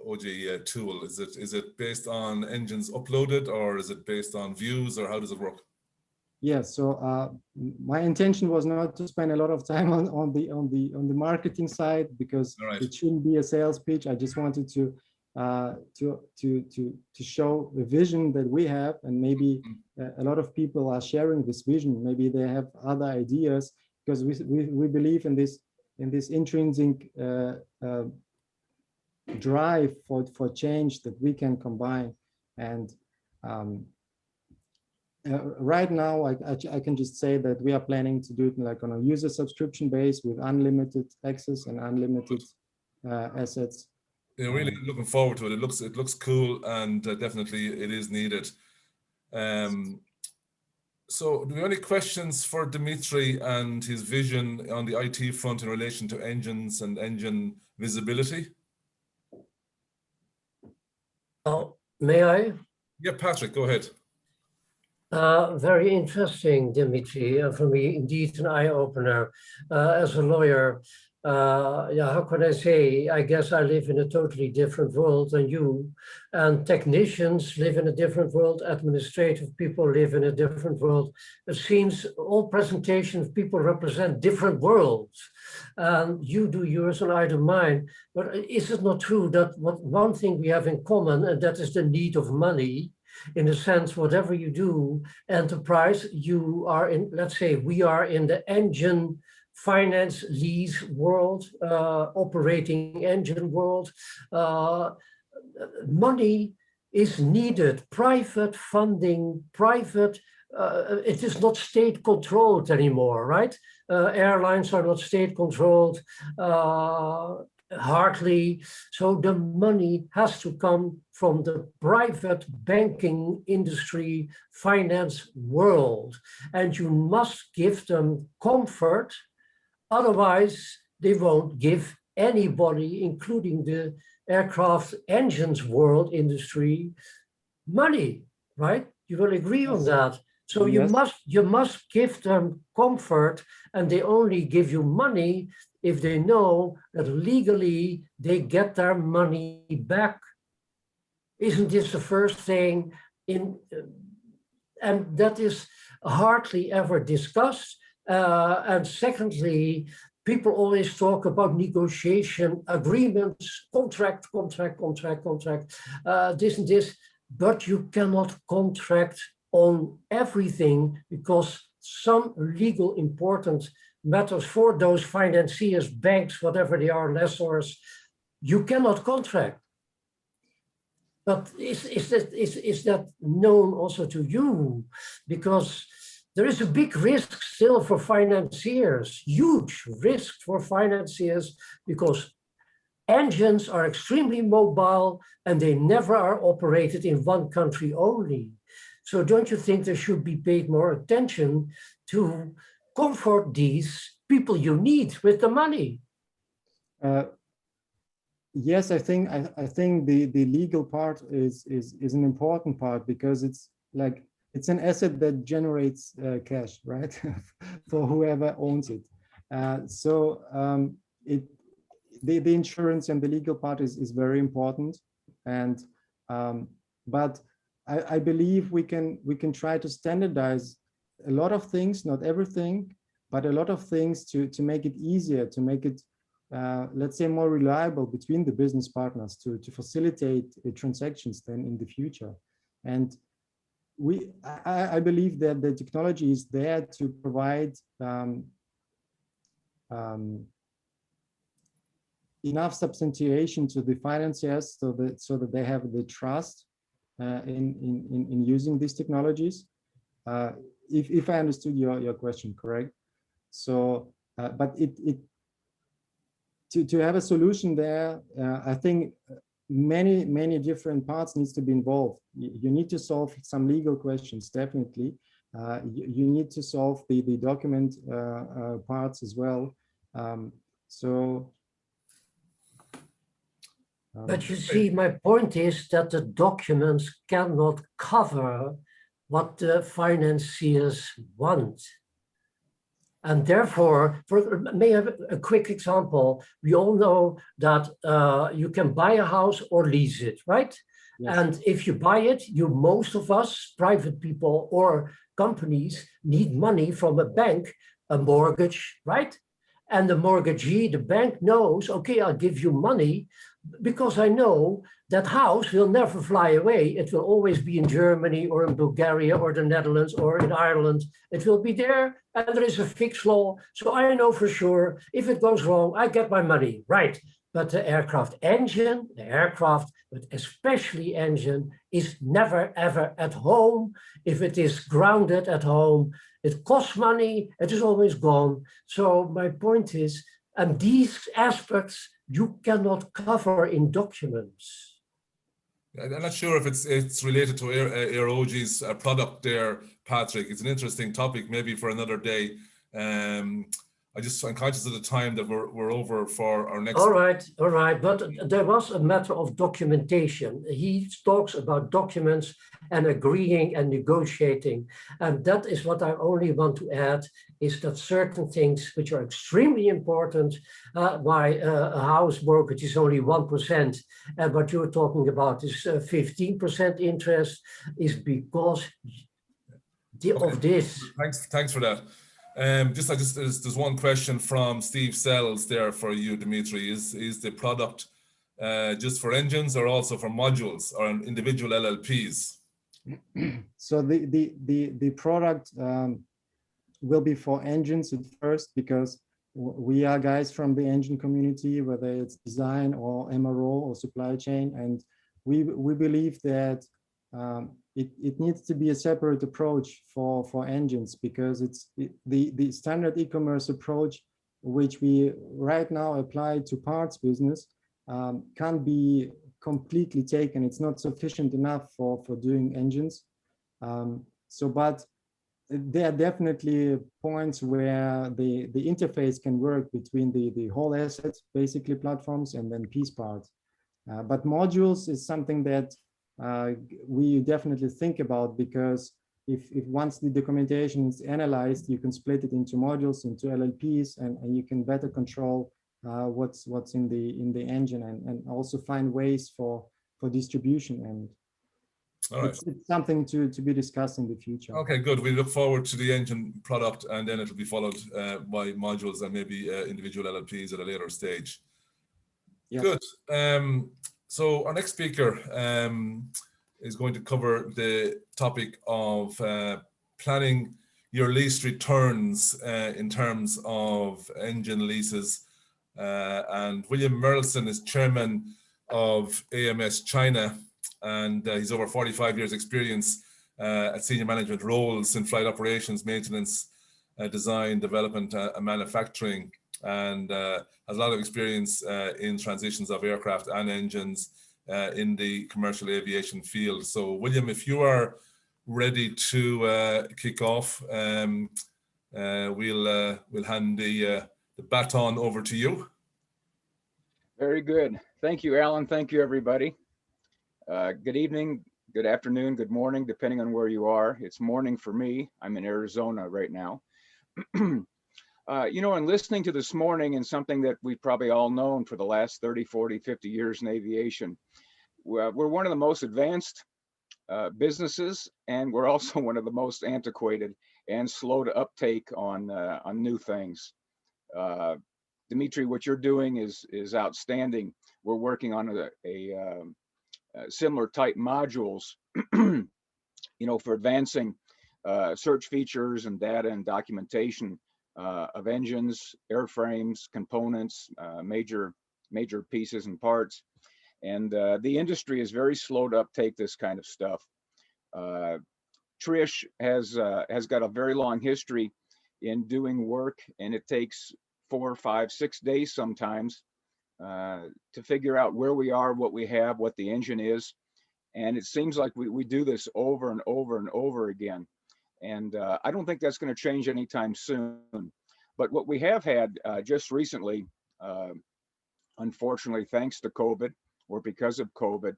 OJ tool? Is it based on engines uploaded, or is it based on views, or how does it work? Yeah, so my intention was not to spend a lot of time on the marketing side, because it shouldn't be a sales pitch. I just wanted to show the vision that we have, and maybe a lot of people are sharing this vision. Maybe they have other ideas, because we believe in this intrinsic drive for change that we can combine. And right now, I can just say that we are planning to do it like on a user subscription base with unlimited access and unlimited assets. Yeah, really looking forward to it. It looks cool, and definitely it is needed. So do we have any questions for Dimitri and his vision on the IT front in relation to engines and engine visibility? Oh, may I? Yeah, Patrick, go ahead. Very interesting, Dimitri. For me, indeed, an eye-opener. As a lawyer, yeah, how can I say? I guess I live in a totally different world than you, and technicians live in a different world. Administrative people live in a different world. It seems all presentations, people represent different worlds. You do yours and I do mine. But is it not true that one thing we have in common, and that is the need of money? In a sense, whatever you do, enterprise, you are in, let's say, we are in the engine finance lease world, operating engine world. Money is needed, private funding, private, it is not state controlled anymore, right? Airlines are not state controlled. Hardly. So the money has to come from the private banking industry, finance world, and you must give them comfort. Otherwise, they won't give anybody, including the aircraft engines world industry, money, right? You will agree on that. So you must give them comfort, and they only give you money if they know that legally they get their money back. Isn't this the first thing in, and that is hardly ever discussed. And secondly, people always talk about negotiation, agreements, contract, this and this, but you cannot contract on everything, because some legal important matters for those financiers, banks, whatever they are, lessors, you cannot contract. But is that known also to you? Because there is a big risk still for financiers, huge risk for financiers, because engines are extremely mobile and they never are operated in one country only. So don't you think there should be paid more attention to comfort these people you need with the money? Yes, I think the legal part is an important part, because it's like it's an asset that generates cash, right, for whoever owns it. The insurance and the legal part is very important, and but I believe we can try to standardize a lot of things, not everything, but a lot of things to make it easier, to make it let's say more reliable between the business partners, to facilitate transactions then in the future. And I believe that the technology is there to provide enough substantiation to the financiers, so that they have the trust in using these technologies. If I understood your question correct. So, but to have a solution there, I think many different parts needs to be involved. You need to solve some legal questions, definitely. You need to solve the document parts as well. But you see, my point is that the documents cannot cover what the financiers want. And therefore, may I have a quick example? We all know that you can buy a house or lease it, right? Yes. And if you buy it, most of us, private people or companies, need money from a bank, a mortgage, right? And the mortgagee, the bank knows, okay, I'll give you money because I know that house will never fly away. It will always be in Germany or in Bulgaria or the Netherlands or in Ireland. It will be there, and there is a fixed law. So I know for sure, if it goes wrong, I get my money, right? But the aircraft engine, but especially engine, is never ever at home. If it is grounded at home, it costs money, it is always gone. So my point is, and these aspects you cannot cover in documents. I'm not sure if it's related to Aerogi's product there, Patrick. It's an interesting topic, maybe for another day. I'm conscious of the time that we're over for our next. All right. But there was a matter of documentation. He talks about documents and agreeing and negotiating. And that is what I only want to add, is that certain things which are extremely important, why a house mortgage is only 1%, and what you're talking about is 15% interest, is because of this. Thanks for that. There's one question from Steve Sells there for you, Dimitri. Is the product just for engines or also for modules or individual LLPs? So the product will be for engines at first, because we are guys from the engine community, whether it's design or MRO or supply chain, and we believe that it needs to be a separate approach for engines, because it's the standard e-commerce approach, which we right now apply to parts business, can't be completely taken. It's not sufficient enough for doing engines. But there are definitely points where the interface can work between the whole asset, basically platforms, and then piece parts. But modules is something that we definitely think about, because if once the documentation is analyzed, you can split it into modules, into LLPs, and you can better control what's in the engine, and also find ways for distribution. And all right, it's something to be discussed in the future. Okay, good. We look forward to the engine product, and then it'll be followed by modules and maybe individual LLPs at a later stage. Yep. Good. So our next speaker is going to cover the topic of planning your lease returns in terms of engine leases. And William Merlson is chairman of AMS China, and he's over 45 years experience at senior management roles in flight operations, maintenance, design, development, and manufacturing. and has a lot of experience in transitions of aircraft and engines in the commercial aviation field. So William, if you are ready to kick off, we'll hand the baton over to you. Very good. Thank you, Alan. Thank you, everybody. Good evening, good afternoon, good morning, depending on where you are. It's morning for me. I'm in Arizona right now. You know, in listening to this morning and something that we've probably all known for the last 30, 40, 50 years in aviation, we're one of the most advanced businesses, and we're also one of the most antiquated and slow to uptake on new things. Dimitri, what you're doing is outstanding. We're working on a similar type modules, you know, for advancing search features and data and documentation of engines, airframes, components, major pieces and parts. And the industry is very slow to uptake this kind of stuff. Trish has got a very long history in doing work, and it takes 4, 5, 6 days sometimes to figure out where we are, what we have, what the engine is. And it seems like we do this over and over and over again. And I don't think that's going to change anytime soon. But what we have had just recently, unfortunately, thanks to COVID or because of COVID,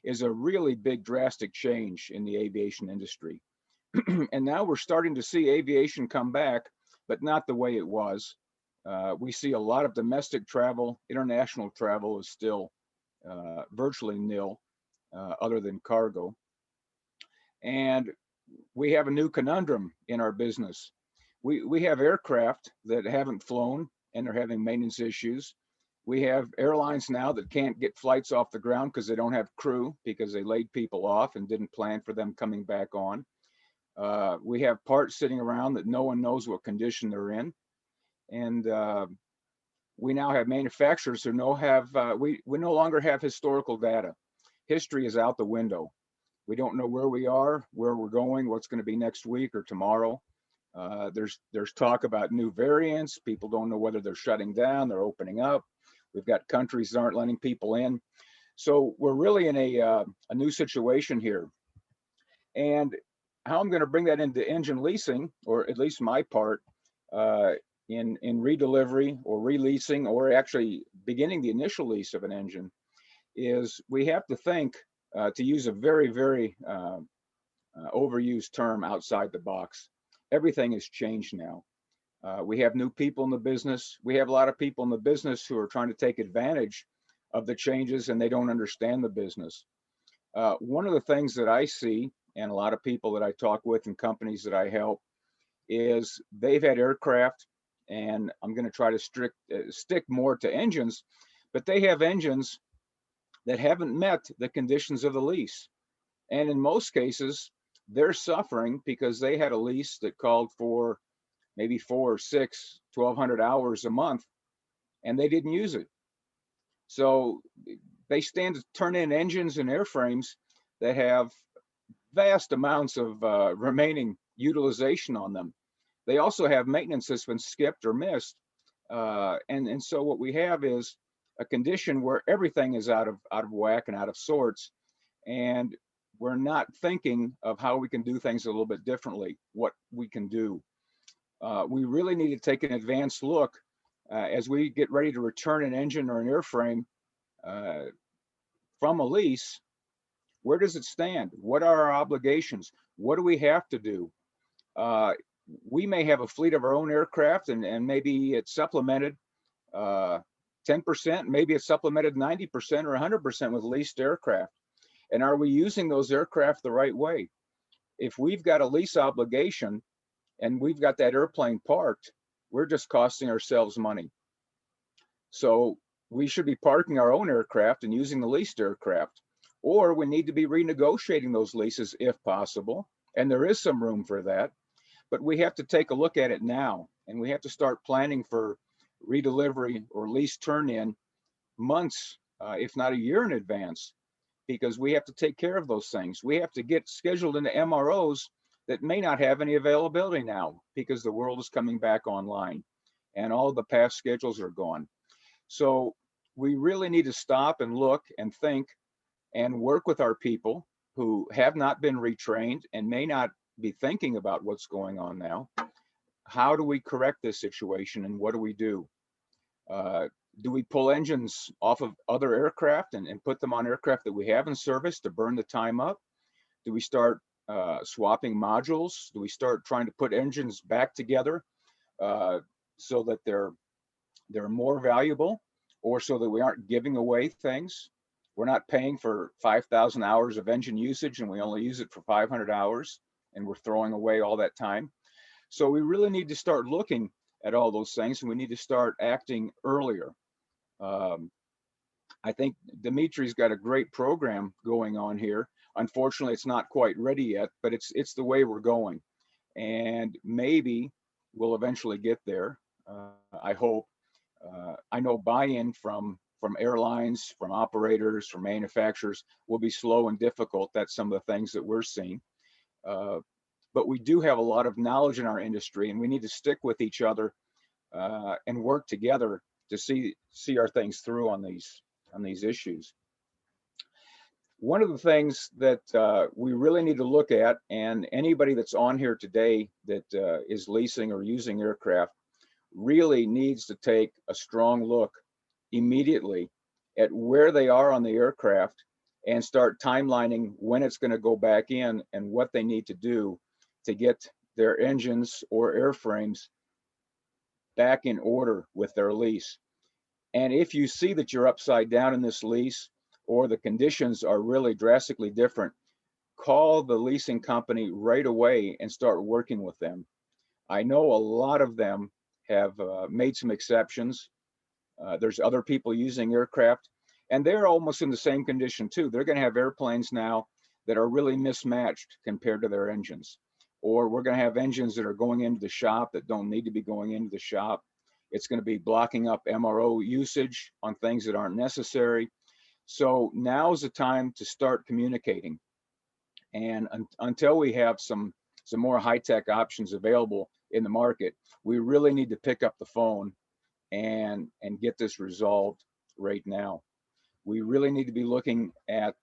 is a really big drastic change in the aviation industry. And now we're starting to see aviation come back, but not the way it was. We see a lot of domestic travel. International travel is still virtually nil, other than cargo. And we have a new conundrum in our business. We have aircraft that haven't flown and they're having maintenance issues. We have airlines now that can't get flights off the ground because they don't have crew, because they laid people off and didn't plan for them coming back on. We have parts sitting around that no one knows what condition they're in. And we now have manufacturers who we no longer have historical data. History is out the window. We don't know where we are, where we're going, what's going to be next week or tomorrow. There's talk about new variants. People don't know whether they're shutting down, they're opening up. We've got countries that aren't letting people in. So we're really in a new situation here. And how I'm going to bring that into engine leasing, or at least my part, in redelivery or releasing, or actually beginning the initial lease of an engine, is we have to think, to use a very, very overused term, outside the box. Everything has changed now. We have new people in the business. We have a lot of people in the business who are trying to take advantage of the changes, and they don't understand the business. One of the things that I see, and a lot of people that I talk with and companies that I help, is they've had aircraft, and I'm going to try to stick more to engines, but they have engines that haven't met the conditions of the lease. And in most cases, they're suffering because they had a lease that called for maybe 4 or 6, 1,200 hours a month, and they didn't use it. So they stand to turn in engines and airframes that have vast amounts of remaining utilization on them. They also have maintenance that's been skipped or missed. And so what we have is a condition where everything is out of whack and out of sorts. And we're not thinking of how we can do things a little bit differently, what we can do. We really need to take an advanced look as we get ready to return an engine or an airframe from a lease. Where does it stand? What are our obligations? What do we have to do? We may have a fleet of our own aircraft, and maybe it's supplemented 10%, maybe it's supplemented 90% or 100% with leased aircraft. And are we using those aircraft the right way? If we've got a lease obligation and we've got that airplane parked, we're just costing ourselves money. So we should be parking our own aircraft and using the leased aircraft, or we need to be renegotiating those leases if possible. And there is some room for that, but we have to take a look at it now, and we have to start planning for redelivery or lease turn-in months, if not a year in advance, because we have to take care of those things. We have to get scheduled into MROs that may not have any availability now because the world is coming back online. and all the past schedules are gone. So we really need to stop and look and think and work with our people who have not been retrained and may not be thinking about what's going on now. How do we correct this situation, and what do we do? Do we pull engines off of other aircraft and put them on aircraft that we have in service to burn the time up? Do we start swapping modules? Do we start trying to put engines back together so that they're more valuable, or so that we aren't giving away things? We're not paying for 5,000 hours of engine usage and we only use it for 500 hours and we're throwing away all that time. So we really need to start looking at all those things, and we need to start acting earlier. I think Dimitri's got a great program going on here. Unfortunately, it's not quite ready yet, but it's the way we're going. And maybe we'll eventually get there. I hope. I know buy-in from airlines, from operators, from manufacturers will be slow and difficult. That's some of the things that we're seeing. But we do have a lot of knowledge in our industry, and we need to stick with each other and work together to see our things through on these issues. One of the things that we really need to look at, and anybody that's on here today that is leasing or using aircraft really needs to take a strong look immediately at where they are on the aircraft and start timelining when it's going to go back in and what they need to do to get their engines or airframes back in order with their lease. And if you see that you're upside down in this lease, or the conditions are really drastically different, call the leasing company right away and start working with them. I know a lot of them have made some exceptions. There's other people using aircraft, and they're almost in the same condition too. They're going to have airplanes now that are really mismatched compared to their engines. Or we're going to have engines that are going into the shop that don't need to be going into the shop. It's going to be blocking up MRO usage on things that aren't necessary. So now's the time to start communicating. And until we have some more high-tech options available in the market, we really need to pick up the phone and get this resolved right now. We really need to be looking at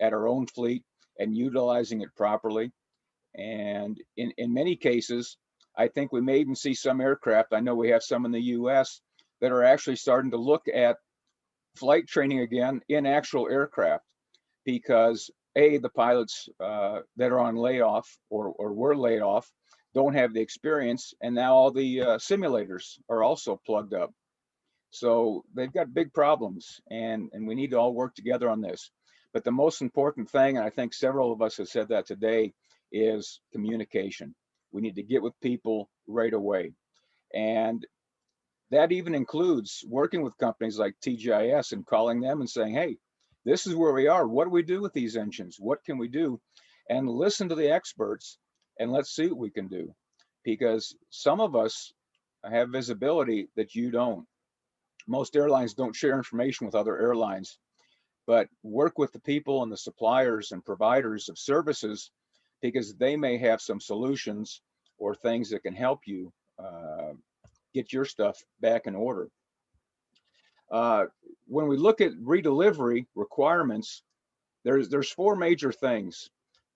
our own fleet and utilizing it properly. And in many cases, I think we may even see some aircraft, I know we have some in the US, that are actually starting to look at flight training again in actual aircraft, because the pilots that are on layoff or were laid off don't have the experience, and now all the simulators are also plugged up. So they've got big problems, and we need to all work together on this. But the most important thing, and I think several of us have said that today, is communication. We need to get with people right away. And that even includes working with companies like TGIS and calling them and saying, hey, this is where we are. What do we do with these engines? What can we do? And listen to the experts and let's see what we can do. Because some of us have visibility that you don't. Most airlines don't share information with other airlines, but work with the people and the suppliers and providers of services, because they may have some solutions or things that can help you get your stuff back in order. When we look at redelivery requirements, there's four major things.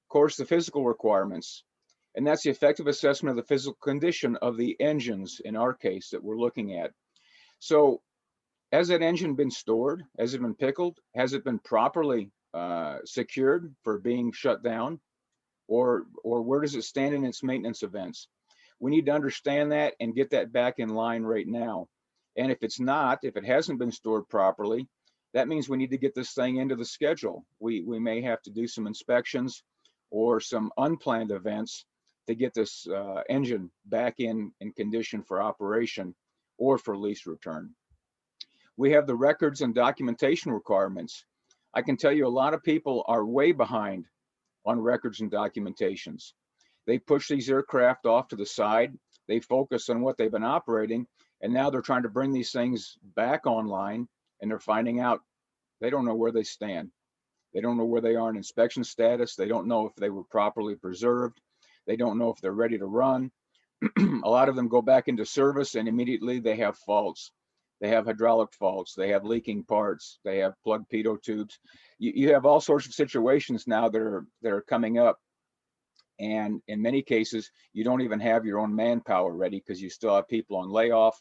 Of course, the physical requirements, and that's the effective assessment of the physical condition of the engines in our case that we're looking at. So has that engine been stored? Has it been pickled? Has it been properly secured for being shut down? Or where does it stand in its maintenance events? We need to understand that and get that back in line right now. And if it hasn't been stored properly, that means we need to get this thing into the schedule. We may have to do some inspections or some unplanned events to get this engine back in condition for operation or for lease return. We have the records and documentation requirements. I can tell you a lot of people are way behind on records and documentations. They push these aircraft off to the side. They focus on what they've been operating, and now they're trying to bring these things back online, and they're finding out they don't know where they stand. They don't know where they are in inspection status. They don't know if they were properly preserved. They don't know if they're ready to run. A lot of them go back into service and immediately they have faults. They have hydraulic faults, they have leaking parts, they have plugged pitot tubes. You have all sorts of situations now that are coming up. And in many cases, you don't even have your own manpower ready because you still have people on layoff,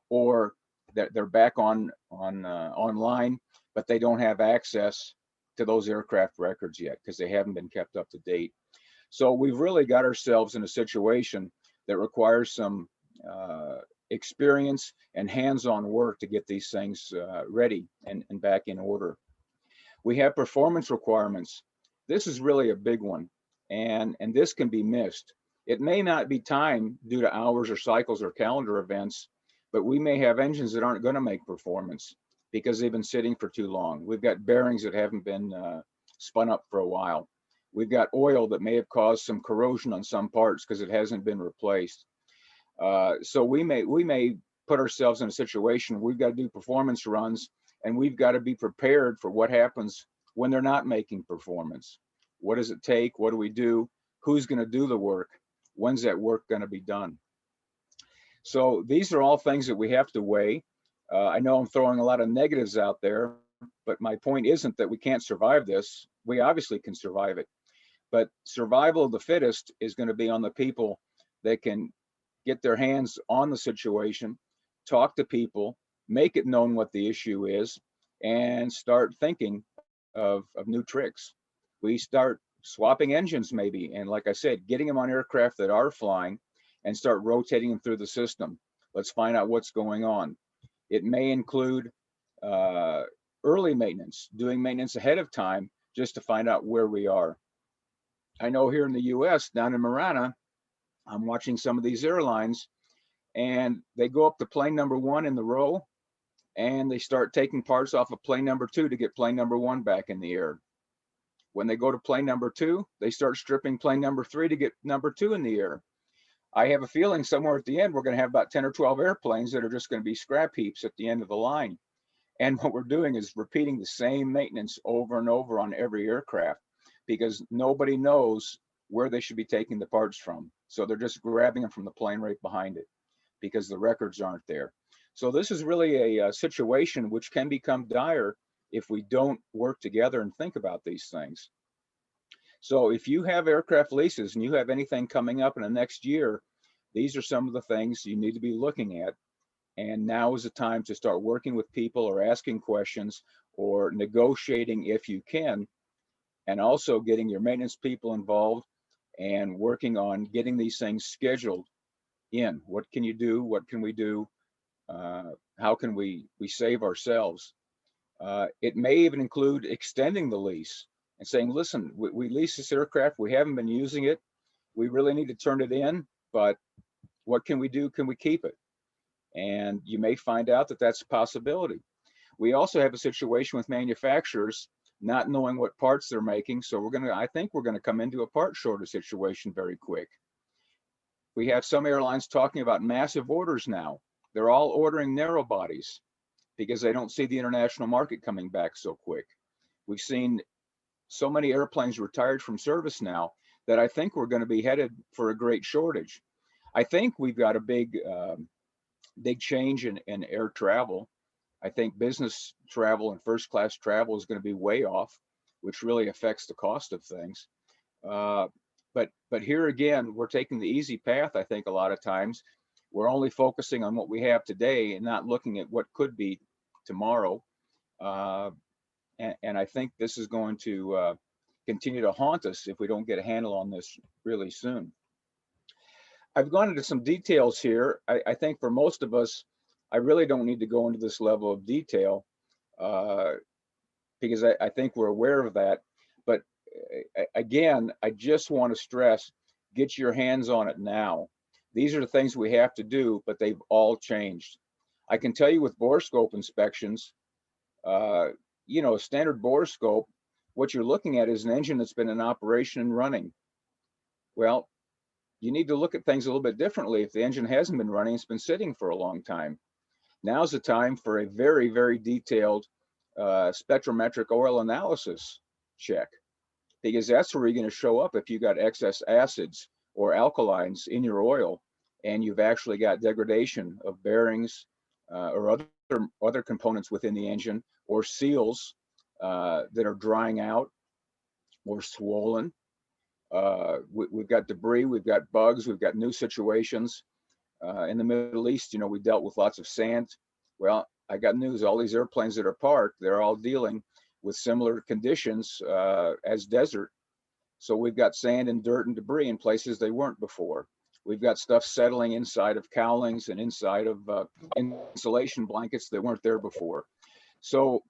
or they're back online, but they don't have access to those aircraft records yet because they haven't been kept up to date. So we've really got ourselves in a situation that requires some experience and hands-on work to get these things ready and back in order. We have performance requirements. This is really a big one, and this can be missed. It may not be time due to hours or cycles or calendar events, but we may have engines that aren't going to make performance because they've been sitting for too long. We've got bearings that haven't been spun up for a while. We've got oil that may have caused some corrosion on some parts because it hasn't been replaced. So we may put ourselves in a situation we've got to do performance runs, and we've got to be prepared for what happens when they're not making performance. What does it take? What do we do? Who's going to do the work? When's that work going to be done? So these are all things that we have to weigh. I know I'm throwing a lot of negatives out there, but my point isn't that we can't survive this. We obviously can survive it, but survival of the fittest is going to be on the people that can get their hands on the situation, talk to people, make it known what the issue is, and start thinking of new tricks. We start swapping engines maybe, and like I said, getting them on aircraft that are flying and start rotating them through the system. Let's find out what's going on. It may include early maintenance, doing maintenance ahead of time just to find out where we are. I know here in the US, down in Marana, I'm watching some of these airlines, and they go up to plane number 1 in the row, and they start taking parts off of plane number 2 to get plane number 1 back in the air. When they go to plane number 2, they start stripping plane number 3 to get number 2 in the air. I have a feeling somewhere at the end, we're going to have about 10 or 12 airplanes that are just going to be scrap heaps at the end of the line. And what we're doing is repeating the same maintenance over and over on every aircraft because nobody knows where they should be taking the parts from. So they're just grabbing them from the plane right behind it because the records aren't there. So this is really a situation which can become dire if we don't work together and think about these things. So if you have aircraft leases and you have anything coming up in the next year, these are some of the things you need to be looking at. And now is the time to start working with people or asking questions or negotiating if you can, and also getting your maintenance people involved and working on getting these things scheduled in. What can you do? What can we do? How can we save ourselves? It may even include extending the lease and saying, listen, we lease this aircraft, we haven't been using it, we really need to turn it in, but what can we do? Can we keep it? And you may find out that that's a possibility. We also have a situation with manufacturers not knowing what parts they're making. So I think we're gonna come into a part shortage situation very quick. We have some airlines talking about massive orders now. They're all ordering narrow bodies because they don't see the international market coming back so quick. We've seen so many airplanes retired from service now that I think we're going to be headed for a great shortage. I think we've got a big change in air travel. I think business travel and first class travel is going to be way off, which really affects the cost of things. But here again, we're taking the easy path. I think a lot of times we're only focusing on what we have today and not looking at what could be tomorrow. And I think this is going to continue to haunt us if we don't get a handle on this really soon. I've gone into some details here. I think for most of us, I really don't need to go into this level of detail because I think we're aware of that. But again, I just want to stress, get your hands on it now. These are the things we have to do, but they've all changed. I can tell you with borescope inspections, you know, a standard borescope, what you're looking at is an engine that's been in operation and running. Well, you need to look at things a little bit differently if the engine hasn't been running, it's been sitting for a long time. Now's the time for a very, very detailed spectrometric oil analysis check, because that's where you're going to show up if you got excess acids or alkalines in your oil. and you've actually got degradation of bearings or other components within the engine, or seals that are drying out or swollen. We've got debris, we've got bugs, we've got new situations. In the Middle East, you know, we dealt with lots of sand. Well, I got news, all these airplanes that are parked, they're all dealing with similar conditions as desert. So we've got sand and dirt and debris in places they weren't before. We've got stuff settling inside of cowlings and inside of insulation blankets that weren't there before. So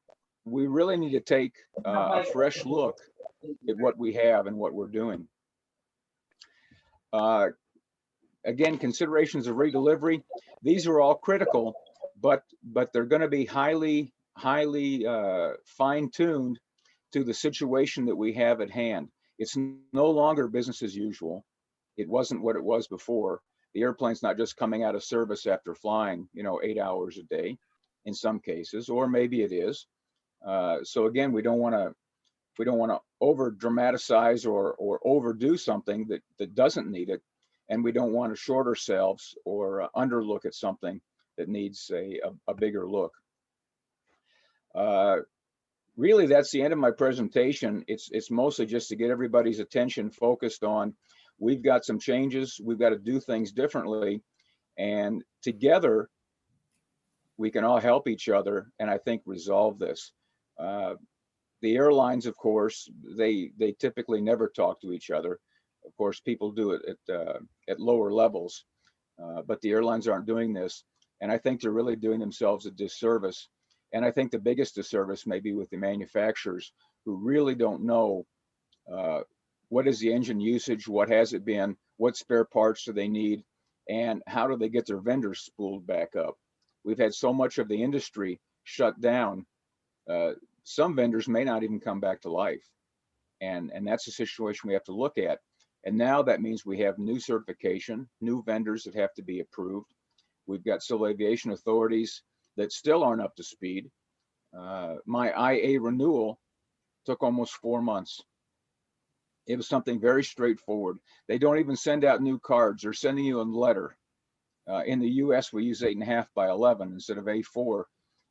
we really need to take a fresh look at what we have and what we're doing. Again, considerations of redelivery, these are all critical, but they're going to be highly fine-tuned to the situation that we have at hand. It's no longer business as usual. It wasn't what it was before. The airplane's not just coming out of service after flying, you know, 8 hours a day in some cases, or maybe it is. So again, we don't want to over dramatize or overdo something that doesn't need it. And we don't want to short ourselves or underlook at something that needs a bigger look. Really, that's the end of my presentation. It's mostly just to get everybody's attention focused on, we've got some changes, we've got to do things differently, and together we can all help each other and I think resolve this. The airlines, of course, they typically never talk to each other. Of course, people do it at lower levels, but the airlines aren't doing this. And I think they're really doing themselves a disservice. And I think the biggest disservice may be with the manufacturers, who really don't know what is the engine usage, what has it been, what spare parts do they need, and how do they get their vendors spooled back up. We've had so much of the industry shut down. Some vendors may not even come back to life. And that's a situation we have to look at. And now that means we have new certification, new vendors that have to be approved. We've got civil aviation authorities that still aren't up to speed. My IA renewal took almost 4 months. It was something very straightforward. They don't even send out new cards. They're sending you a letter. In the US, we use 8.5 by 11 instead of A4.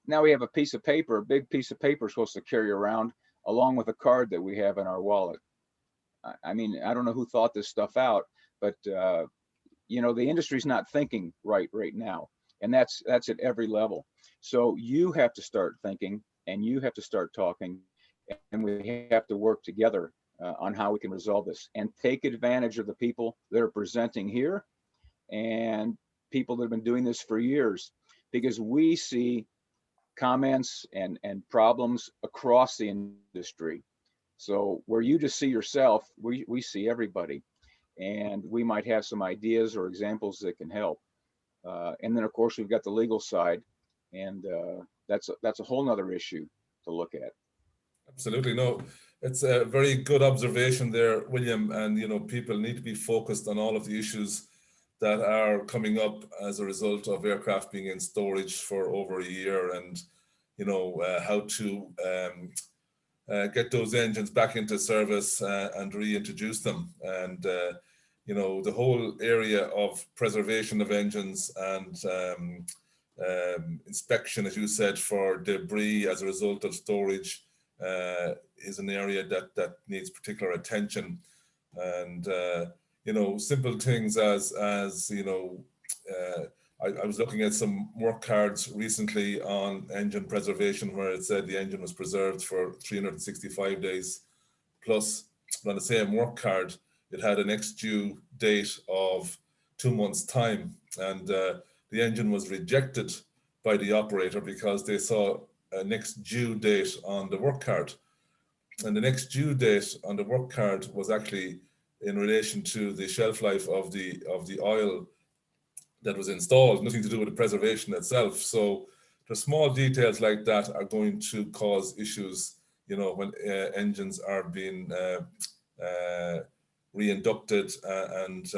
Now we have a piece of paper, a big piece of paper supposed to carry around, along with a card that we have in our wallet. I mean, I don't know who thought this stuff out, but you know, the industry's not thinking right now, and that's at every level. So you have to start thinking, and you have to start talking, and we have to work together on how we can resolve this and take advantage of the people that are presenting here and people that have been doing this for years, because we see comments and problems across the industry. So where you just see yourself, we see everybody, and we might have some ideas or examples that can help. And then of course we've got the legal side, and that's a whole nother issue to look at. Absolutely. No, it's a very good observation there, William. And, you know, people need to be focused on all of the issues that are coming up as a result of aircraft being in storage for over a year, and, you know, how to get those engines back into service and reintroduce them. And, you know, the whole area of preservation of engines and inspection, as you said, for debris as a result of storage is an area that needs particular attention. And, you know, simple things as you know, I was looking at some work cards recently on engine preservation where it said the engine was preserved for 365 days plus. But on the same work card, it had an next due date of 2 months' time. And the engine was rejected by the operator because they saw a next due date on the work card. And the next due date on the work card was actually in relation to the shelf life of the oil that was installed, nothing to do with the preservation itself. So the small details like that are going to cause issues, you know, when engines are being reinducted and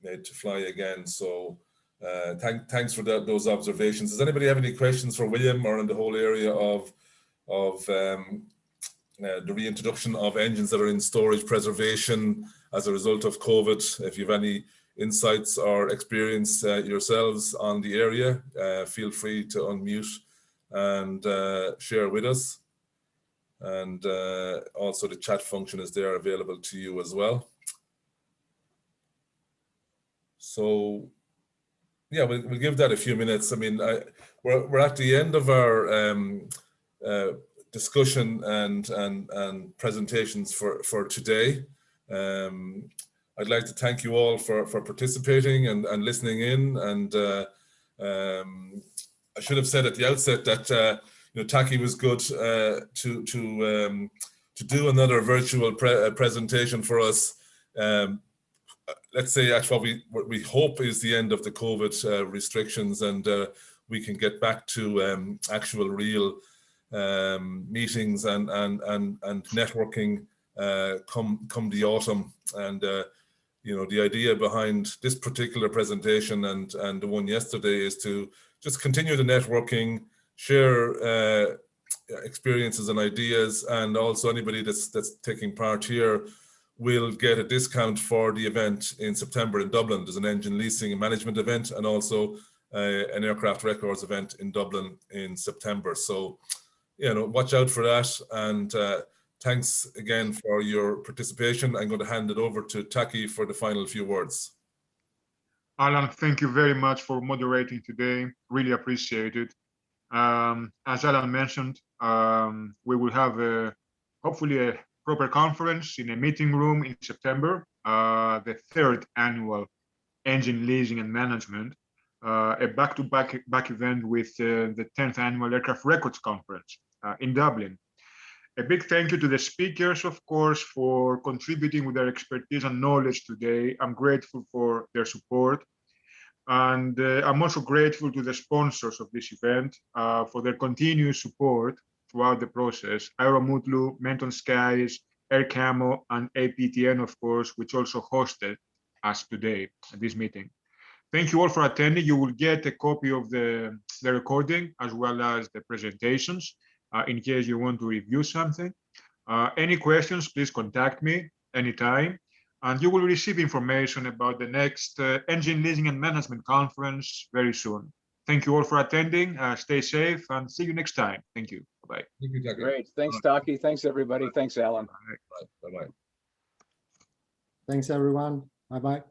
made to fly again. So thanks for those observations. Does anybody have any questions for William or in the whole area of the reintroduction of engines that are in storage preservation as a result of COVID? If you have any insights or experience yourselves on the area, feel free to unmute and share with us. And also the chat function is there available to you as well. So yeah, we'll give that a few minutes. I mean, we're at the end of our discussion and presentations for today. I'd like to thank you all for participating and listening in. And I should have said at the outset that you know, Taki was good to do another virtual presentation for us. Let's say at what we hope is the end of the COVID restrictions, and we can get back to actual real meetings and networking come the autumn. And you know, the idea behind this particular presentation and the one yesterday is to just continue the networking, share experiences and ideas, and also anybody that's taking part here will get a discount for the event in September in Dublin. There's an engine leasing and management event, and also an aircraft records event in Dublin in September. So, you know, watch out for that. And thanks again for your participation. I'm going to hand it over to Taki for the final few words. Alan, thank you very much for moderating today. Really appreciate it. As Alan mentioned, we will have hopefully a proper conference in a meeting room in September, the 3rd annual Engine Leasing and Management, a back-to-back event with the 10th annual Aircraft Records Conference in Dublin. A big thank you to the speakers, of course, for contributing with their expertise and knowledge today. I'm grateful for their support. And I'm also grateful to the sponsors of this event for their continuous support throughout the process. Aeromutlu, Menton Skies, Air Camo, and APTN, of course, which also hosted us today at this meeting. Thank you all for attending. You will get a copy of the recording as well as the presentations in case you want to review something. Any questions, please contact me anytime. And you will receive information about the next Engine Leasing and Management Conference very soon. Thank you all for attending. Stay safe and see you next time. Thank you. Bye-bye. Thank you, Taki. Great. Thanks, Taki. Thanks, everybody. Thanks, Alan. Bye-bye. Thanks, everyone. Bye-bye.